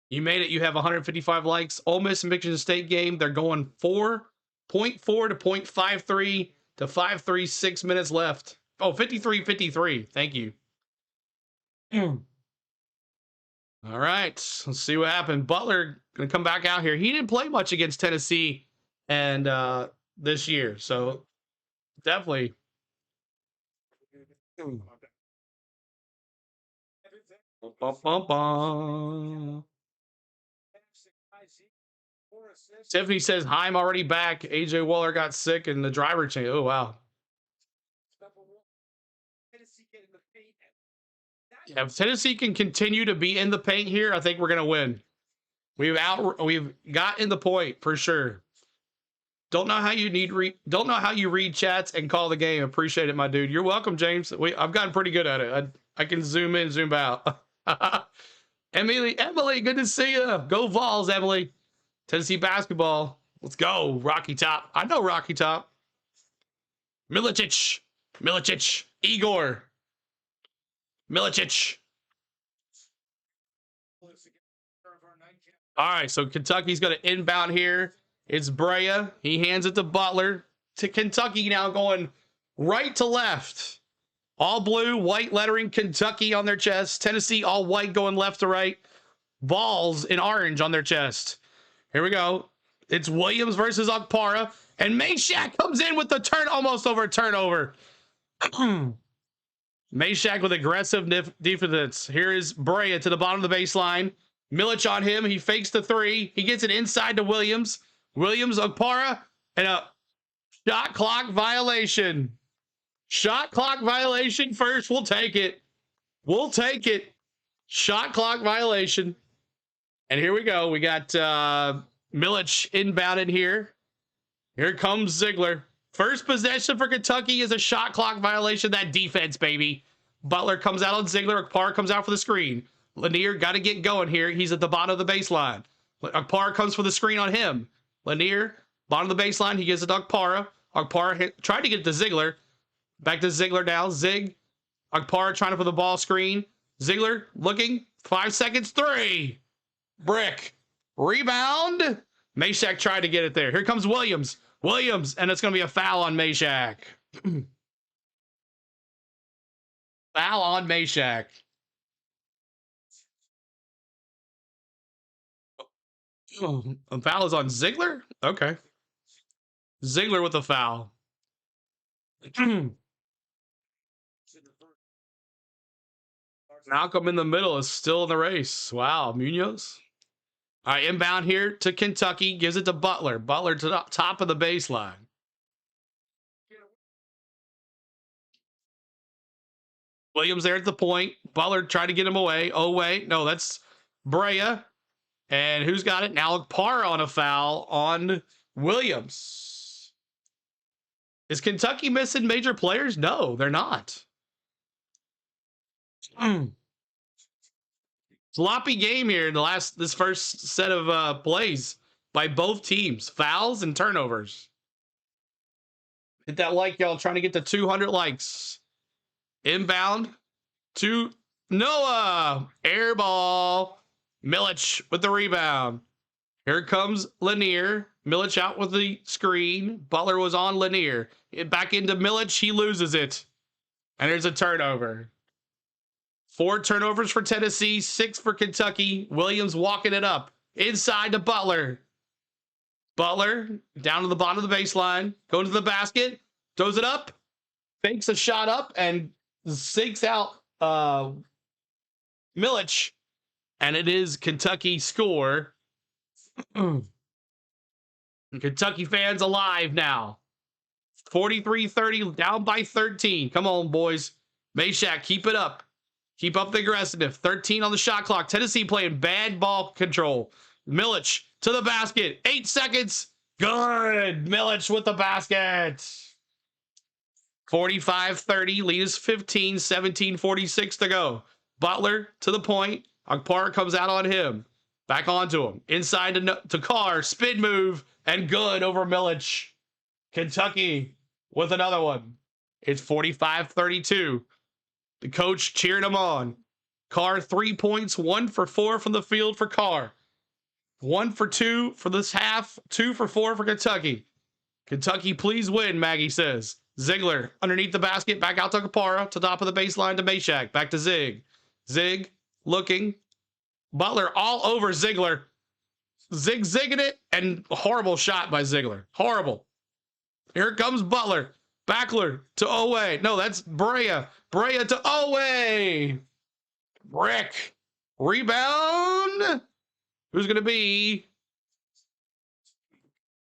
You made it. You have 155 likes. Ole Miss and Michigan State game. They're going 4.4 to 0.53 to 5.3, 6 minutes left. Oh, 53-53. Thank you. All right, let's see what happened. Butler gonna come back out here. He didn't play much against Tennessee and this year, so definitely. Bum, bum, bum. Tiffany says, "Hi, I'm already back. AJ Waller got sick and the driver changed." Oh wow. Yeah, if Tennessee can continue to be in the paint here, I think we're gonna win. We've got in the point for sure. Don't know how you read chats and call the game. Appreciate it, my dude. You're welcome, James. I've gotten pretty good at it. I can zoom in, zoom out. Emily, good to see you. Go Vols, Emily. Tennessee basketball. Let's go, Rocky Top. I know Rocky Top. Milicic, Igor, Milicic. All right, so Kentucky's going to inbound here. It's Brea. He hands it to Butler. To Kentucky now going right to left. All blue, white lettering, Kentucky on their chest. Tennessee all white going left to right. Vols in orange on their chest. Here we go. It's Williams versus Okpara. And Meshack comes in with the almost over turnover. Meshack with aggressive defense. Here is Brea to the bottom of the baseline. Milic on him. He fakes the three. He gets it inside to Williams. Williams, Okpara, and a shot clock violation. Shot clock violation first. We'll take it. We'll take it. Shot clock violation. And here we go. We got Milic inbounded here. Here comes Ziegler. First possession for Kentucky is a shot clock violation. That defense, baby. Butler comes out on Ziegler. Akpar comes out for the screen. Lanier got to get going here. He's at the bottom of the baseline. Akpar comes for the screen on him. Lanier, bottom of the baseline. He gives it to Akpara. Akpara tried to get it to Ziegler. Back to Ziegler now. Zig. Akpara trying to put the ball screen. Ziegler looking. 5 seconds. 3. Brick. Rebound. Meshack tried to get it there. Here comes Williams. And it's going to be a foul on Meshack. Foul on Meshack. Oh, a foul is on Ziegler? Okay. Ziegler with a foul. Malcolm in the middle is still in the race. Wow, Munoz. All right, inbound here to Kentucky. Gives it to Butler. Butler to the top of the baseline. Williams there at the point. Butler tried to get him away. Oh, wait. No, that's Brea. And who's got it? Now Parr on a foul on Williams. Is Kentucky missing major players? No, they're not. Sloppy game here in this first set of plays by both teams. Fouls and turnovers. Hit that like, y'all. Trying to get to 200 likes. Inbound to Noah. Air ball. Milic with the rebound. Here comes Lanier. Milic out with the screen. Butler was on Lanier. Back into Milic. He loses it. And there's a turnover. 4 turnovers for Tennessee, 6 for Kentucky. Williams walking it up. Inside to Butler. Butler down to the bottom of the baseline. Going to the basket. Throws it up. Fakes a shot up and sinks out Milic. And it is Kentucky score. Kentucky fans alive now. 43-30, down by 13. Come on, boys. Meshack, keep it up. Keep up the aggressiveness. 13 on the shot clock. Tennessee playing bad ball control. Milic to the basket. 8 seconds. Good. Milic with the basket. 45-30. Lead is 15. 17-46 to go. Butler to the point. Akpar comes out on him. Back onto him. Inside to Carr. Spin move. And good over Milic. Kentucky with another one. It's 45-32. The coach cheering him on. Carr 3 points. 1 for 4 from the field for Carr. 1 for 2 for this half. 2 for 4 for Kentucky. Kentucky, please win, Maggie says. Ziegler underneath the basket. Back out to Akpara. To top of the baseline to Meshack. Back to Zig. Zig looking. Butler all over Ziegler. Zig-zigging it, and horrible shot by Ziegler. Horrible. Here comes Butler. Backler to Owe. No, that's Brea. Brea to Owe. Brick. Rebound. Who's going to be?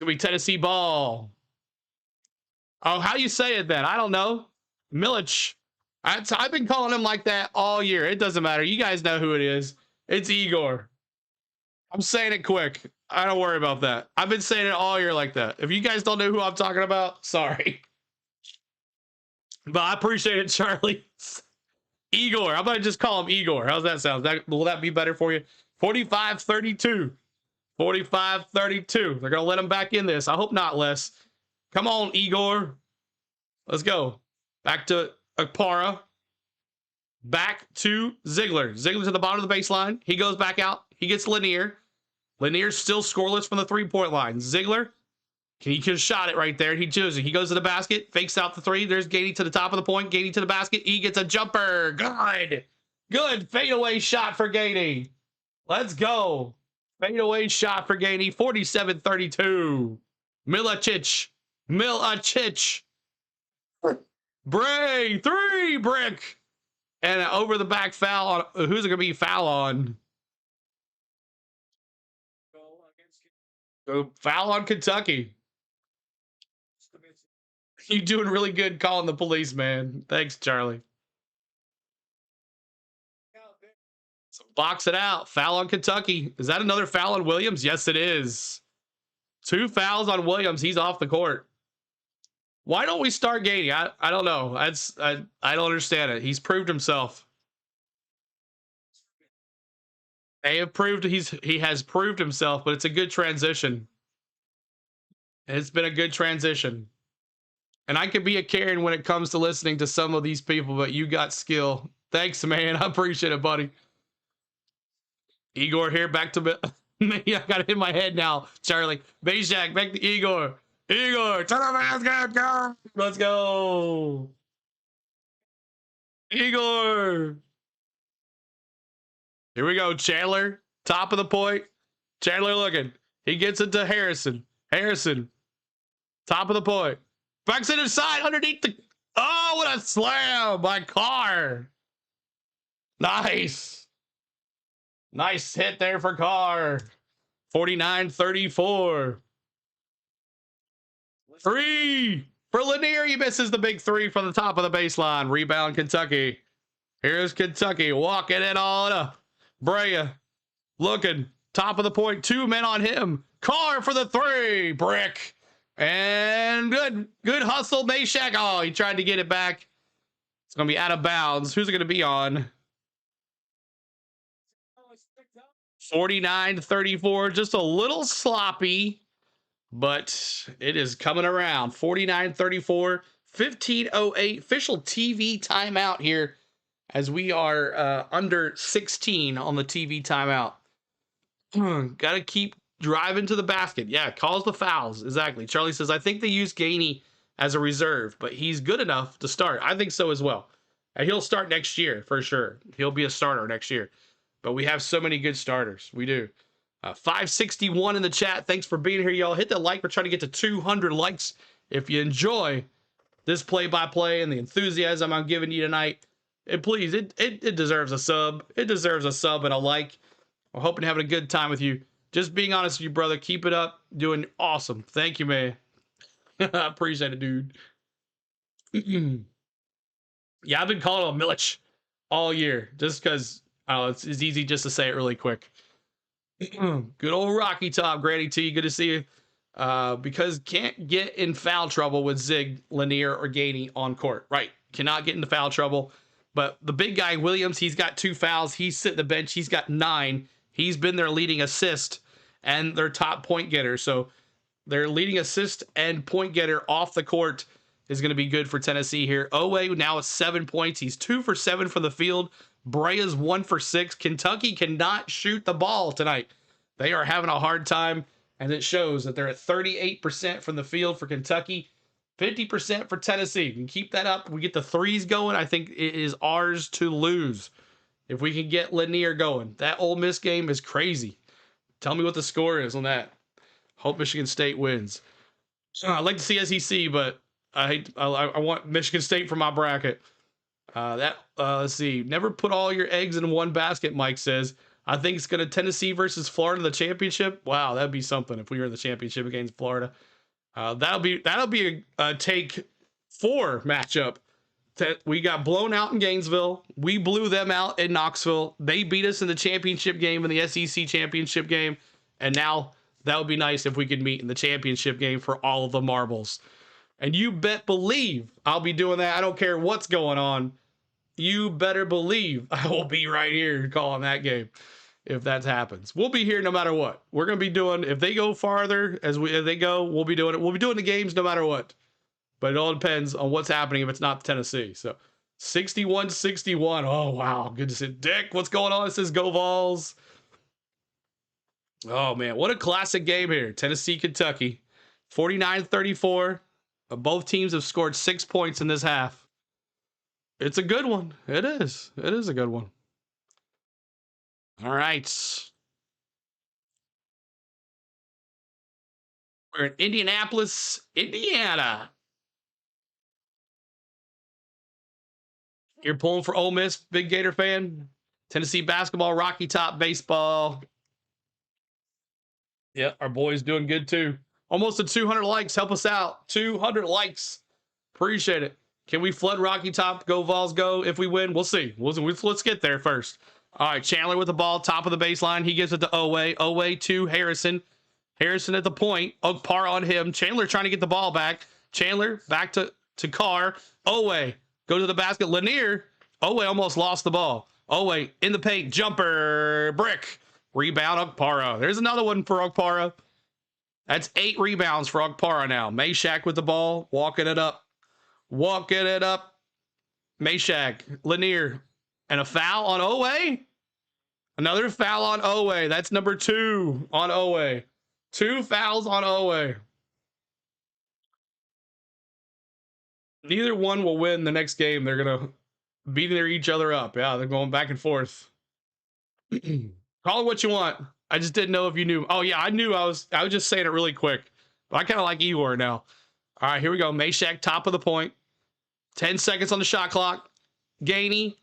Going to be Tennessee ball. Oh, how you say it then? I don't know. Milic. I've been calling him like that all year. It doesn't matter. You guys know who it is. It's Igor. I'm saying it quick. I don't worry about that. I've been saying it all year like that. If you guys don't know who I'm talking about, sorry. But I appreciate it, Charlie. Igor. I'm going to just call him Igor. How's that sound? Will that be better for you? 45-32. 45-32. They're going to let him back in this. I hope not, Les. Come on, Igor. Let's go. Back to Akpara. Back to Ziegler. Ziegler to the bottom of the baseline. He goes back out. He gets Lanier. Lanier's still scoreless from the three-point line. Ziegler, he could have shot it right there. He chooses. He goes to the basket, fakes out the three. There's Gainey to the top of the point. Gainey to the basket. He gets a jumper. Good. Good fadeaway shot for Gainey. Let's go. Fadeaway shot for Gainey. 47-32. Milicic. Bray. Three. Brick. And an over the back foul on. Who's it going to be foul on? Foul on Kentucky. You doing really good calling the police, man. Thanks, Charlie. So box it out. Foul on Kentucky. Is that another foul on Williams? Yes, it is. 2 fouls on Williams. He's off the court. Why don't we start Gainey? I don't know. I don't understand it. He's proved himself. They have proved he has proved himself, but it's a good transition. It's been a good transition. And I could be a Karen when it comes to listening to some of these people, but you got skill. Thanks, man. I appreciate it, buddy. Igor here, back to me. I got it in my head now, Charlie. Bayshak, back to Igor. Igor, to the basket, go. Let's go. Igor. Here we go, Chandler. Top of the point. Chandler looking. He gets it to Harrison. Harrison. Top of the point. Backs it inside underneath the... Oh, what a slam by Carr. Nice. Nice hit there for Carr. 49-34. 3 for Lanier. He misses the big 3 from the top of the baseline. Rebound, Kentucky. Here's Kentucky walking it on up. Brea looking. Top of the point. 2 men on him. Carr for the 3. Brick. And good hustle, Mayshak. Oh, he tried to get it back. It's going to be out of bounds. Who's it going to be on? 49-34. Just a little sloppy, but it is coming around. 49-34. 15:08. Official TV timeout here as we are under 16 on the TV timeout. Got to keep driving to the basket. Yeah, calls the fouls. Exactly. Charlie says, I think they use Gainey as a reserve, but he's good enough to start. I think so as well. And he'll start next year for sure. He'll be a starter next year. But we have so many good starters. We do. 561 in the chat. Thanks for being here, y'all. Hit that like. We're trying to get to 200 likes. If you enjoy this play-by-play and the enthusiasm I'm giving you tonight, please, it deserves a sub. It deserves a sub and a like. We're hoping to have a good time with you. Just being honest with you, brother. Keep it up. Doing awesome. Thank you, man. I appreciate it, dude. Yeah, I've been calling him Milic all year just because it's easy just to say it really quick. Good old Rocky Top, Granny T. Good to see you. Because can't get in foul trouble with Zig, Lanier, or Gainey on court. Right. Cannot get into foul trouble. But the big guy, Williams, he's got 2 fouls. He's sitting the bench. He's got 9. He's been their leading assist and their top point getter. So their leading assist and point getter off the court is going to be good for Tennessee here. Owe now at 7 points. He's 2 for 7 from the field. Brea's 1 for 6. Kentucky cannot shoot the ball tonight. They are having a hard time, and it shows that they're at 38% from the field for Kentucky, 50% for Tennessee. You can keep that up. We get the threes going. I think it is ours to lose. If we can get Lanier going. That Ole Miss game is crazy. Tell me what the score is on that. Hope Michigan State wins. I'd like to see SEC, but I want Michigan State for my bracket. Let's see. Never put all your eggs in one basket, Mike says. I think it's gonna Tennessee versus Florida in the championship. Wow, that'd be something if we were in the championship against Florida. That'll be a take 4 matchup. We got blown out in Gainesville. We blew them out in Knoxville. They beat us in the championship game, in the SEC championship game. And now that would be nice if we could meet in the championship game for all of the marbles. And you believe I'll be doing that. I don't care what's going on. You better believe I will be right here calling that game if that happens. We'll be here no matter what. We're going to be doing, if they go farther as they go, we'll be doing it. We'll be doing the games no matter what. But it all depends on what's happening if it's not Tennessee. So 61-61. Oh, wow. Good to see. Dick, what's going on? It says go Vols. Oh, man. What a classic game here. Tennessee, Kentucky. 49-34. Both teams have scored 6 points in this half. It's a good one. It is. It is a good one. All right. We're in Indianapolis, Indiana. You're pulling for Ole Miss, big Gator fan? Tennessee basketball, Rocky Top baseball. Yeah, our boys doing good too. Almost to 200 likes. Help us out. 200 likes. Appreciate it. Can we flood Rocky Top? Go Vols, go. If we win, we'll see. Let's get there first. All right, Chandler with the ball, top of the baseline. He gives it to Owe. Owe to Harrison. Harrison at the point. Okpara on him. Chandler trying to get the ball back. Chandler back to Carr. Owe. Go to the basket. Lanier. Owe almost lost the ball. Owe in the paint. Jumper. Brick. Rebound. Okpara. There's another one for Okpara. That's 8 rebounds for Okpara now. Meshack with the ball. Walking it up. Walking it up. Meshack. Lanier. And a foul on Owe. Another foul on Owe. That's number 2 on Owe. 2 fouls on Owe. Neither one will win the next game. They're going to beat each other up. Yeah, they're going back and forth. Call it what you want. I just didn't know if you knew. Oh, yeah, I knew. I was just saying it really quick. But I kind of like Igor now. All right, here we go. Meshack, top of the point. 10 seconds on the shot clock. Gainey,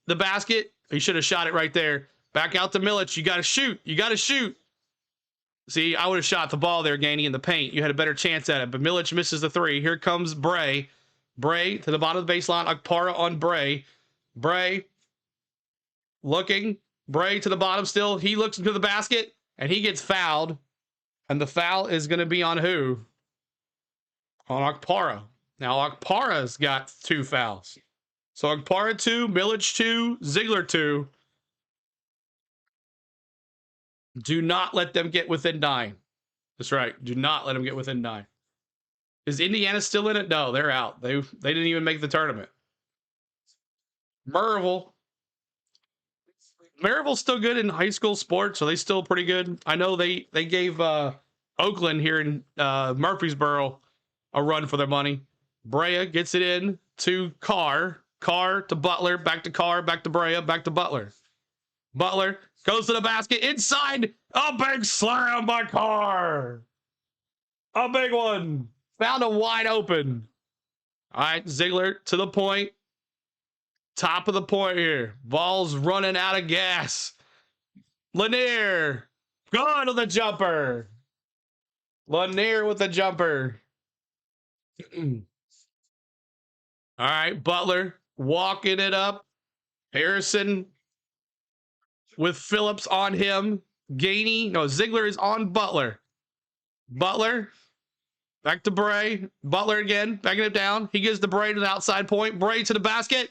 the basket. He should have shot it right there. Back out to Milic. You got to shoot. You got to shoot. See, I would have shot the ball there, Gainey, in the paint. You had a better chance at it. But Milic misses the 3. Here comes Bray. Bray to the bottom of the baseline. Okpara on Bray. Bray looking. Bray to the bottom still. He looks into the basket, and he gets fouled. And the foul is going to be on who? On Okpara. Now, Okpara's got 2 fouls. So, Okpara 2, Milic 2, Ziegler 2. Do not let them get within 9. That's right. Do not let them get within 9. Is Indiana still in it? No, they're out. They didn't even make the tournament. Maryville's still good in high school sports, so they still pretty good. I know they gave Oakland here in Murfreesboro a run for their money. Brea gets it in to Carr. Carr to Butler. Back to Carr. Back to Brea. Back to Butler. Butler goes to the basket. Inside. A big slam by Carr. A big one. Found a wide open. All right, Ziegler to the point. Top of the point here. Ball's running out of gas. Lanier. Going to the jumper. Lanier with the jumper. All right, Butler walking it up. Harrison with Phillips on him. Ziegler is on Butler. Butler. Back to Bray. Butler again. Backing it down. He gives the Bray to the outside point. Bray to the basket.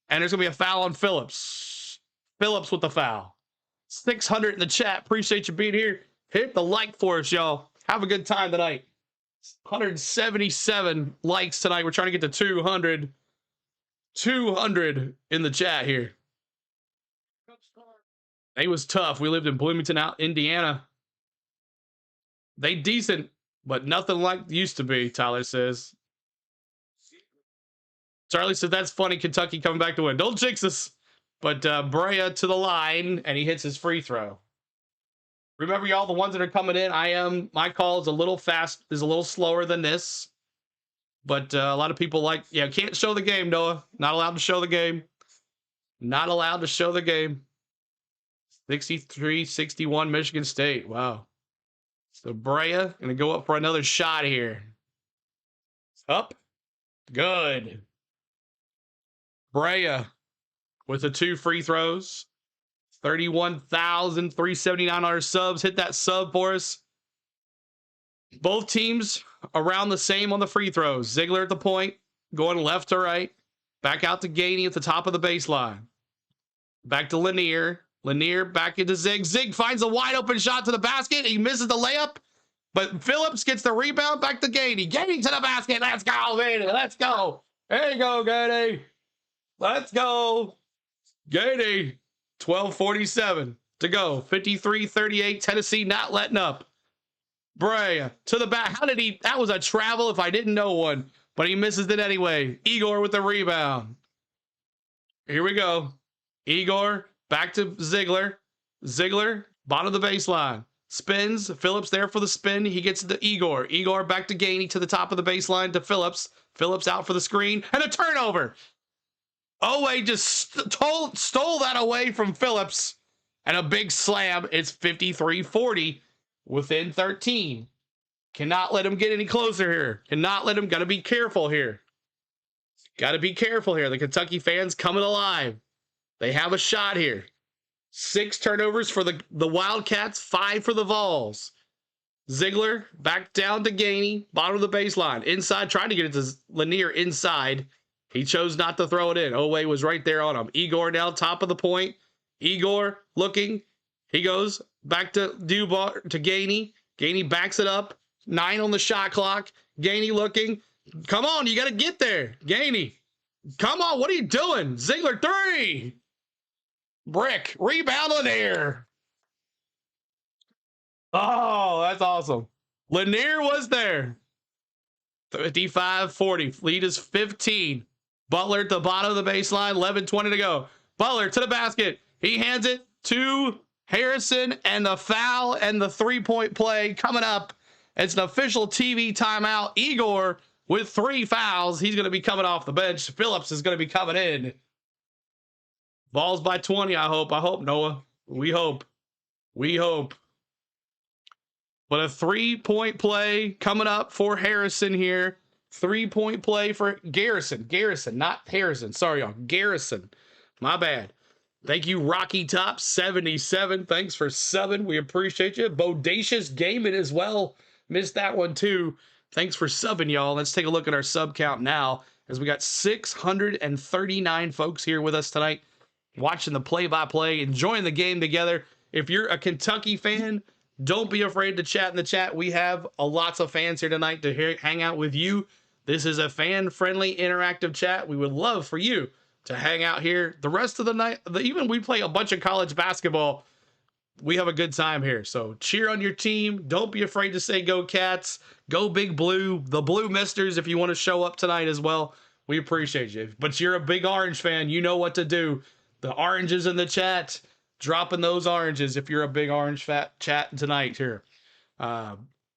And there's going to be a foul on Phillips. Phillips with the foul. 600 in the chat. Appreciate you being here. Hit the like for us, y'all. Have a good time tonight. 177 likes tonight. We're trying to get to 200. 200 in the chat here. It was tough. We lived in Bloomington, Indiana. They decent, but nothing like used to be, Tyler says. Charlie says, that's funny, Kentucky coming back to win. Don't jinx us. But Brea to the line, and he hits his free throw. Remember, y'all, the ones that are coming in, my call is a little slower than this. But a lot of people can't show the game, Noah. Not allowed to show the game. Not allowed to show the game. 63-61 Michigan State. Wow. So Brea going to go up for another shot here. Up. Good. Brea with the 2 free throws. 31,379 on our subs. Hit that sub for us. Both teams around the same on the free throws. Ziegler at the point, going left to right. Back out to Gainey at the top of the baseline. Back to Lanier. Lanier back into Zig. Zig finds a wide open shot to the basket. He misses the layup, but Phillips gets the rebound back to Gainey. Gainey to the basket. Let's go, Gainey. Let's go. There you go, Gainey. Let's go. Gainey. 12:47 to go. 53-38. Tennessee not letting up. Brea to the back. That was a travel if I didn't know one, but he misses it anyway. Igor with the rebound. Here we go. Igor back to Ziegler. Ziegler, bottom of the baseline. Spins. Phillips there for the spin. He gets to Igor. Igor back to Gainey to the top of the baseline to Phillips. Phillips out for the screen and a turnover. Owe just stole that away from Phillips and a big slam. It's 53-40 within 13. Cannot let him get any closer here. Got to be careful here. Got to be careful here. The Kentucky fans coming alive. They have a shot here. 6 turnovers for the Wildcats, 5 for the Vols. Ziegler back down to Gainey, bottom of the baseline. Inside, trying to get it to Lanier inside. He chose not to throw it in. Owe was right there on him. Igor now top of the point. Igor looking. He goes back to Dubois to Gainey. Gainey backs it up. 9 on the shot clock. Gainey looking. Come on, you got to get there. Gainey. Come on, what are you doing? Ziegler 3. Brick. Rebound Lanier. Oh, that's awesome. Lanier was there. 55-40. Lead is 15. Butler at the bottom of the baseline. 11:20 to go. Butler to the basket. He hands it to Harrison, and the foul and the 3-point play coming up. It's an official TV timeout. Igor with 3 fouls. He's going to be coming off the bench. Phillips is going to be coming in. Vols by 20, I hope. Noah. We hope. But a 3-point play coming up for Harrison here. 3-point play for Garrison. Garrison, not Harrison. Sorry, y'all. Garrison. My bad. Thank you, Rocky Top 77. Thanks for subbing. We appreciate you. Bodacious Gaming as well. Missed that one too. Thanks for subbing, y'all. Let's take a look at our sub count now, as we got 639 folks here with us tonight, watching the play-by-play, enjoying the game together. If you're a Kentucky fan, don't be afraid to chat in the chat. We have lots of fans here tonight to hang out with you. This is a fan-friendly, interactive chat. We would love for you to hang out here the rest of the night. Even we play a bunch of college basketball. We have a good time here. So cheer on your team. Don't be afraid to say go Cats. Go Big Blue. The Blue Misters, if you want to show up tonight as well. We appreciate you. But you're a big Orange fan. You know what to do. The oranges in the chat. Dropping those oranges if you're a big Orange fat chat tonight here.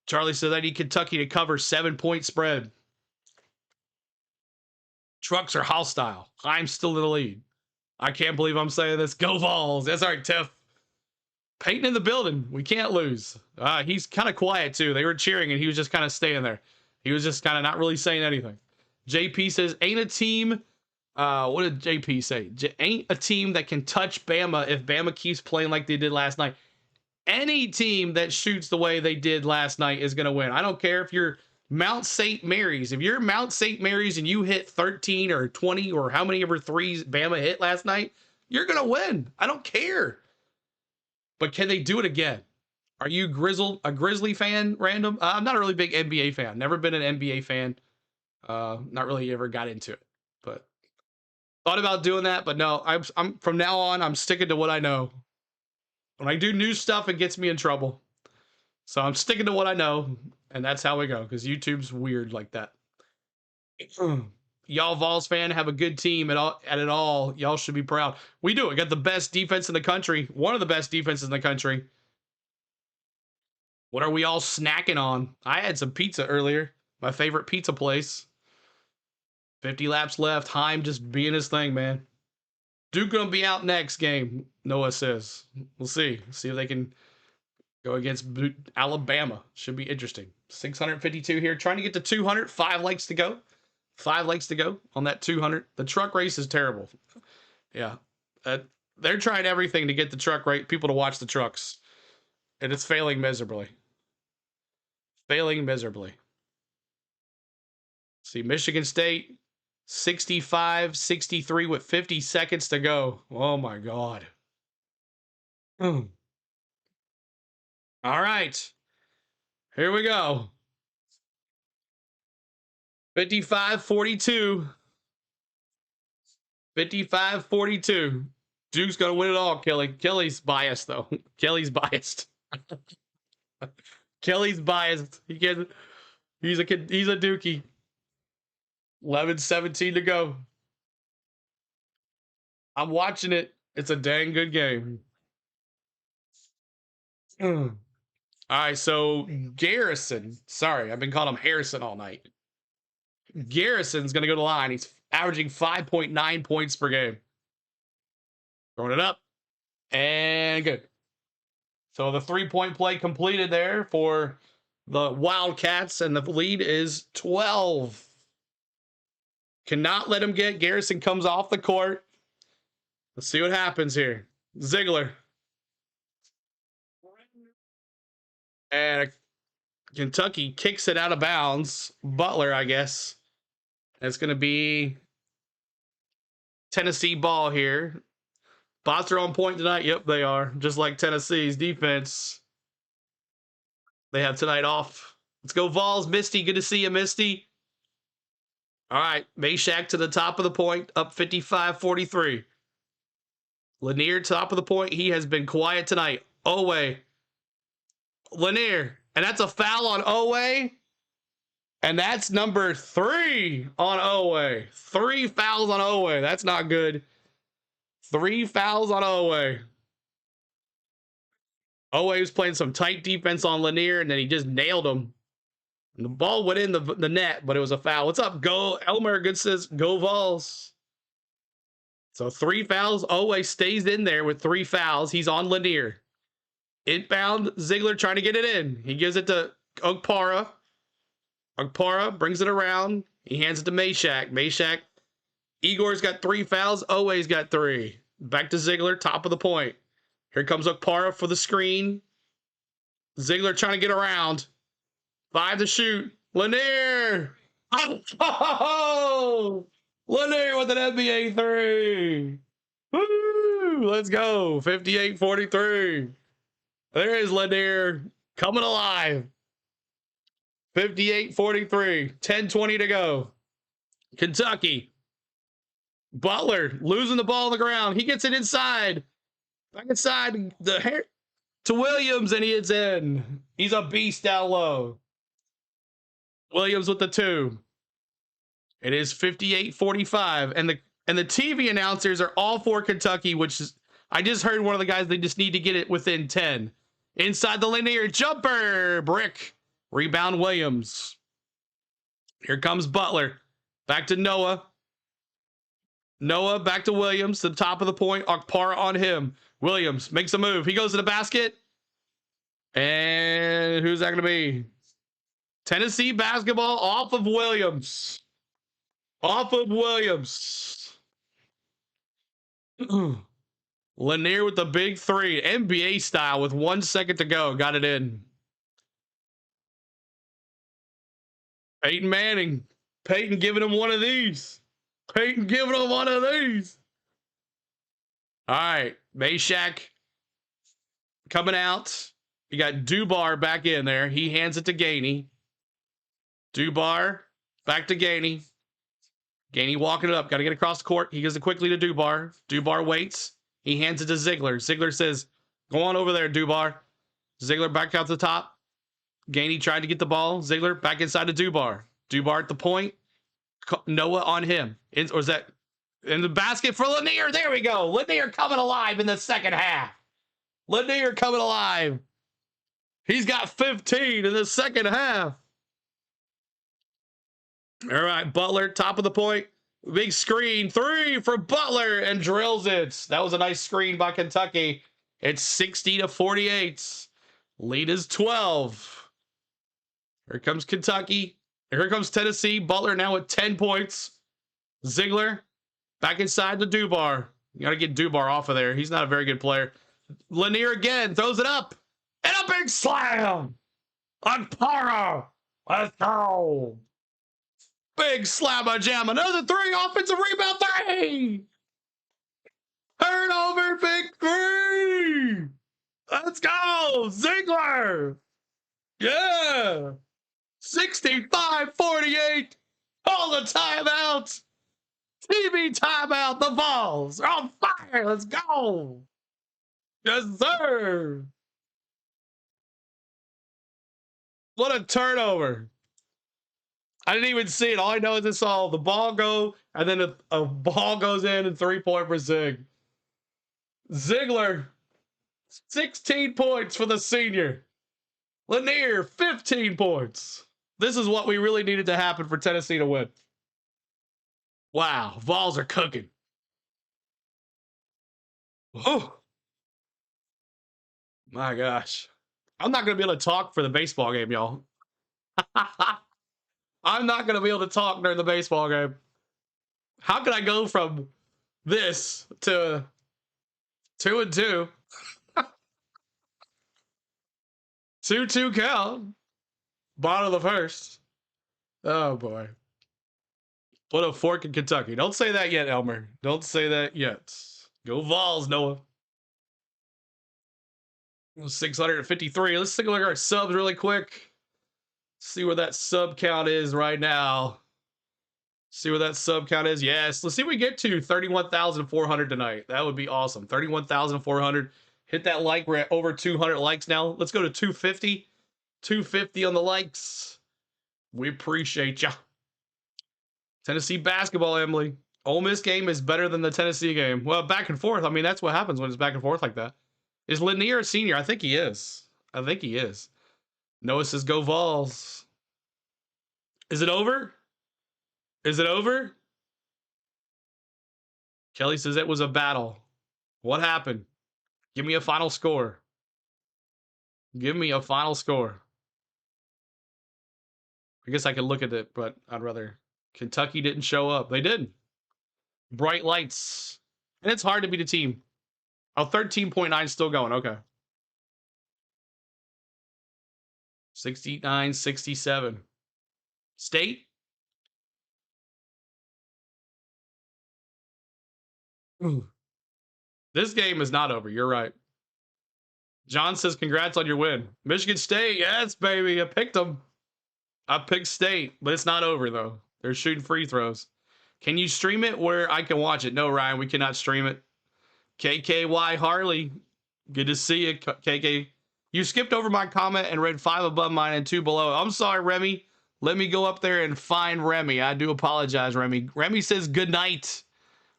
Charlie said I need Kentucky to cover 7-point spread. Trucks are hostile. I'm still in the lead. I can't believe I'm saying this. Go Vols. That's all right, Tiff. Peyton in the building. We can't lose. He's kind of quiet, too. They were cheering, and he was just kind of staying there. He was just kind of not really saying anything. JP says, ain't a team... what did JP say? Ain't a team that can touch Bama if Bama keeps playing like they did last night. Any team that shoots the way they did last night is going to win. I don't care if you're Mount St. Mary's. If you're Mount St. Mary's and you hit 13 or 20 or how many ever threes Bama hit last night, you're going to win. I don't care. But can they do it again? Are you a Grizzly fan, random? I'm not a really big NBA fan. Never been an NBA fan. Not really ever got into it. But thought about doing that, but no, I'm from now on, I'm sticking to what I know. When I do new stuff, it gets me in trouble. So I'm sticking to what I know, and that's how we go, because YouTube's weird like that. y'all Vols fan have a good team at it all. Y'all should be proud. We do. We got the best defense in the country. One of the best defenses in the country. What are we all snacking on? I had some pizza earlier. My favorite pizza place. 50 laps left. Heim just being his thing, man. Duke gonna be out next game, Noah says. We'll see. See if they can go against Alabama. Should be interesting. 652 here. Trying to get to 200. 5 legs to go. 5 legs to go on that 200. The truck race is terrible. Yeah. They're trying everything to get the truck race, people to watch the trucks. And it's failing miserably. Failing miserably. See, Michigan State, 65-63 with 50 seconds to go. Oh, my God. All right. Here we go. 55-42. 55-42. Duke's going to win it all, Kelly. Kelly's biased, though. Kelly's biased. Kelly's biased. He's a Dookie. 11-17 to go. I'm watching it. It's a dang good game. All right, so Garrison. Sorry, I've been calling him Harrison all night. Garrison's going to go to the line. He's averaging 5.9 points per game. Throwing it up. And good. So the 3-point play completed there for the Wildcats, and the lead is 12. Cannot let him get. Garrison comes off the court. Let's see what happens here. Ziegler. And Kentucky kicks it out of bounds. Butler, I guess. It's going to be Tennessee ball here. Bots are on point tonight. Yep, they are. Just like Tennessee's defense. They have tonight off. Let's go Vols. Misty, good to see you, Misty. All right, Meshack to the top of the point, up 55-43. Lanier, top of the point. He has been quiet tonight. Owe. Lanier, and that's a foul on Owe. And that's number 3 on Owe. 3 fouls on Owe. That's not good. 3 fouls on Owe. Owe was playing some tight defense on Lanier, and then he just nailed him. And the ball went in the net, but it was a foul. What's up, Go? Elmer Good says, go Vols. So 3 fouls. Owe stays in there with 3 fouls. He's on Lanier. Inbound, Ziegler trying to get it in. He gives it to Okpara. Okpara brings it around. He hands it to Meshack. Meshack. Igor's got 3 fouls. Owe's got 3. Back to Ziegler, top of the point. Here comes Okpara for the screen. Ziegler trying to get around. 5 to shoot. Lanier. Oh! Lanier with an NBA 3. Woo! Let's go. 58-43. There is Lanier coming alive. 58-43. 10-20 to go. Kentucky. Butler losing the ball on the ground. He gets it inside. Back inside to Williams, and he is in. He's a beast down low. Williams with the 2. It is 58-45, and the TV announcers are all for Kentucky, which is, I just heard one of the guys, they just need to get it within 10. Inside the Lanier jumper, brick, rebound Williams. Here comes Butler, back to Noah. Noah back to Williams, to the top of the point. Okpara on him. Williams makes a move. He goes to the basket. And who's that going to be? Tennessee basketball off of Williams. Off of Williams. Lanier with the big 3. NBA style with 1 second to go. Got it in. Peyton Manning. Peyton giving him one of these. Peyton giving him one of these. All right. Meshack coming out. You got Dubar back in there. He hands it to Gainey. Dubar back to Gainey. Gainey walking it up. Got to get across the court. He gives it quickly to Dubar. Dubar waits. He hands it to Ziegler. Ziegler says, go on over there, Dubar. Ziegler back out to the top. Gainey tried to get the ball. Ziegler back inside to Dubar. Dubar at the point. Noah on him. Or is that in the basket for Lanier? There we go. Lanier coming alive in the second half. Lanier coming alive. He's got 15 in the second half. All right, Butler, top of the point. Big screen, 3 for Butler, and drills it. That was a nice screen by Kentucky. It's 60-48. Lead is 12. Here comes Kentucky. Here comes Tennessee. Butler now with 10 points. Ziegler back inside to Dubar. You got to get Dubar off of there. He's not a very good player. Lanier again throws it up. And a big slam on Para. Let's go. Big slamma jam. Another 3. Offensive rebound 3. Turnover, big 3. Let's go. Ziegler. Yeah. 65-48. All the timeouts. TV timeout. The Vols are on fire. Let's go. Yes, sir. What a turnover. I didn't even see it. All I know is I saw the ball go, and then a ball goes in and 3-point for Zig. Ziegler, 16 points for the senior. Lanier, 15 points. This is what we really needed to happen for Tennessee to win. Wow, Vols are cooking. Oh, my gosh. I'm not going to be able to talk for the baseball game, y'all. I'm not going to be able to talk during the baseball game. How can I go from this to 2-2? 2-2 count. Bottom of the first. Oh, boy. What a fork in Kentucky. Don't say that yet, Elmer. Don't say that yet. Go Vols, Noah. 653. Let's take a look at our subs really quick. See where that sub count is right now. See where that sub count is. Yes. Let's see if we get to 31,400 tonight. That would be awesome. 31,400. Hit that like. We're at over 200 likes now. Let's go to 250. 250 on the likes. We appreciate ya. Tennessee basketball, Emily. Ole Miss game is better than the Tennessee game. Well, back and forth. I mean, that's what happens when it's back and forth like that. Is Lanier a senior? I think he is. I think he is. Noah says, go Vols. Is it over? Is it over? Kelly says it was a battle. What happened? Give me a final score. Give me a final score. I guess I could look at it, but I'd rather. Kentucky didn't show up. They didn't. Bright lights. And it's hard to beat a team. Oh, 13.9 still going. Okay. 69-67. State. Ooh. This game is not over. You're right. John says, congrats on your win. Michigan State. Yes, baby. I picked them. I picked State, but it's not over, though. They're shooting free throws. Can you stream it where I can watch it? No, Ryan, we cannot stream it. KKY Harley. Good to see you, KK. You skipped over my comment and read 5 above mine and 2 below. I'm sorry, Remy. Let me go up there and find Remy. I do apologize, Remy. Remy says good night.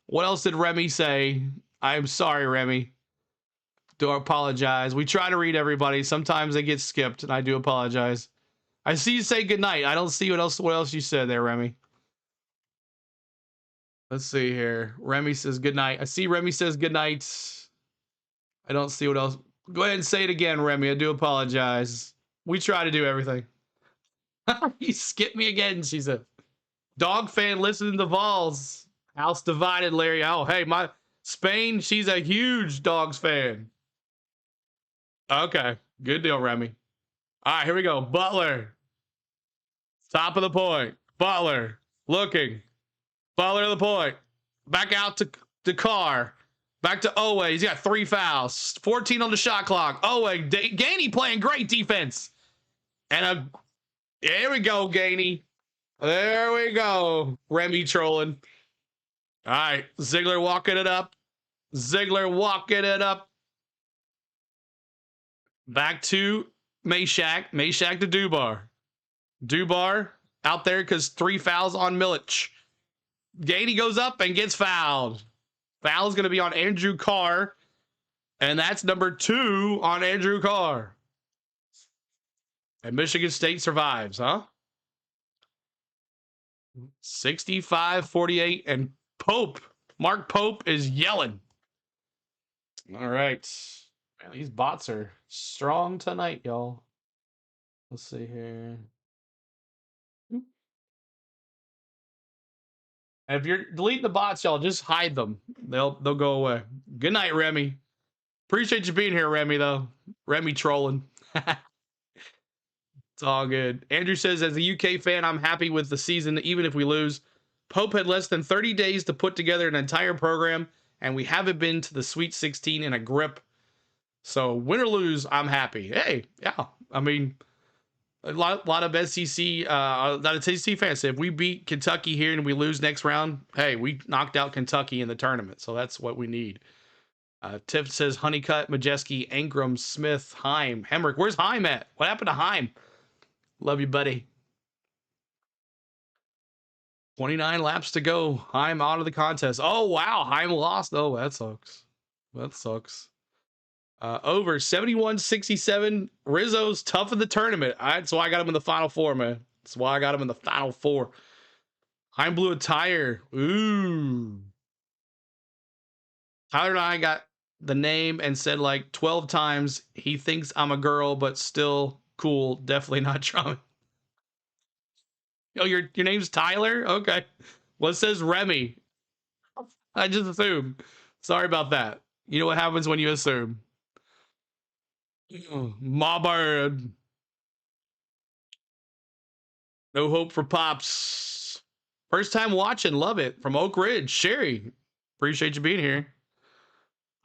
What else did Remy say? I'm sorry, Remy. Do apologize. We try to read everybody. Sometimes they get skipped, and I do apologize. I see you say good night. I don't see what else you said there, Remy. Let's see here. Remy says good night. I see Remy says good night. I don't see what else. Go ahead and say it again, Remy. I do apologize. We try to do everything. You skipped me again, she said. Dog fan listening to Vols. House divided, Larry. Oh, hey, my Spain, she's a huge Dogs fan. Okay, good deal, Remy. All right, here we go. Butler. Top of the point. Butler looking. Butler to the point. Back out to Carr. Back to Owe. He's got 3 fouls. 14 on the shot clock. Owe. Gainey playing great defense. And there we go, Gainey. There we go. Remy trolling. All right. Ziegler walking it up. Ziegler walking it up. Back to Meshack to Dubar. Dubar out there because 3 fouls on Milic. Gainey goes up and gets fouled. Foul is going to be on Andrew Carr, and that's number 2 on Andrew Carr. And Michigan State survives, huh? 65-48, and Mark Pope is yelling. All right. Man, these bots are strong tonight, y'all. Let's see here. And if you're deleting the bots, y'all, just hide them. They'll go away. Good night, Remy. Appreciate you being here, Remy, though. Remy trolling. It's all good. Andrew says, as a UK fan, I'm happy with the season, even if we lose. Pope had less than 30 days to put together an entire program, and we haven't been to the Sweet 16 in a grip. So win or lose, I'm happy. Hey, yeah. I mean, a lot of SEC, a lot of SEC fans say if we beat Kentucky here and we lose next round, hey, we knocked out Kentucky in the tournament. So that's what we need. Tiff says Honeycutt, Majeski, Ingram, Smith, Heim, Hemrick. Where's Heim at? What happened to Heim? Love you, buddy. 29 laps to go. Heim out of the contest. Oh, wow. Heim lost. Oh, that sucks. That sucks. Over 71-67. Rizzo's tough in the tournament. That's why I got him in the Final Four, man. That's why I got him in the Final Four. Heim blew a tire. Ooh. Tyler and I got the name and said like 12 times he thinks I'm a girl, but still cool. Definitely not Trump. Oh, your name's Tyler? Okay. Well, it says Remy. I just assumed. Sorry about that. You know what happens when you assume. My bird. No hope for Pops. First time watching. Love it. From Oak Ridge. Sherry. Appreciate you being here.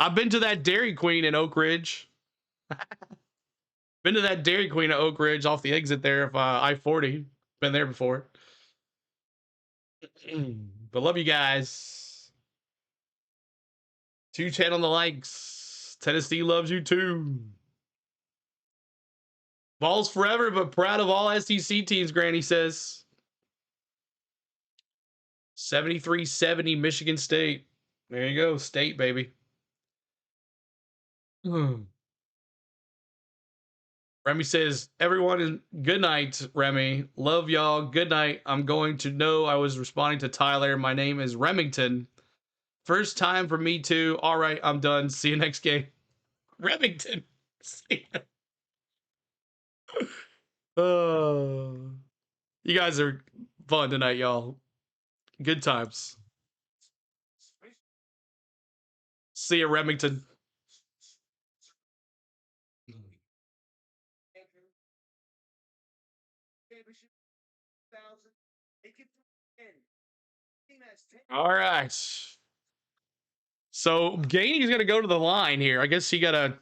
I've been to that Dairy Queen in Oak Ridge. Been to that Dairy Queen at Oak Ridge off the exit there of I-40. Been there before. But love you guys. 210 on the likes. Tennessee loves you too. Vols forever, but proud of all SEC teams, Granny says. 73-70 Michigan State. There you go. State, baby. Remy says, everyone is good night, Remy. Love y'all. Good night. I'm going to know I was responding to Tyler. My name is Remington. First time for me too. All right, I'm done. See you next game. Remington. You guys are fun tonight, y'all. Good times. See you, Remington. All right. So Gainey's gonna go to the line here. I guess he got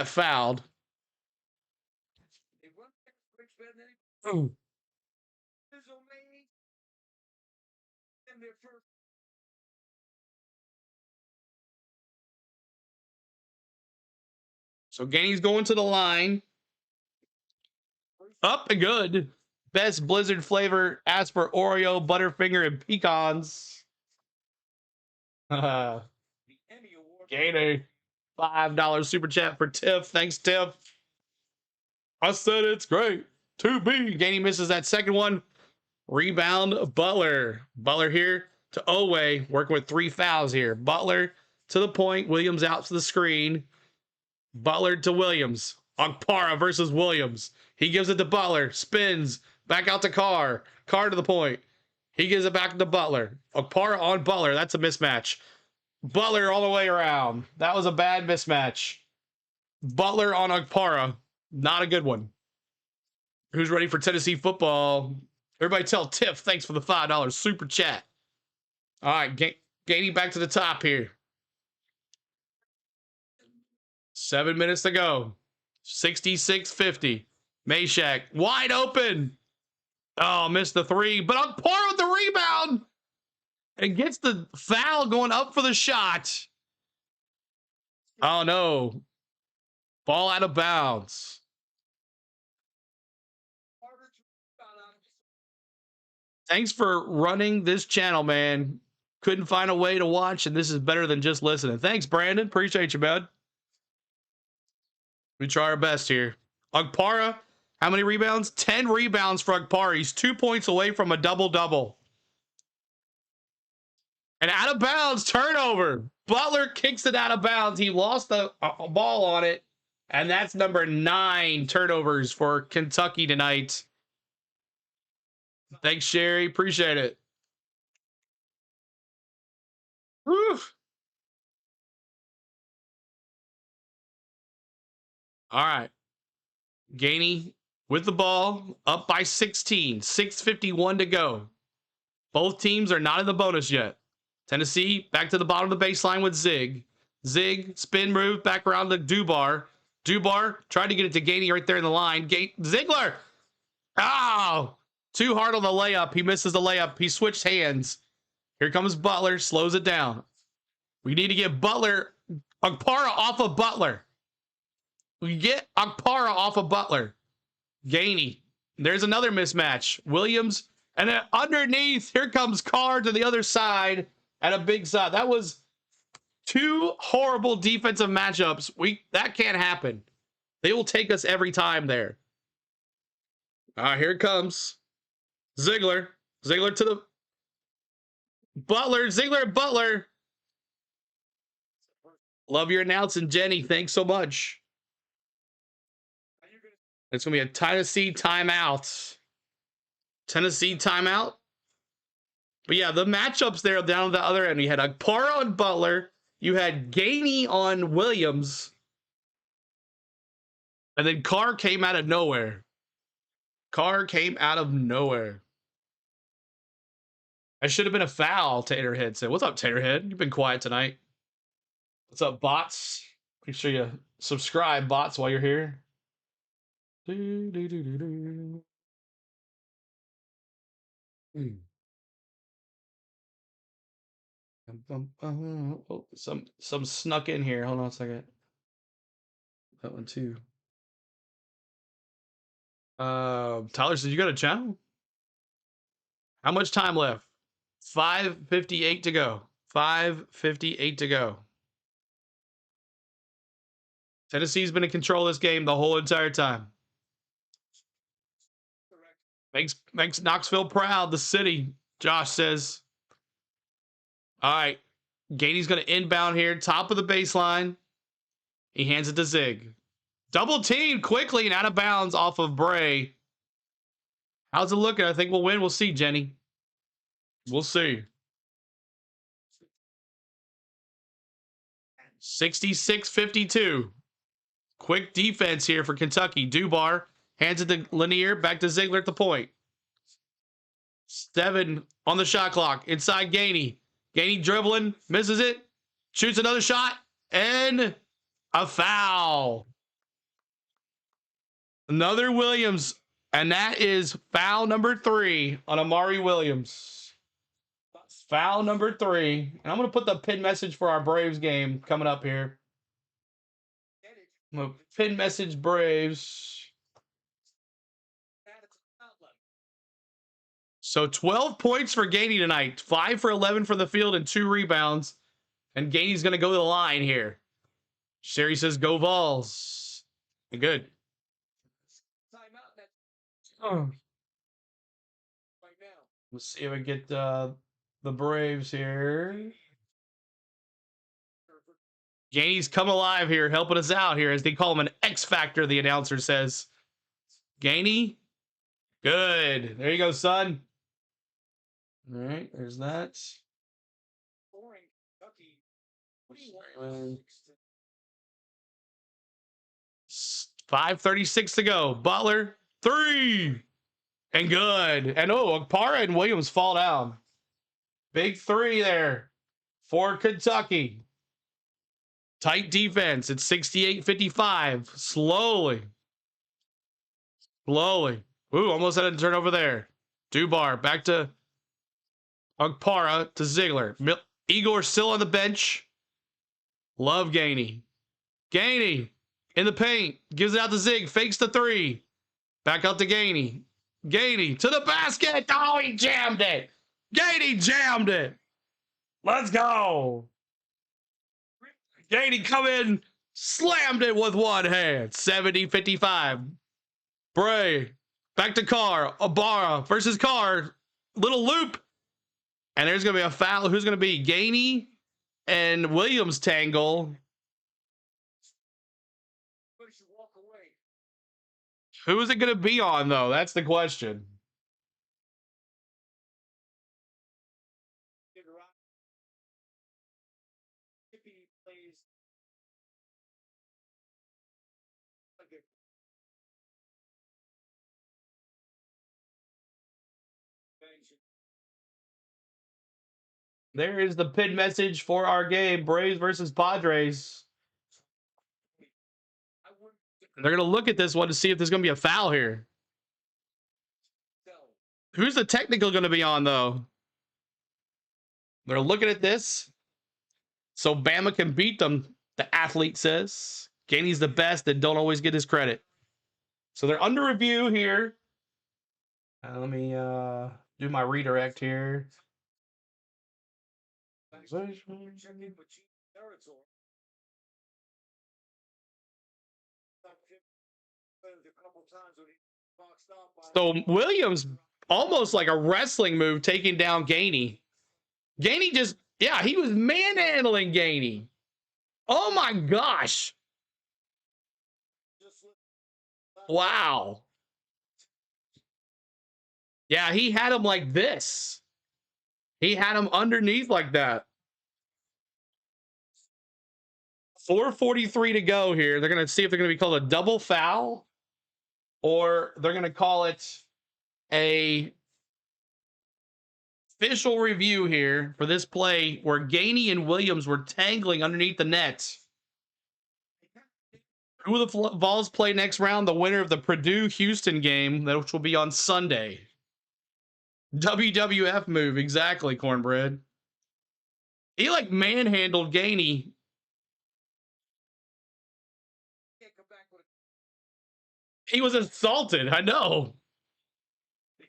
fouled. So Gainey's going to the line. Up and good. Best Blizzard flavor. Ask for Oreo, Butterfinger, and pecans. Gainey. $5 super chat for Tiff. Thanks, Tiff. I said it's great. 2B. Gainey misses that second one. Rebound, Butler. Butler here to Owe. Working with 3 fouls here. Butler to the point. Williams out to the screen. Butler to Williams. Okpara versus Williams. He gives it to Butler. Spins. Back out to Carr. Carr to the point. He gives it back to Butler. Okpara on Butler. That's a mismatch. Butler all the way around. That was a bad mismatch. Butler on Okpara. Not a good one. Who's ready for Tennessee football? Everybody tell Tiff thanks for the $5 super chat. All right, Gainey back to the top here. 7 minutes to go. 66-50. Meshack wide open. Oh, missed the 3, but on par with the rebound. And gets the foul going up for the shot. Oh, no. Ball out of bounds. Thanks for running this channel, man. Couldn't find a way to watch, and this is better than just listening. Thanks, Brandon. Appreciate you, bud. We try our best here. Agpara, how many rebounds? 10 rebounds for Agpara. He's 2 points away from a double-double. And out of bounds, turnover. Butler kicks it out of bounds. He lost the ball on it. And that's number 9 turnovers for Kentucky tonight. Thanks, Sherry. Appreciate it. Whew. All right. Gainey with the ball, up by 16. 6:51 to go. Both teams are not in the bonus yet. Tennessee back to the bottom of the baseline with Zig. Zig, spin move, back around to Dubar. Dubar tried to get it to Gainey right there in the line. Ziegler! Oh! Too hard on the layup. He misses the layup. He switched hands. Here comes Butler. Slows it down. We need to get Butler, Agpara off of Butler. We get Agpara off of Butler. Gainey. There's another mismatch. Williams. And then underneath, here comes Carr to the other side at a big side. That was 2 horrible defensive matchups. That can't happen. They will take us every time there. Here it comes. Ziegler. Ziegler to the Butler. Ziegler, Butler. Love your announcing, Jenny. Thanks so much. It's going to be a Tennessee timeout. Tennessee timeout. But yeah, the matchups there down at the other end. You had Agpara on Butler. You had Gainey on Williams. And then Carr came out of nowhere. Carr came out of nowhere. I should have been a foul, Taterhead said. What's up, Taterhead? You've been quiet tonight. What's up, bots? Make sure you subscribe, bots, while you're here. Oh, some snuck in here. Hold on a second. That one too. Tyler says you got a channel? How much time left? 5:58 to go. 5:58 to go. Tennessee's been in control of this game the whole entire time. Makes Knoxville proud, the city, Josh says. All right. Gainey's going to inbound here, top of the baseline. He hands it to Zig. Double team quickly and out of bounds off of Bray. How's it looking? I think we'll win. We'll see, Jenny. We'll see. 66-52. Quick defense here for Kentucky. Dubar hands it to Lanier. Back to Ziegler at the point. 7 on the shot clock. Inside Gainey. Gainey dribbling. Misses it. Shoots another shot. And a foul. Another Williams. And that is foul number 3 on Amari Williams. Foul number 3. And I'm going to put the pin message for our Braves game coming up here. I'm going to pin message Braves. So 12 points for Gainey tonight. 5 for 11 for the field and 2 rebounds. And Gainey's going to go to the line here. Sherry says, go Vols. Good. Oh. Let's see if I get the Braves here. Gainey's coming alive here, helping us out here, as they call him an X Factor, the announcer says. Gainey. Good. There you go, son. All right, there's that. 5:36 to go. Butler, 3. And good. And Agpara and Williams fall down. Big 3 there for Kentucky. Tight defense. It's 68-55. Slowly. Ooh, almost had a turnover there. Dubar back to Agpara to Ziegler. Igor still on the bench. Love Gainey. Gainey in the paint. Gives it out to Zig. Fakes the 3. Back out to Gainey. Gainey to the basket. Oh, he jammed it. Gainey jammed it. Let's go. Gainey come in, slammed it with one hand. 70-55. Bray back to Carr. Ibarra versus Carr. Little loop. And there's going to be a foul. Who's going to be? Gainey and Williams tangle. Who is it going to be on, though? That's the question. There is the pin message for our game, Braves versus Padres. They're going to look at this one to see if there's going to be a foul here. Who's the technical going to be on, though? They're looking at this. So Bama can beat them, the athlete says. Gainey's the best and don't always get his credit. So they're under review here. Let me do my redirect here. So Williams, almost like a wrestling move, taking down Gainey. Gainey just, yeah, he was manhandling Gainey. Oh my gosh. Wow. Yeah, he had him like this. He had him underneath like that. 4:43 to go here. They're going to see if they're going to be called a double foul or they're going to call it a official review here for this play where Gainey and Williams were tangling underneath the net. Who will the Vols play next round? The winner of the Purdue-Houston game, which will be on Sunday. WWF move, exactly, Cornbread. He like manhandled Gainey. He was assaulted, I know.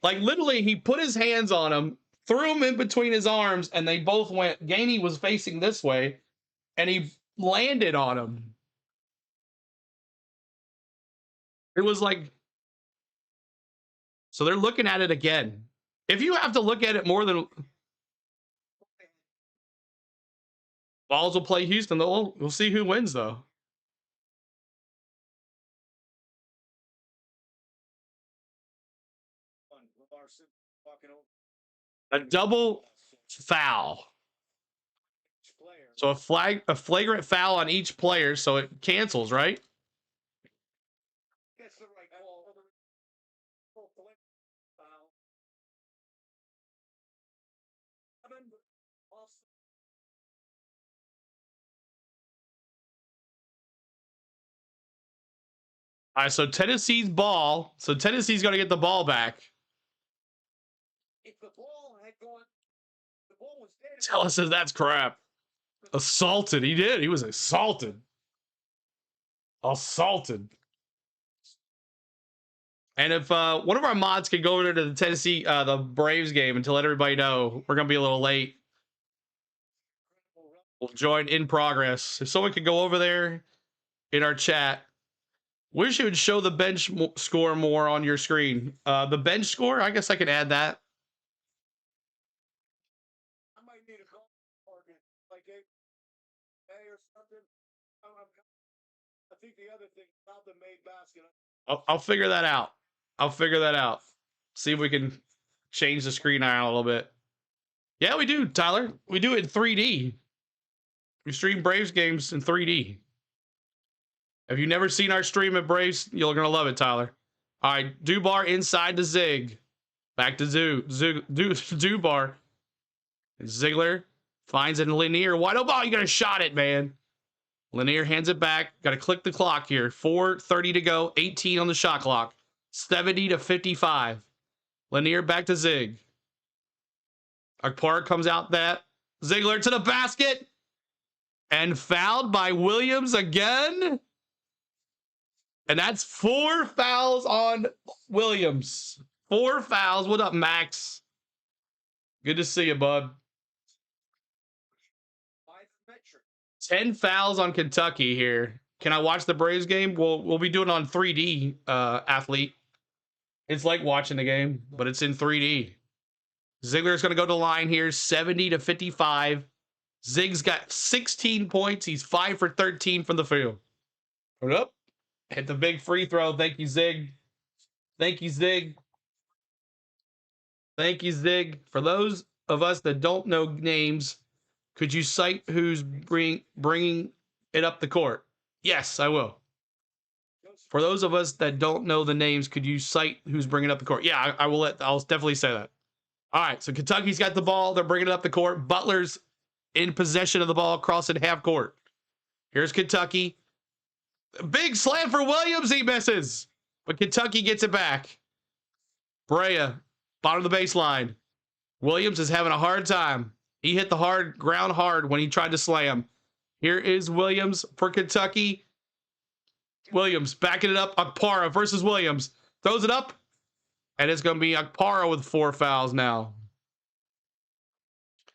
Like literally, he put his hands on him, threw him in between his arms, and they both went. Gainey was facing this way, and he landed on him. It was like, so they're looking at it again. If you have to look at it more than Vols will play Houston, though, we'll see who wins, though. A double foul. So a flagrant foul on each player, so it cancels, right? All right, so Tennessee's ball. So Tennessee's going to get the ball back. If the ball had gone, the ball was dead. Tella says that's crap. Assaulted. He did. He was assaulted. Assaulted. And if one of our mods could go over to the Tennessee, the Braves game and to let everybody know, we're going to be a little late. We'll join in progress. If someone could go over there in our chat. Wish it would show the bench score more on your screen. The bench score, I guess I could add that. I might need a call like A or something. I think the other thing about the made basket. I'll figure that out. I'll figure that out. See if we can change the screen out a little bit. Yeah, we do, Tyler. We do it in 3D. We stream Braves games in 3D. If you've never seen our stream at Braves, you're going to love it, Tyler. All right, Dubar inside the Zig. Back to Dubar. Ziegler finds it in Lanier. Wide open. Oh, you got to shot it, man. Lanier hands it back. Got to click the clock here. 4:30 to go. 18 on the shot clock. 70-55. Lanier back to Zig. Akpar comes out that. Ziegler to the basket. And fouled by Williams again. And that's 4 fouls on Williams. 4 fouls. What up, Max? Good to see you, bud. 10 fouls on Kentucky here. Can I watch the Braves game? We'll be doing it on 3D, athlete. It's like watching the game, but it's in 3D. Ziegler's going to go to the line here, 70 to 55. Zig's got 16 points. He's 5 for 13 from the field. Put it up. Hit the big free throw. Thank you, Zig. Thank you, Zig. Thank you, Zig. For those of us that don't know names, could you cite who's bringing it up the court? Yes, I will. For those of us that don't know the names, could you cite who's bringing up the court? Yeah, I will. I'll definitely say that. All right, so Kentucky's got the ball. They're bringing it up the court. Butler's in possession of the ball, crossing half court. Here's Kentucky. Big slam for Williams. He misses, but Kentucky gets it back. Brea, bottom of the baseline. Williams is having a hard time. He hit the ground hard when he tried to slam. Here is Williams for Kentucky. Williams backing it up. Akpara versus Williams. Throws it up. And it's going to be Akpara with 4 fouls now.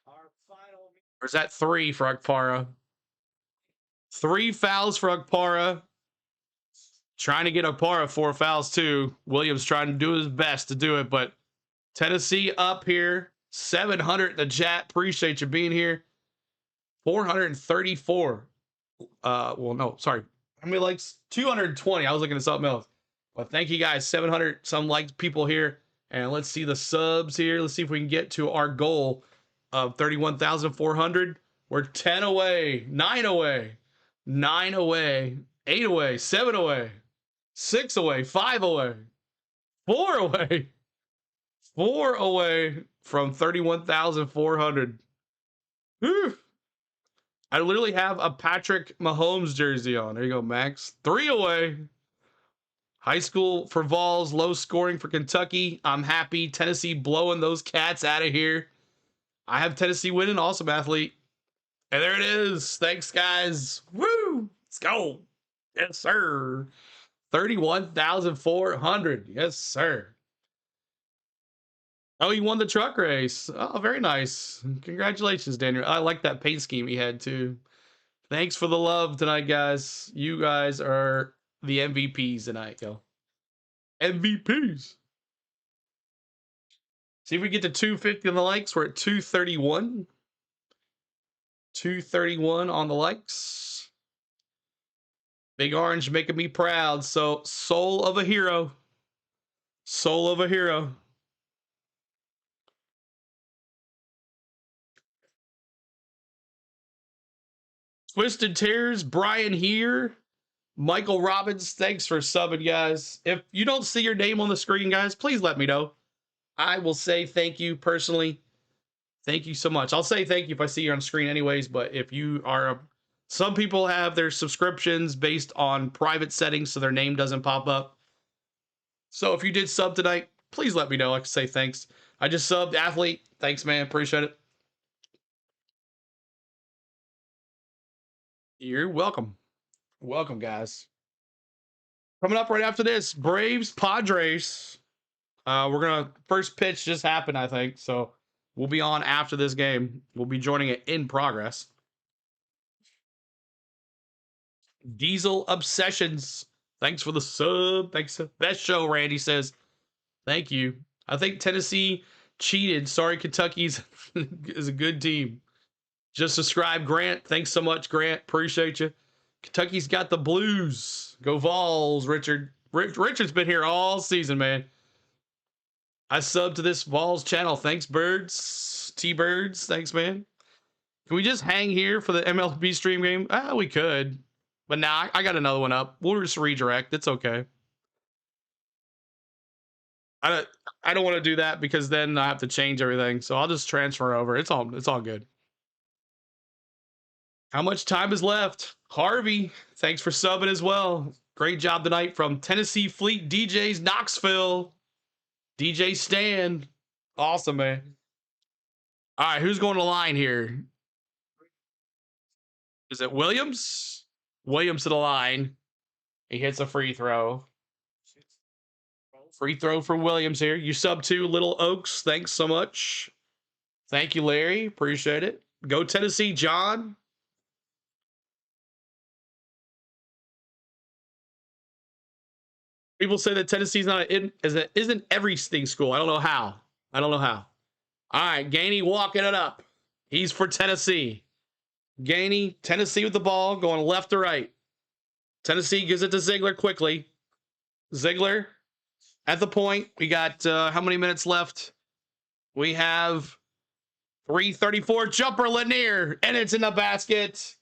Or is that 3 for Akpara? 3 fouls for Akpara. Trying to get Akpara 4 fouls too. Williams trying to do his best to do it, but Tennessee up here. 700 in the chat. Appreciate you being here. 434. Well, no, sorry. How many likes? 220. I was looking at something else. But thank you guys. 700 some likes people here. And let's see the subs here. Let's see if we can get to our goal of 31,400. We're 10 away, 9 away, 9 away, 8 away, 7 away, 6 away, 5 away, 4 away, 4 away from 31,400. I literally have a Patrick Mahomes jersey on. There you go, Max. 3 away. High school for Vols, low scoring for Kentucky. I'm happy. Tennessee blowing those cats out of here. I have Tennessee winning. Awesome, athlete. And there it is. Thanks, guys. Woo! Let's go. Yes, sir. 31,400. Yes, sir. Oh, you won the truck race. Oh, very nice. Congratulations, Daniel. I like that paint scheme you had, too. Thanks for the love tonight, guys. You guys are the MVPs tonight, yo. MVPs. See if we get to 250 on the likes. We're at 231. 231 on the likes. Big Orange making me proud. So, soul of a hero. Soul of a hero. Twisted Tears, Brian here. Michael Robbins, thanks for subbing, guys. If you don't see your name on the screen, guys, please let me know. I will say thank you personally. Thank you so much. I'll say thank you if I see you on screen anyways, but if you are... Some people have their subscriptions based on private settings so their name doesn't pop up. So if you did sub tonight, please let me know. I can say thanks. I just subbed Athlete. Thanks, man. Appreciate it. You're welcome. Welcome, guys. Coming up right after this, Braves, Padres. We're going to... First pitch just happened, I think. So we'll be on after this game. We'll be joining it in progress. Diesel Obsessions. Thanks for the sub. Thanks. Best show, Randy says. Thank you. I think Tennessee cheated. Sorry, Kentucky's is a good team. Just subscribe, Grant. Thanks so much, Grant. Appreciate you. Kentucky's got the Blues. Go Vols, Richard. Richard's been here all season, man. I subbed to this Vols channel. Thanks, Birds. T-Birds. Thanks, man. Can we just hang here for the MLB stream game? We could. But nah, I got another one up. We'll just redirect. It's okay. I don't want to do that because then I have to change everything. So I'll just transfer over. It's all good. How much time is left? Harvey, thanks for subbing as well. Great job tonight from Tennessee Fleet DJs Knoxville. DJ Stan. Awesome, man. All right, who's going to line here? Is it Williams? Williams to the line. He hits a free throw. Free throw for Williams here. You sub to Little Oaks. Thanks so much. Thank you, Larry. Appreciate it. Go Tennessee, John. People say that Tennessee's isn't everything school. I don't know how. All right, Gainey walking it up. He's for Tennessee. Gainey, Tennessee with the ball, going left to right. Tennessee gives it to Ziegler quickly. Ziegler at the point. We got how many minutes left? We have 3:34. Jumper Lanier, and it's in the basket.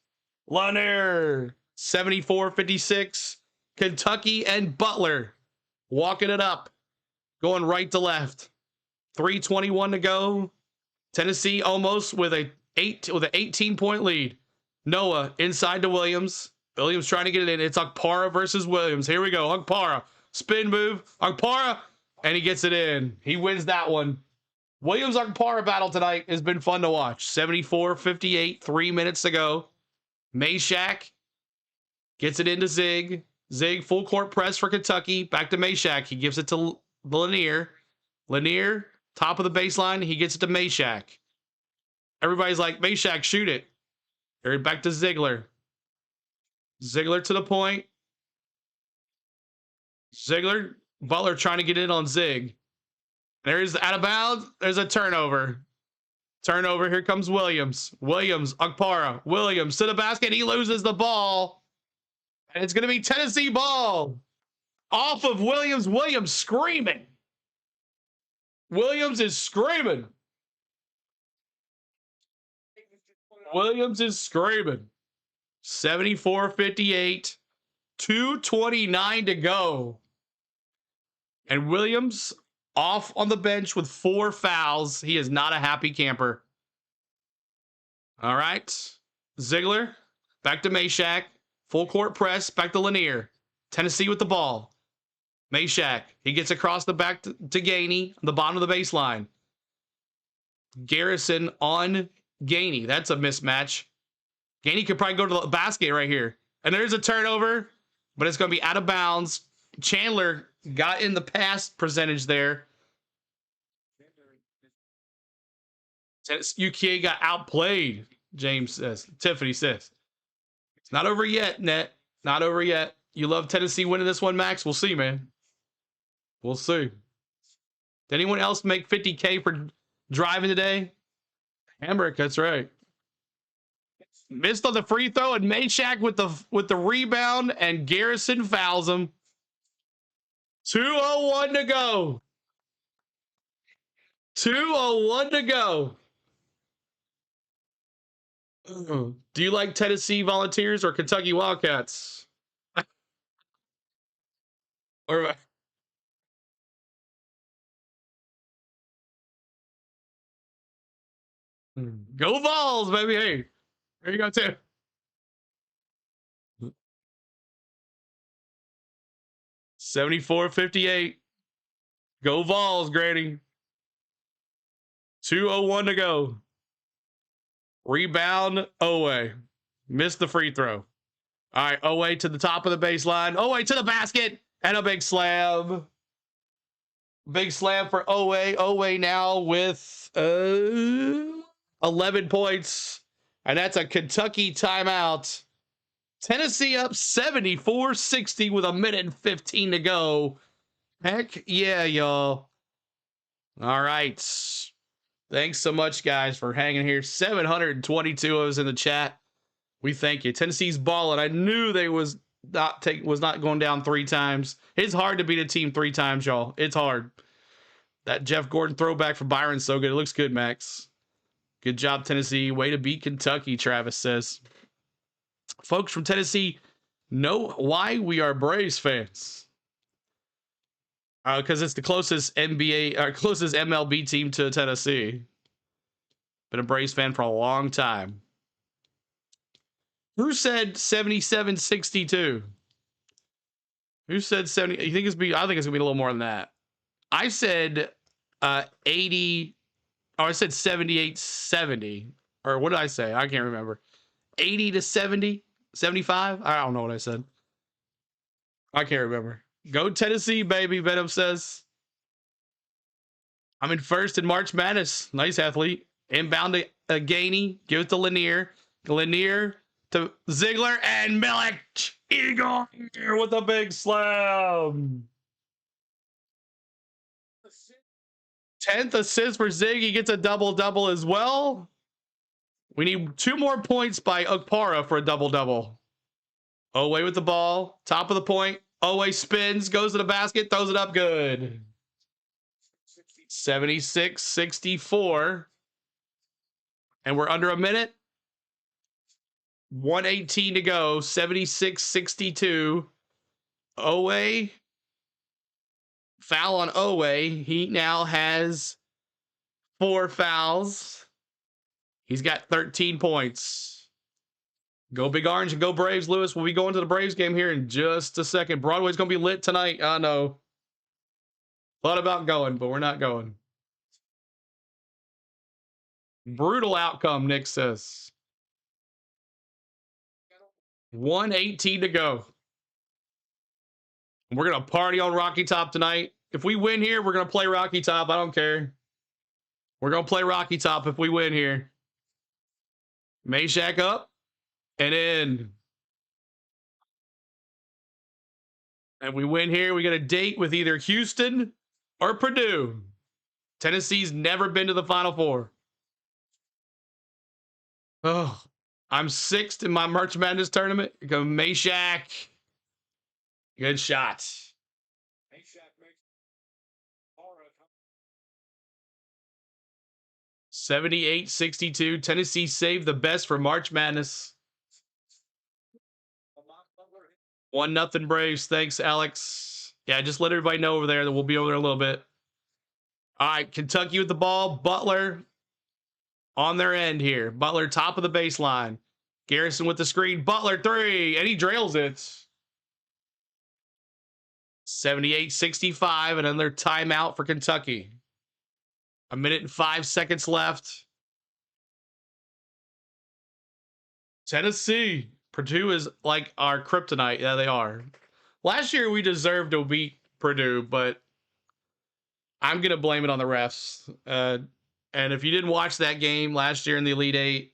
Lanier, 74-56. Kentucky and Butler walking it up, going right to left. 3:21 to go. Tennessee almost with an 18-point lead. Noah inside to Williams. Williams trying to get it in. It's Okpara versus Williams. Here we go. Okpara. Spin move. Okpara. And he gets it in. He wins that one. Williams-Okpara battle tonight has been fun to watch. 74-58. 3 minutes to go. Meshack gets it into Zig. Zig full court press for Kentucky. Back to Meshack. He gives it to Lanier. Lanier, top of the baseline. He gets it to Meshack. Everybody's like, Meshack, shoot it. Back to Ziegler. Ziegler to the point. Ziegler, Butler trying to get in on Zig. There's out of bounds. There's a turnover. Here comes Williams. Okpara. Williams to the basket. He loses the ball. And it's going to be Tennessee ball. Off of Williams. Williams screaming. Williams is screaming. 74-58. 2:29 to go. And Williams off on the bench with 4 fouls. He is not a happy camper. All right. Ziegler back to Meshack. Full court press. Back to Lanier. Tennessee with the ball. Meshack. He gets across the back to Gainey. The bottom of the baseline. Garrison on Gainey. That's a mismatch. Gainey could probably go to the basket right here. And there's a turnover, but it's going to be out of bounds. Chandler got in the pass percentage there. UKA got outplayed, James says. Tiffany says. It's not over yet, Net. Not over yet. You love Tennessee winning this one, Max? We'll see, man. We'll see. Did anyone else make 50K for driving today? Hamburg, that's right. Missed on the free throw, and Meshack with the rebound, and Garrison fouls him. 2:01 to go. 2:01 to go. Do you like Tennessee Volunteers or Kentucky Wildcats? Or go Vols, baby. Hey, there you go, too. $74.58. Go Vols, Granny. 2:01 to go. Rebound, Owe. Missed the free throw. All right, Owe to the top of the baseline. Owe to the basket. And a big slam. Big slam for Owe. Owe now with 11 points. And that's a Kentucky timeout. Tennessee up 74-60 with 1:15 to go. Heck yeah, y'all. All right. Thanks so much, guys, for hanging here. 722 of us in the chat. We thank you. Tennessee's balling. I knew they was not going down 3 times. It's hard to beat a team 3 times, y'all. It's hard. That Jeff Gordon throwback for Byron's so good. It looks good, Max. Good job, Tennessee. Way to beat Kentucky, Travis says. Folks from Tennessee know why we are Braves fans. Because it's the closest closest MLB team to Tennessee. Been a Braves fan for a long time. Who said 77-62? Who said 70? You think I think it's gonna be a little more than that. I said 80. Oh, I said 78-70. Or what did I say? I can't remember. 80-70, 75. I don't know what I said. I can't remember. Go Tennessee, baby, Venom says. I'm in first in March Madness. Nice athlete. Inbound to Gainey. Give it to Lanier. Lanier to Ziegler and Milik. Igor with a big slam. 10th assist for Zig. He gets a double-double as well. We need 2 more points by Okpara for a double-double. Oway with the ball. Top of the point. Oway spins. Goes to the basket. Throws it up good. 76-64. And we're under a minute. 1:18 to go. 76-62. Oway. Foul on Oway. He now has 4 fouls. He's got 13 points. Go Big Orange and go Braves, Lewis. We'll be going to the Braves game here in just a second. Broadway's going to be lit tonight. I know. Thought about going, but we're not going. Brutal outcome, Nick says. 1:18 to go. We're going to party on Rocky Top tonight. If we win here, we're going to play Rocky Top. I don't care. We're going to play Rocky Top if we win here. Meshack up and in. And we win here, we get a date with either Houston or Purdue. Tennessee's never been to the Final Four. Oh, I'm 6th in my March Madness tournament. Go Meshack. Good shot. 78-62. Tennessee saved the best for March Madness. 1-0 Braves. Thanks, Alex. Yeah, just let everybody know over there that we'll be over there a little bit. All right, Kentucky with the ball. Butler on their end here. Butler top of the baseline. Garrison with the screen. Butler 3, and he drails it. 78-65, and another timeout for Kentucky. 1 minute and 5 seconds left. Tennessee. Purdue is like our kryptonite. Yeah, they are. Last year, we deserved to beat Purdue, but I'm going to blame it on the refs. And if you didn't watch that game last year in the Elite Eight,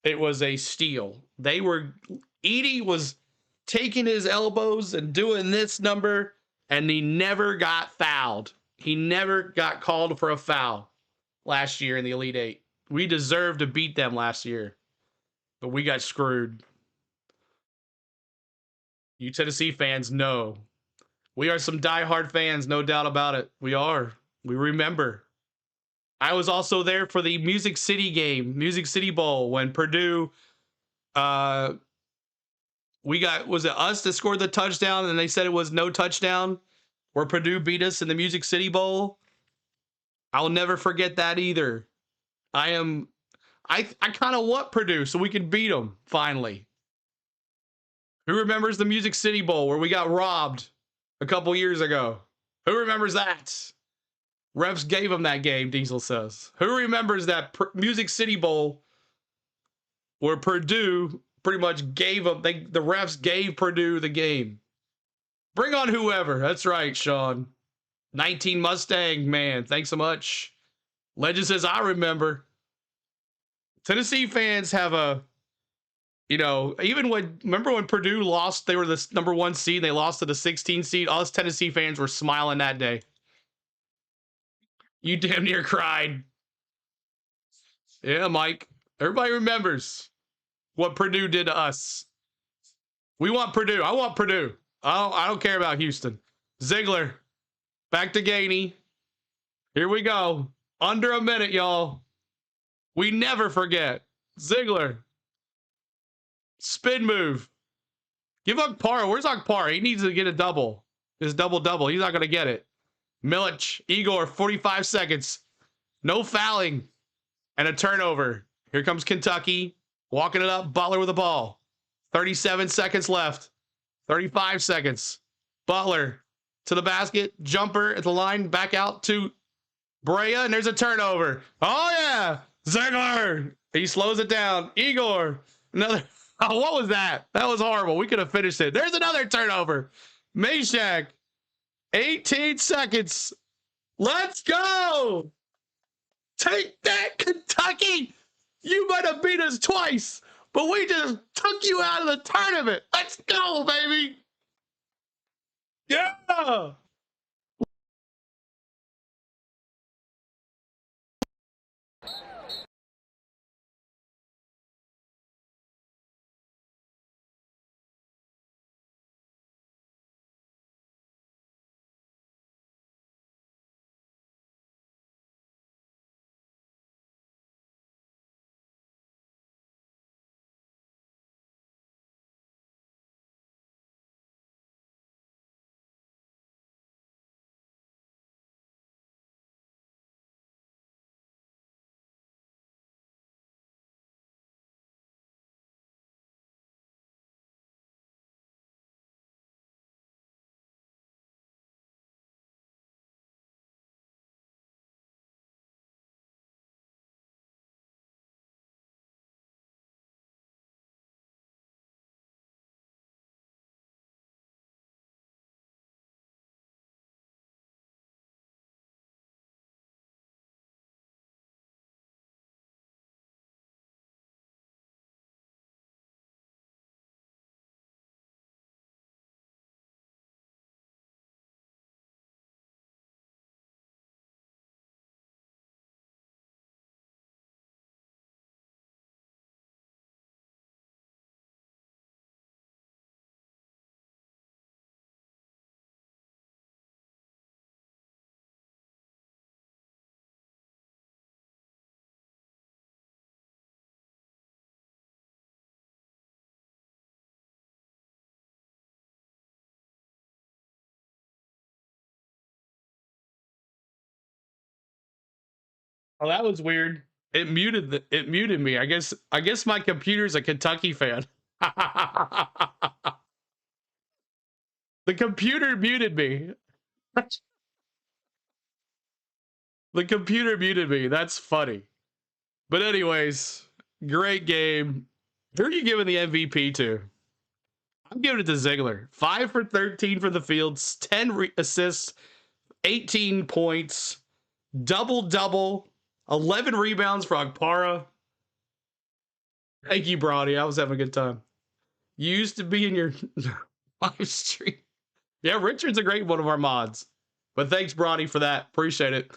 it was a steal. Edey was taking his elbows and doing this number, and he never got fouled. He never got called for a foul last year in the Elite Eight. We deserved to beat them last year, but we got screwed. You Tennessee fans know. We are some diehard fans, no doubt about it. We are. We remember. I was also there for the Music City game, Music City Bowl, when Purdue, was it us that scored the touchdown and they said it was no touchdown? Where Purdue beat us in the Music City Bowl. I'll never forget that either. I kind of want Purdue so we can beat them finally. Who remembers the Music City Bowl where we got robbed a couple years ago? Who remembers that? Refs gave them that game, Diesel says. Who remembers that Music City Bowl where Purdue pretty much gave them, the refs gave Purdue the game? Bring on whoever. That's right, Sean. 19 Mustang, man. Thanks so much. Legend says, I remember. Tennessee fans have a, remember when Purdue lost, they were the number 1 seed, they lost to the 16 seed. All us Tennessee fans were smiling that day. You damn near cried. Yeah, Mike. Everybody remembers what Purdue did to us. We want Purdue. I want Purdue. I don't care about Houston. Ziegler. Back to Gainey. Here we go. Under a minute, y'all. We never forget. Ziegler. Spin move. Give Okpara. Where's Okpara? He needs to get a double. His double-double. He's not going to get it. Milich. Igor. 45 seconds. No fouling. And a turnover. Here comes Kentucky. Walking it up. Butler with the ball. 37 seconds left. 35 seconds. Butler to the basket. Jumper at the line. Back out to Brea. And there's a turnover. Oh, yeah. Ziegler. He slows it down. Igor. Another. Oh, what was that? That was horrible. We could have finished it. There's another turnover. Meshack, 18 seconds. Let's go. Take that, Kentucky. You might have beat us twice, but we just took you out of the tournament. Let's go, baby. Yeah. Oh, that was weird. It muted me. I guess my computer's a Kentucky fan. The computer muted me. The computer muted me. That's funny. But anyways, great game. Who are you giving the MVP to? I'm giving it to Ziegler. 5 for 13 for the fields, 10 assists, 18 points, double-double, 11 rebounds for Agpara. Thank you, Brody. I was having a good time. You used to be in your live stream. Yeah, Richard's a great one of our mods. But thanks, Brody, for that. Appreciate it.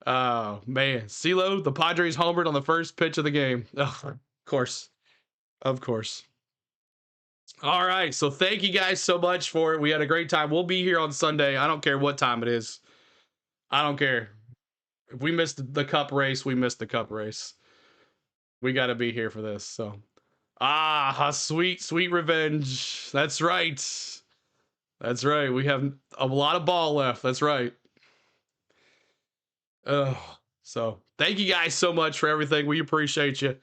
Oh, man. CeeLo, the Padres homered on the first pitch of the game. Oh, of course. Of course. All right. So thank you guys so much for it. We had a great time. We'll be here on Sunday. I don't care what time it is. I don't care. If we missed the cup race, we missed the cup race. We got to be here for this. So, sweet, sweet revenge. That's right. That's right. We have a lot of ball left. That's right. So thank you guys so much for everything. We appreciate you.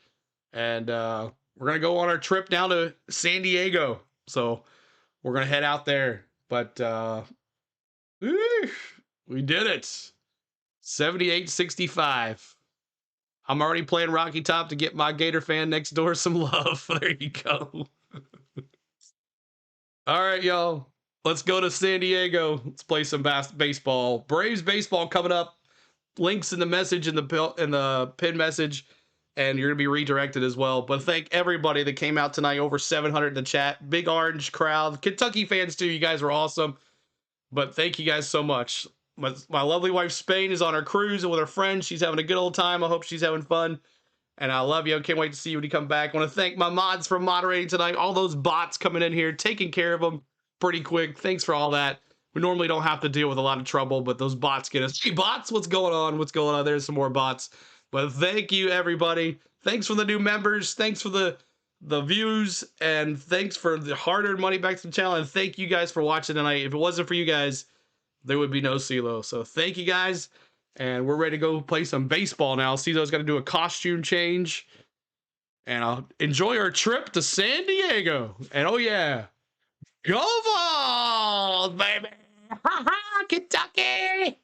And we're going to go on our trip down to San Diego. So we're going to head out there. But we did it. 78-65. I'm already playing Rocky Top to get my Gator fan next door some love. There you go. All right, y'all. Let's go to San Diego. Let's play some baseball. Braves baseball coming up. Links in the message in the pin message, and you're gonna be redirected as well. But thank everybody that came out tonight. Over 700 in the chat. Big orange crowd. Kentucky fans too. You guys were awesome. But thank you guys so much. My lovely wife Spain is on her cruise and with her friends. She's having a good old time. I hope she's having fun. And I love you. I can't wait to see you when you come back. I want to thank my mods for moderating tonight. All those bots coming in here, taking care of them pretty quick. Thanks for all that. We normally don't have to deal with a lot of trouble, but those bots get us. Hey, bots, what's going on? What's going on? There's some more bots. But thank you, everybody. Thanks for the new members. Thanks for the views. And thanks for the hard-earned money back to the channel. And thank you guys for watching tonight. If it wasn't for you guys, there would be no CeeLo. So thank you guys. And we're ready to go play some baseball now. CeeLo's got to do a costume change. And I'll enjoy our trip to San Diego. And oh, yeah. Go Vols, baby! Kentucky!